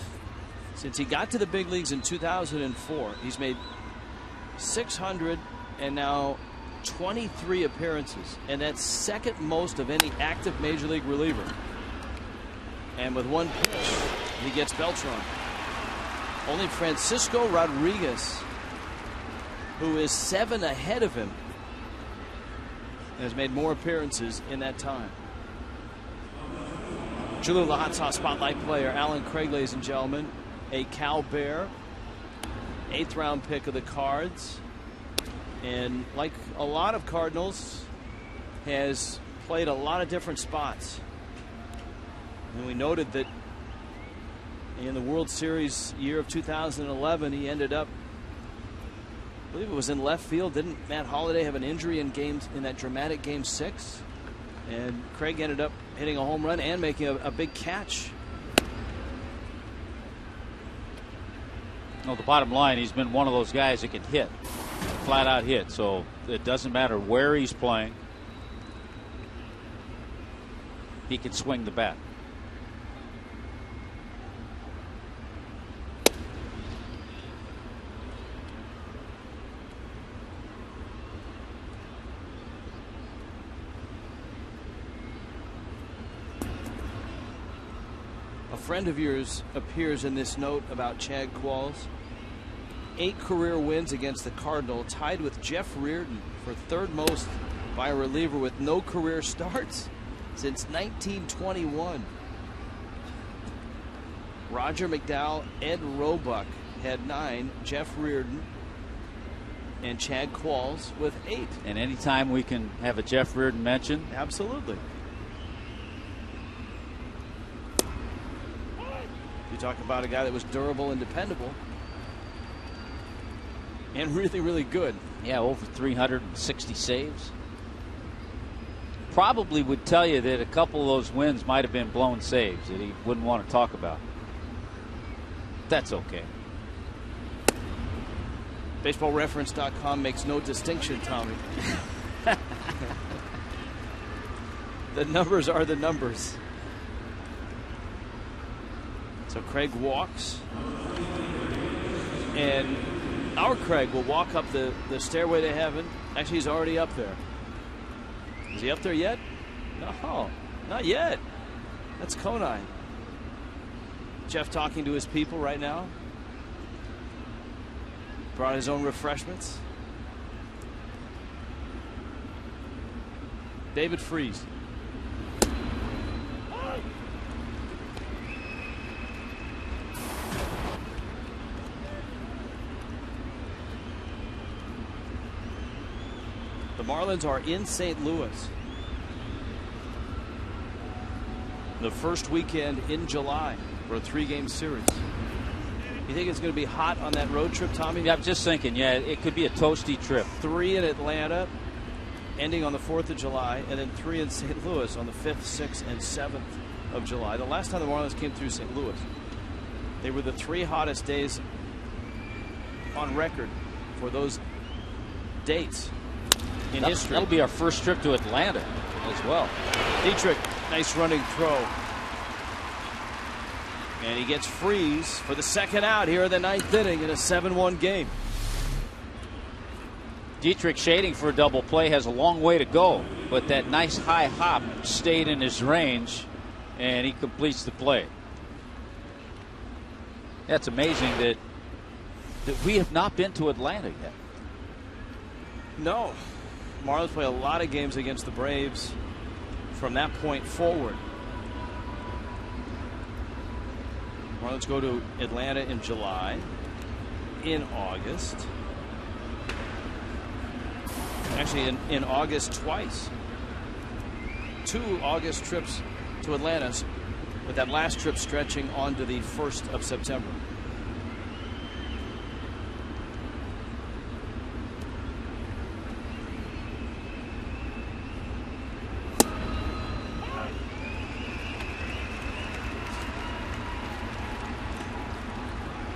Since he got to the big leagues in 2004, he's made 600 and now 23 appearances, and that's second most of any active major league reliever. And with 1 pitch, he gets Beltran. Only Francisco Rodriguez, who is 7 ahead of him, has made more appearances in that time. Julio La Hot Sauce Spotlight player Alan Craig, ladies and gentlemen, a Cal Bear, 8th round pick of the Cards, and like a lot of Cardinals, has played a lot of different spots. And we noted that in the World Series year of 2011, he ended up, I believe it was in left field. Didn't Matt Holliday have an injury in that dramatic Game 6? And Craig ended up hitting a home run and making a big catch. Well, the bottom line, he's been one of those guys that can hit, flat out hit. So it doesn't matter where he's playing, he can swing the bat. A friend of yours appears in this note about Chad Qualls. 8 career wins against the Cardinals, tied with Jeff Reardon for 3rd most by a reliever with no career starts since 1921. Roger McDowell, Ed Roebuck had 9, Jeff Reardon, and Chad Qualls with 8. And anytime we can have a Jeff Reardon mention, absolutely. You talk about a guy that was durable and dependable and really, really good. Yeah, over 360 saves. Probably would tell you that a couple of those wins might have been blown saves that he wouldn't want to talk about. That's okay. BaseballReference.com makes no distinction, Tommy. The numbers are the numbers. So Craig walks, and our Craig will walk up the stairway to heaven. Actually, he's already up there. Is he up there yet? No, not yet. That's Konai. Jeff talking to his people right now. Brought his own refreshments. David Freese. The Marlins are in St. Louis the first weekend in July for a 3-game series. You think it's going to be hot on that road trip, Tommy? Yeah, I'm just thinking, yeah, it could be a toasty trip. 3 in Atlanta, ending on the 4th of July, and then 3 in St. Louis on the 5th, 6th, and 7th of July. The last time the Marlins came through St. Louis, They were the 3 hottest days on record for those dates in history. That'll be our first trip to Atlanta as well. Dietrich, nice running throw. And he gets Freeze for the second out here in the 9th inning in a 7-1 game. Dietrich shading for a double play, has a long way to go, but that nice high hop stayed in his range, and he completes the play. That's amazing that we have not been to Atlanta yet. No. Marlins play a lot of games against the Braves from that point forward. Marlins go to Atlanta in July, in August. Actually, in August twice. 2 August trips to Atlanta, with that last trip stretching on to the 1st of September.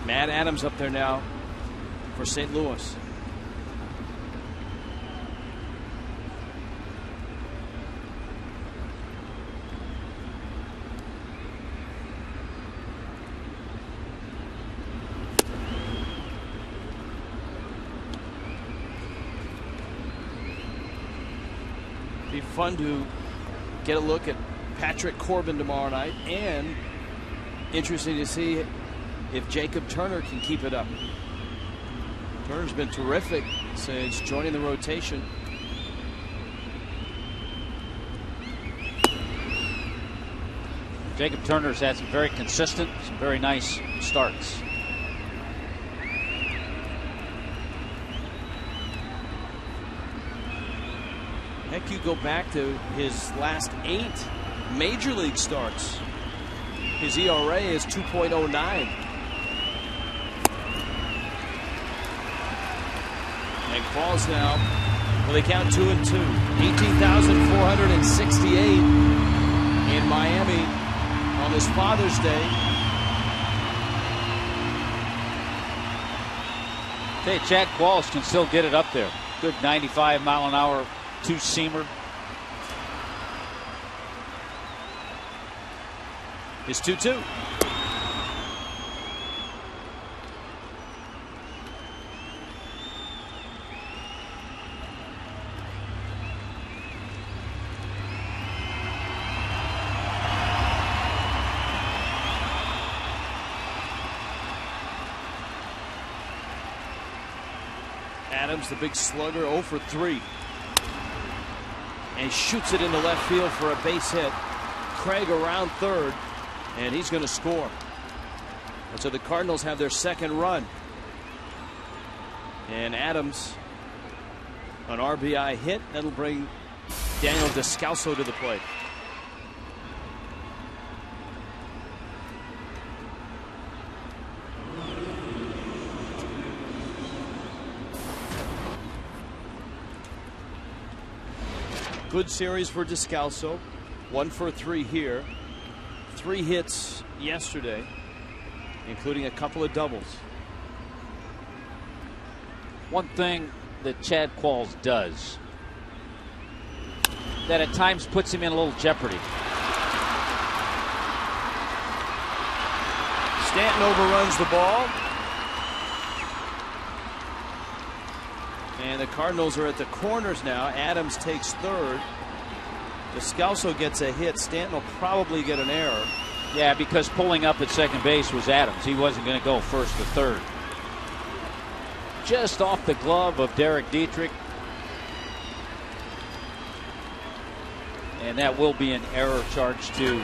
Matt Adams up there now for St. Louis. Be fun to get a look at Patrick Corbin tomorrow night, and interesting to see if Jacob Turner can keep it up. Turner's been terrific since joining the rotation. Jacob Turner's had some very consistent, some very nice starts. Heck, you go back to his last 8 major league starts. His ERA is 2.09. And Qualls now, well, they count 2-2. 18,468 in Miami on this Father's Day. Hey, Chad Qualls can still get it up there. Good 95-mile-an-hour two-seamer. It's 2-2. Adams, the big slugger, 0 for 3. And he shoots it into left field for a base hit. Craig around third, and he's going to score. And so the Cardinals have their second run. And Adams, an RBI hit, that'll bring Daniel Descalso to the plate. Good series for Descalso. 1 for 3 here. 3 hits yesterday, including a couple of doubles. One thing that Chad Qualls does that at times puts him in a little jeopardy. Stanton overruns the ball. And the Cardinals are at the corners now. Adams takes third. Descalso gets a hit. Stanton will probably get an error. Yeah, because pulling up at second base was Adams. He wasn't going to go first or third. Just off the glove of Derek Dietrich. And that will be an error charge to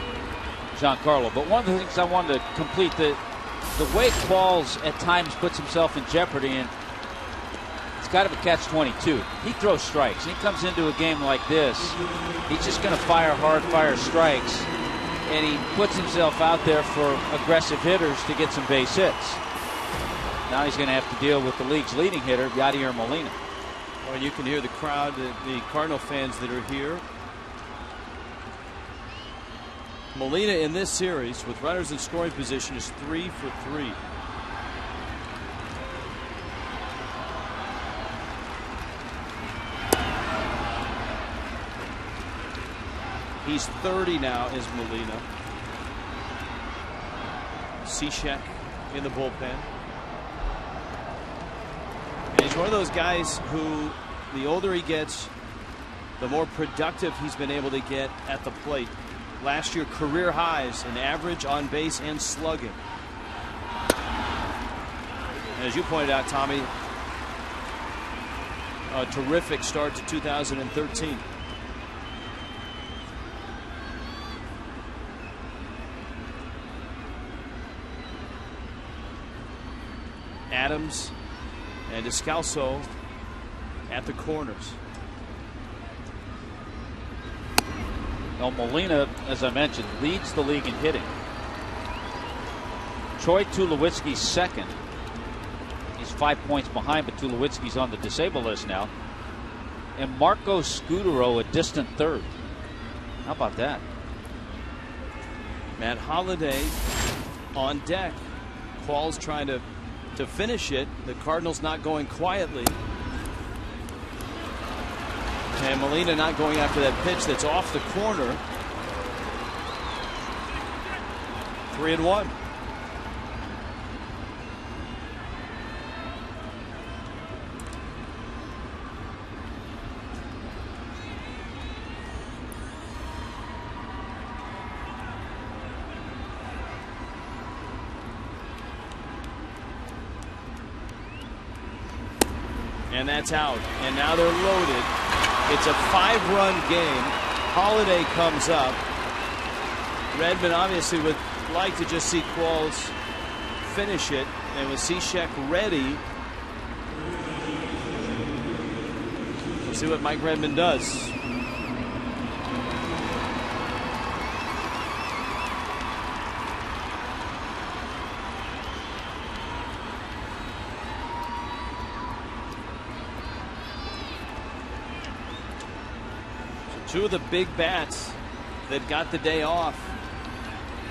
Giancarlo. But one of the things I wanted to complete, the way Qualls at times puts himself in jeopardy, and it's got to be catch-22. He throws strikes. And he comes into a game like this, he's just going to fire hard, fire strikes, and he puts himself out there for aggressive hitters to get some base hits. Now he's going to have to deal with the league's leading hitter, Yadier Molina. Well, you can hear the crowd, the Cardinal fans that are here. Molina in this series with runners in scoring position is 3 for 3. He's 30 now, is Molina. Cishek in the bullpen. And he's one of those guys who, the older he gets, the more productive he's been able to get at the plate. Last year, career highs in average, on base, and slugging. And as you pointed out, Tommy, a terrific start to 2013. Adams and Descalso at the corners. Well, Molina, as I mentioned, leads the league in hitting. Troy Tulowitzki's second. He's 5 points behind, but Tulowitzki's on the disabled list now. And Marco Scudero a distant third. How about that? Matt Holliday on deck. Qualls trying to finish it. The Cardinals not going quietly. And Molina not going after that pitch that's off the corner. 3-1. And that's out. And now they're loaded. It's a 5-run game. Holliday comes up. Redmond obviously would like to just see Qualls finish it. And with Cishek ready, we'll see what Mike Redmond does. Two of the big bats that got the day off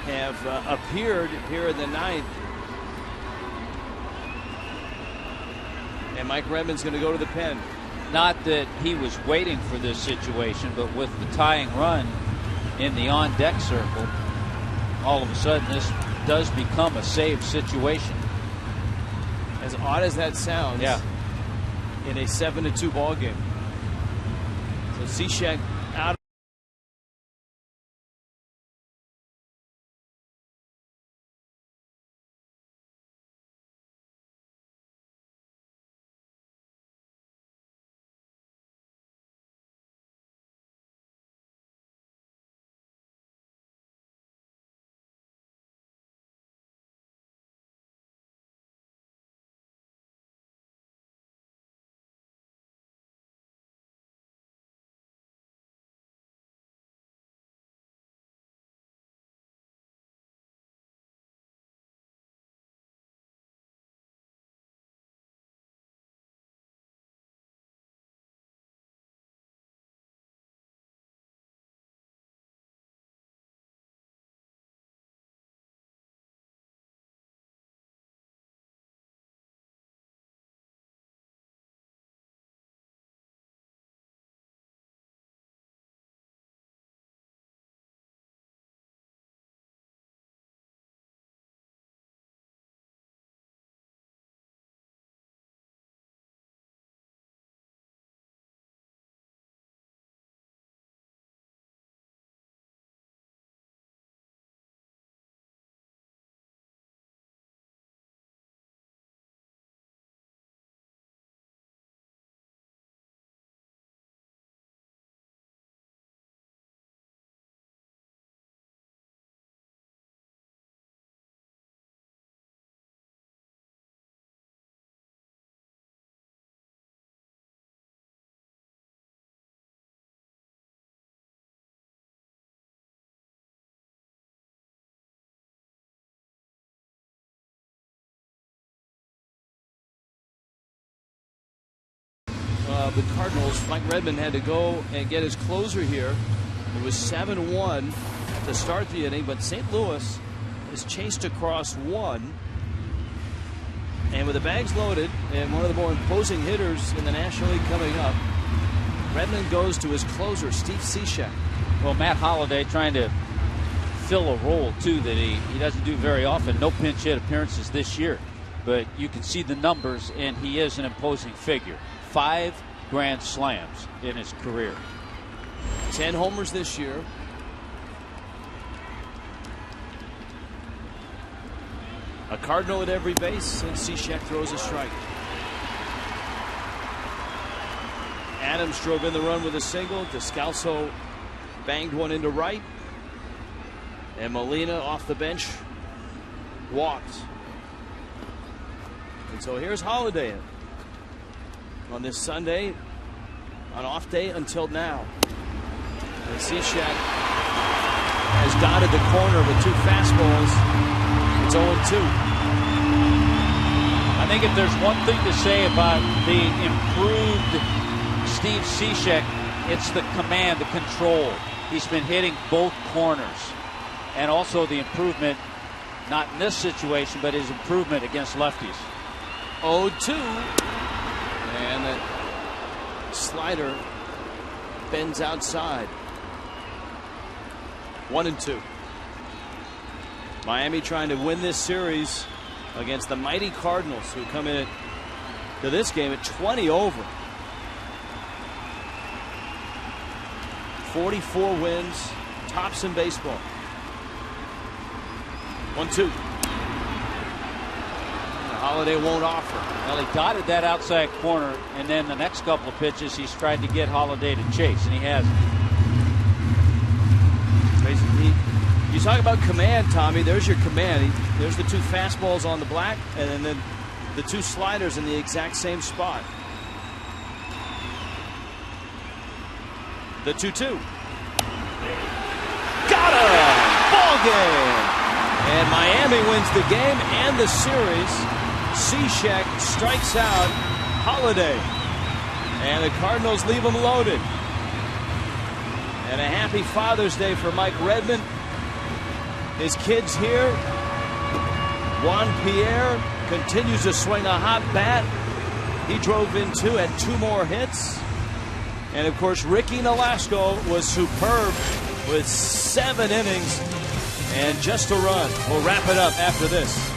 have appeared here in the ninth. And Mike Redmond's going to go to the pen. Not that he was waiting for this situation, but with the tying run in the on-deck circle, all of a sudden this does become a save situation. As odd as that sounds, yeah, in a 7-2 ball game. So Cishek out. The Cardinals, Mike Redmond had to go and get his closer here. It was 7-1. to start the inning, but St. Louis is chased across one. And with the bags loaded and one of the more imposing hitters in the National League coming up, Redmond goes to his closer, Steve Cishek. Well, Matt Holliday trying to fill a role, too, that he doesn't do very often. No pinch hit appearances this year. But you can see the numbers, and he is an imposing figure. 5 grand slams in his career. 10 homers this year. A Cardinal at every base, and Cishek throws a strike. Adams drove in the run with a single. Descalso banged one into right. And Molina off the bench walked. And so here's Holliday on this Sunday, an off day until now. And Cishek has dotted the corner with 2 fastballs. It's 0-2. I think if there's one thing to say about the improved Steve Cishek, it's the command, the control. He's been hitting both corners. And also the improvement, not in this situation, but his improvement against lefties. 0-2. And that slider bends outside. 1-2. Miami trying to win this series against the mighty Cardinals, who come in to this game at 20 over. 44 wins, tops in baseball. 1-2. Holliday won't offer. Well, he dotted that outside corner, and then the next couple of pitches he's tried to get Holliday to chase, and he hasn't. You talk about command, Tommy. There's your command. There's the 2 fastballs on the black, and then the 2 sliders in the exact same spot. The 2-2. Got him! Ball game! And Miami wins the game and the series. Cishek strikes out Holliday. And the Cardinals leave him loaded. And a happy Father's Day for Mike Redmond. His kids here. Juan Pierre continues to swing a hot bat. He drove in 2, had 2 more hits. And of course, Ricky Nolasco was superb with 7 innings and just a run. We'll wrap it up after this.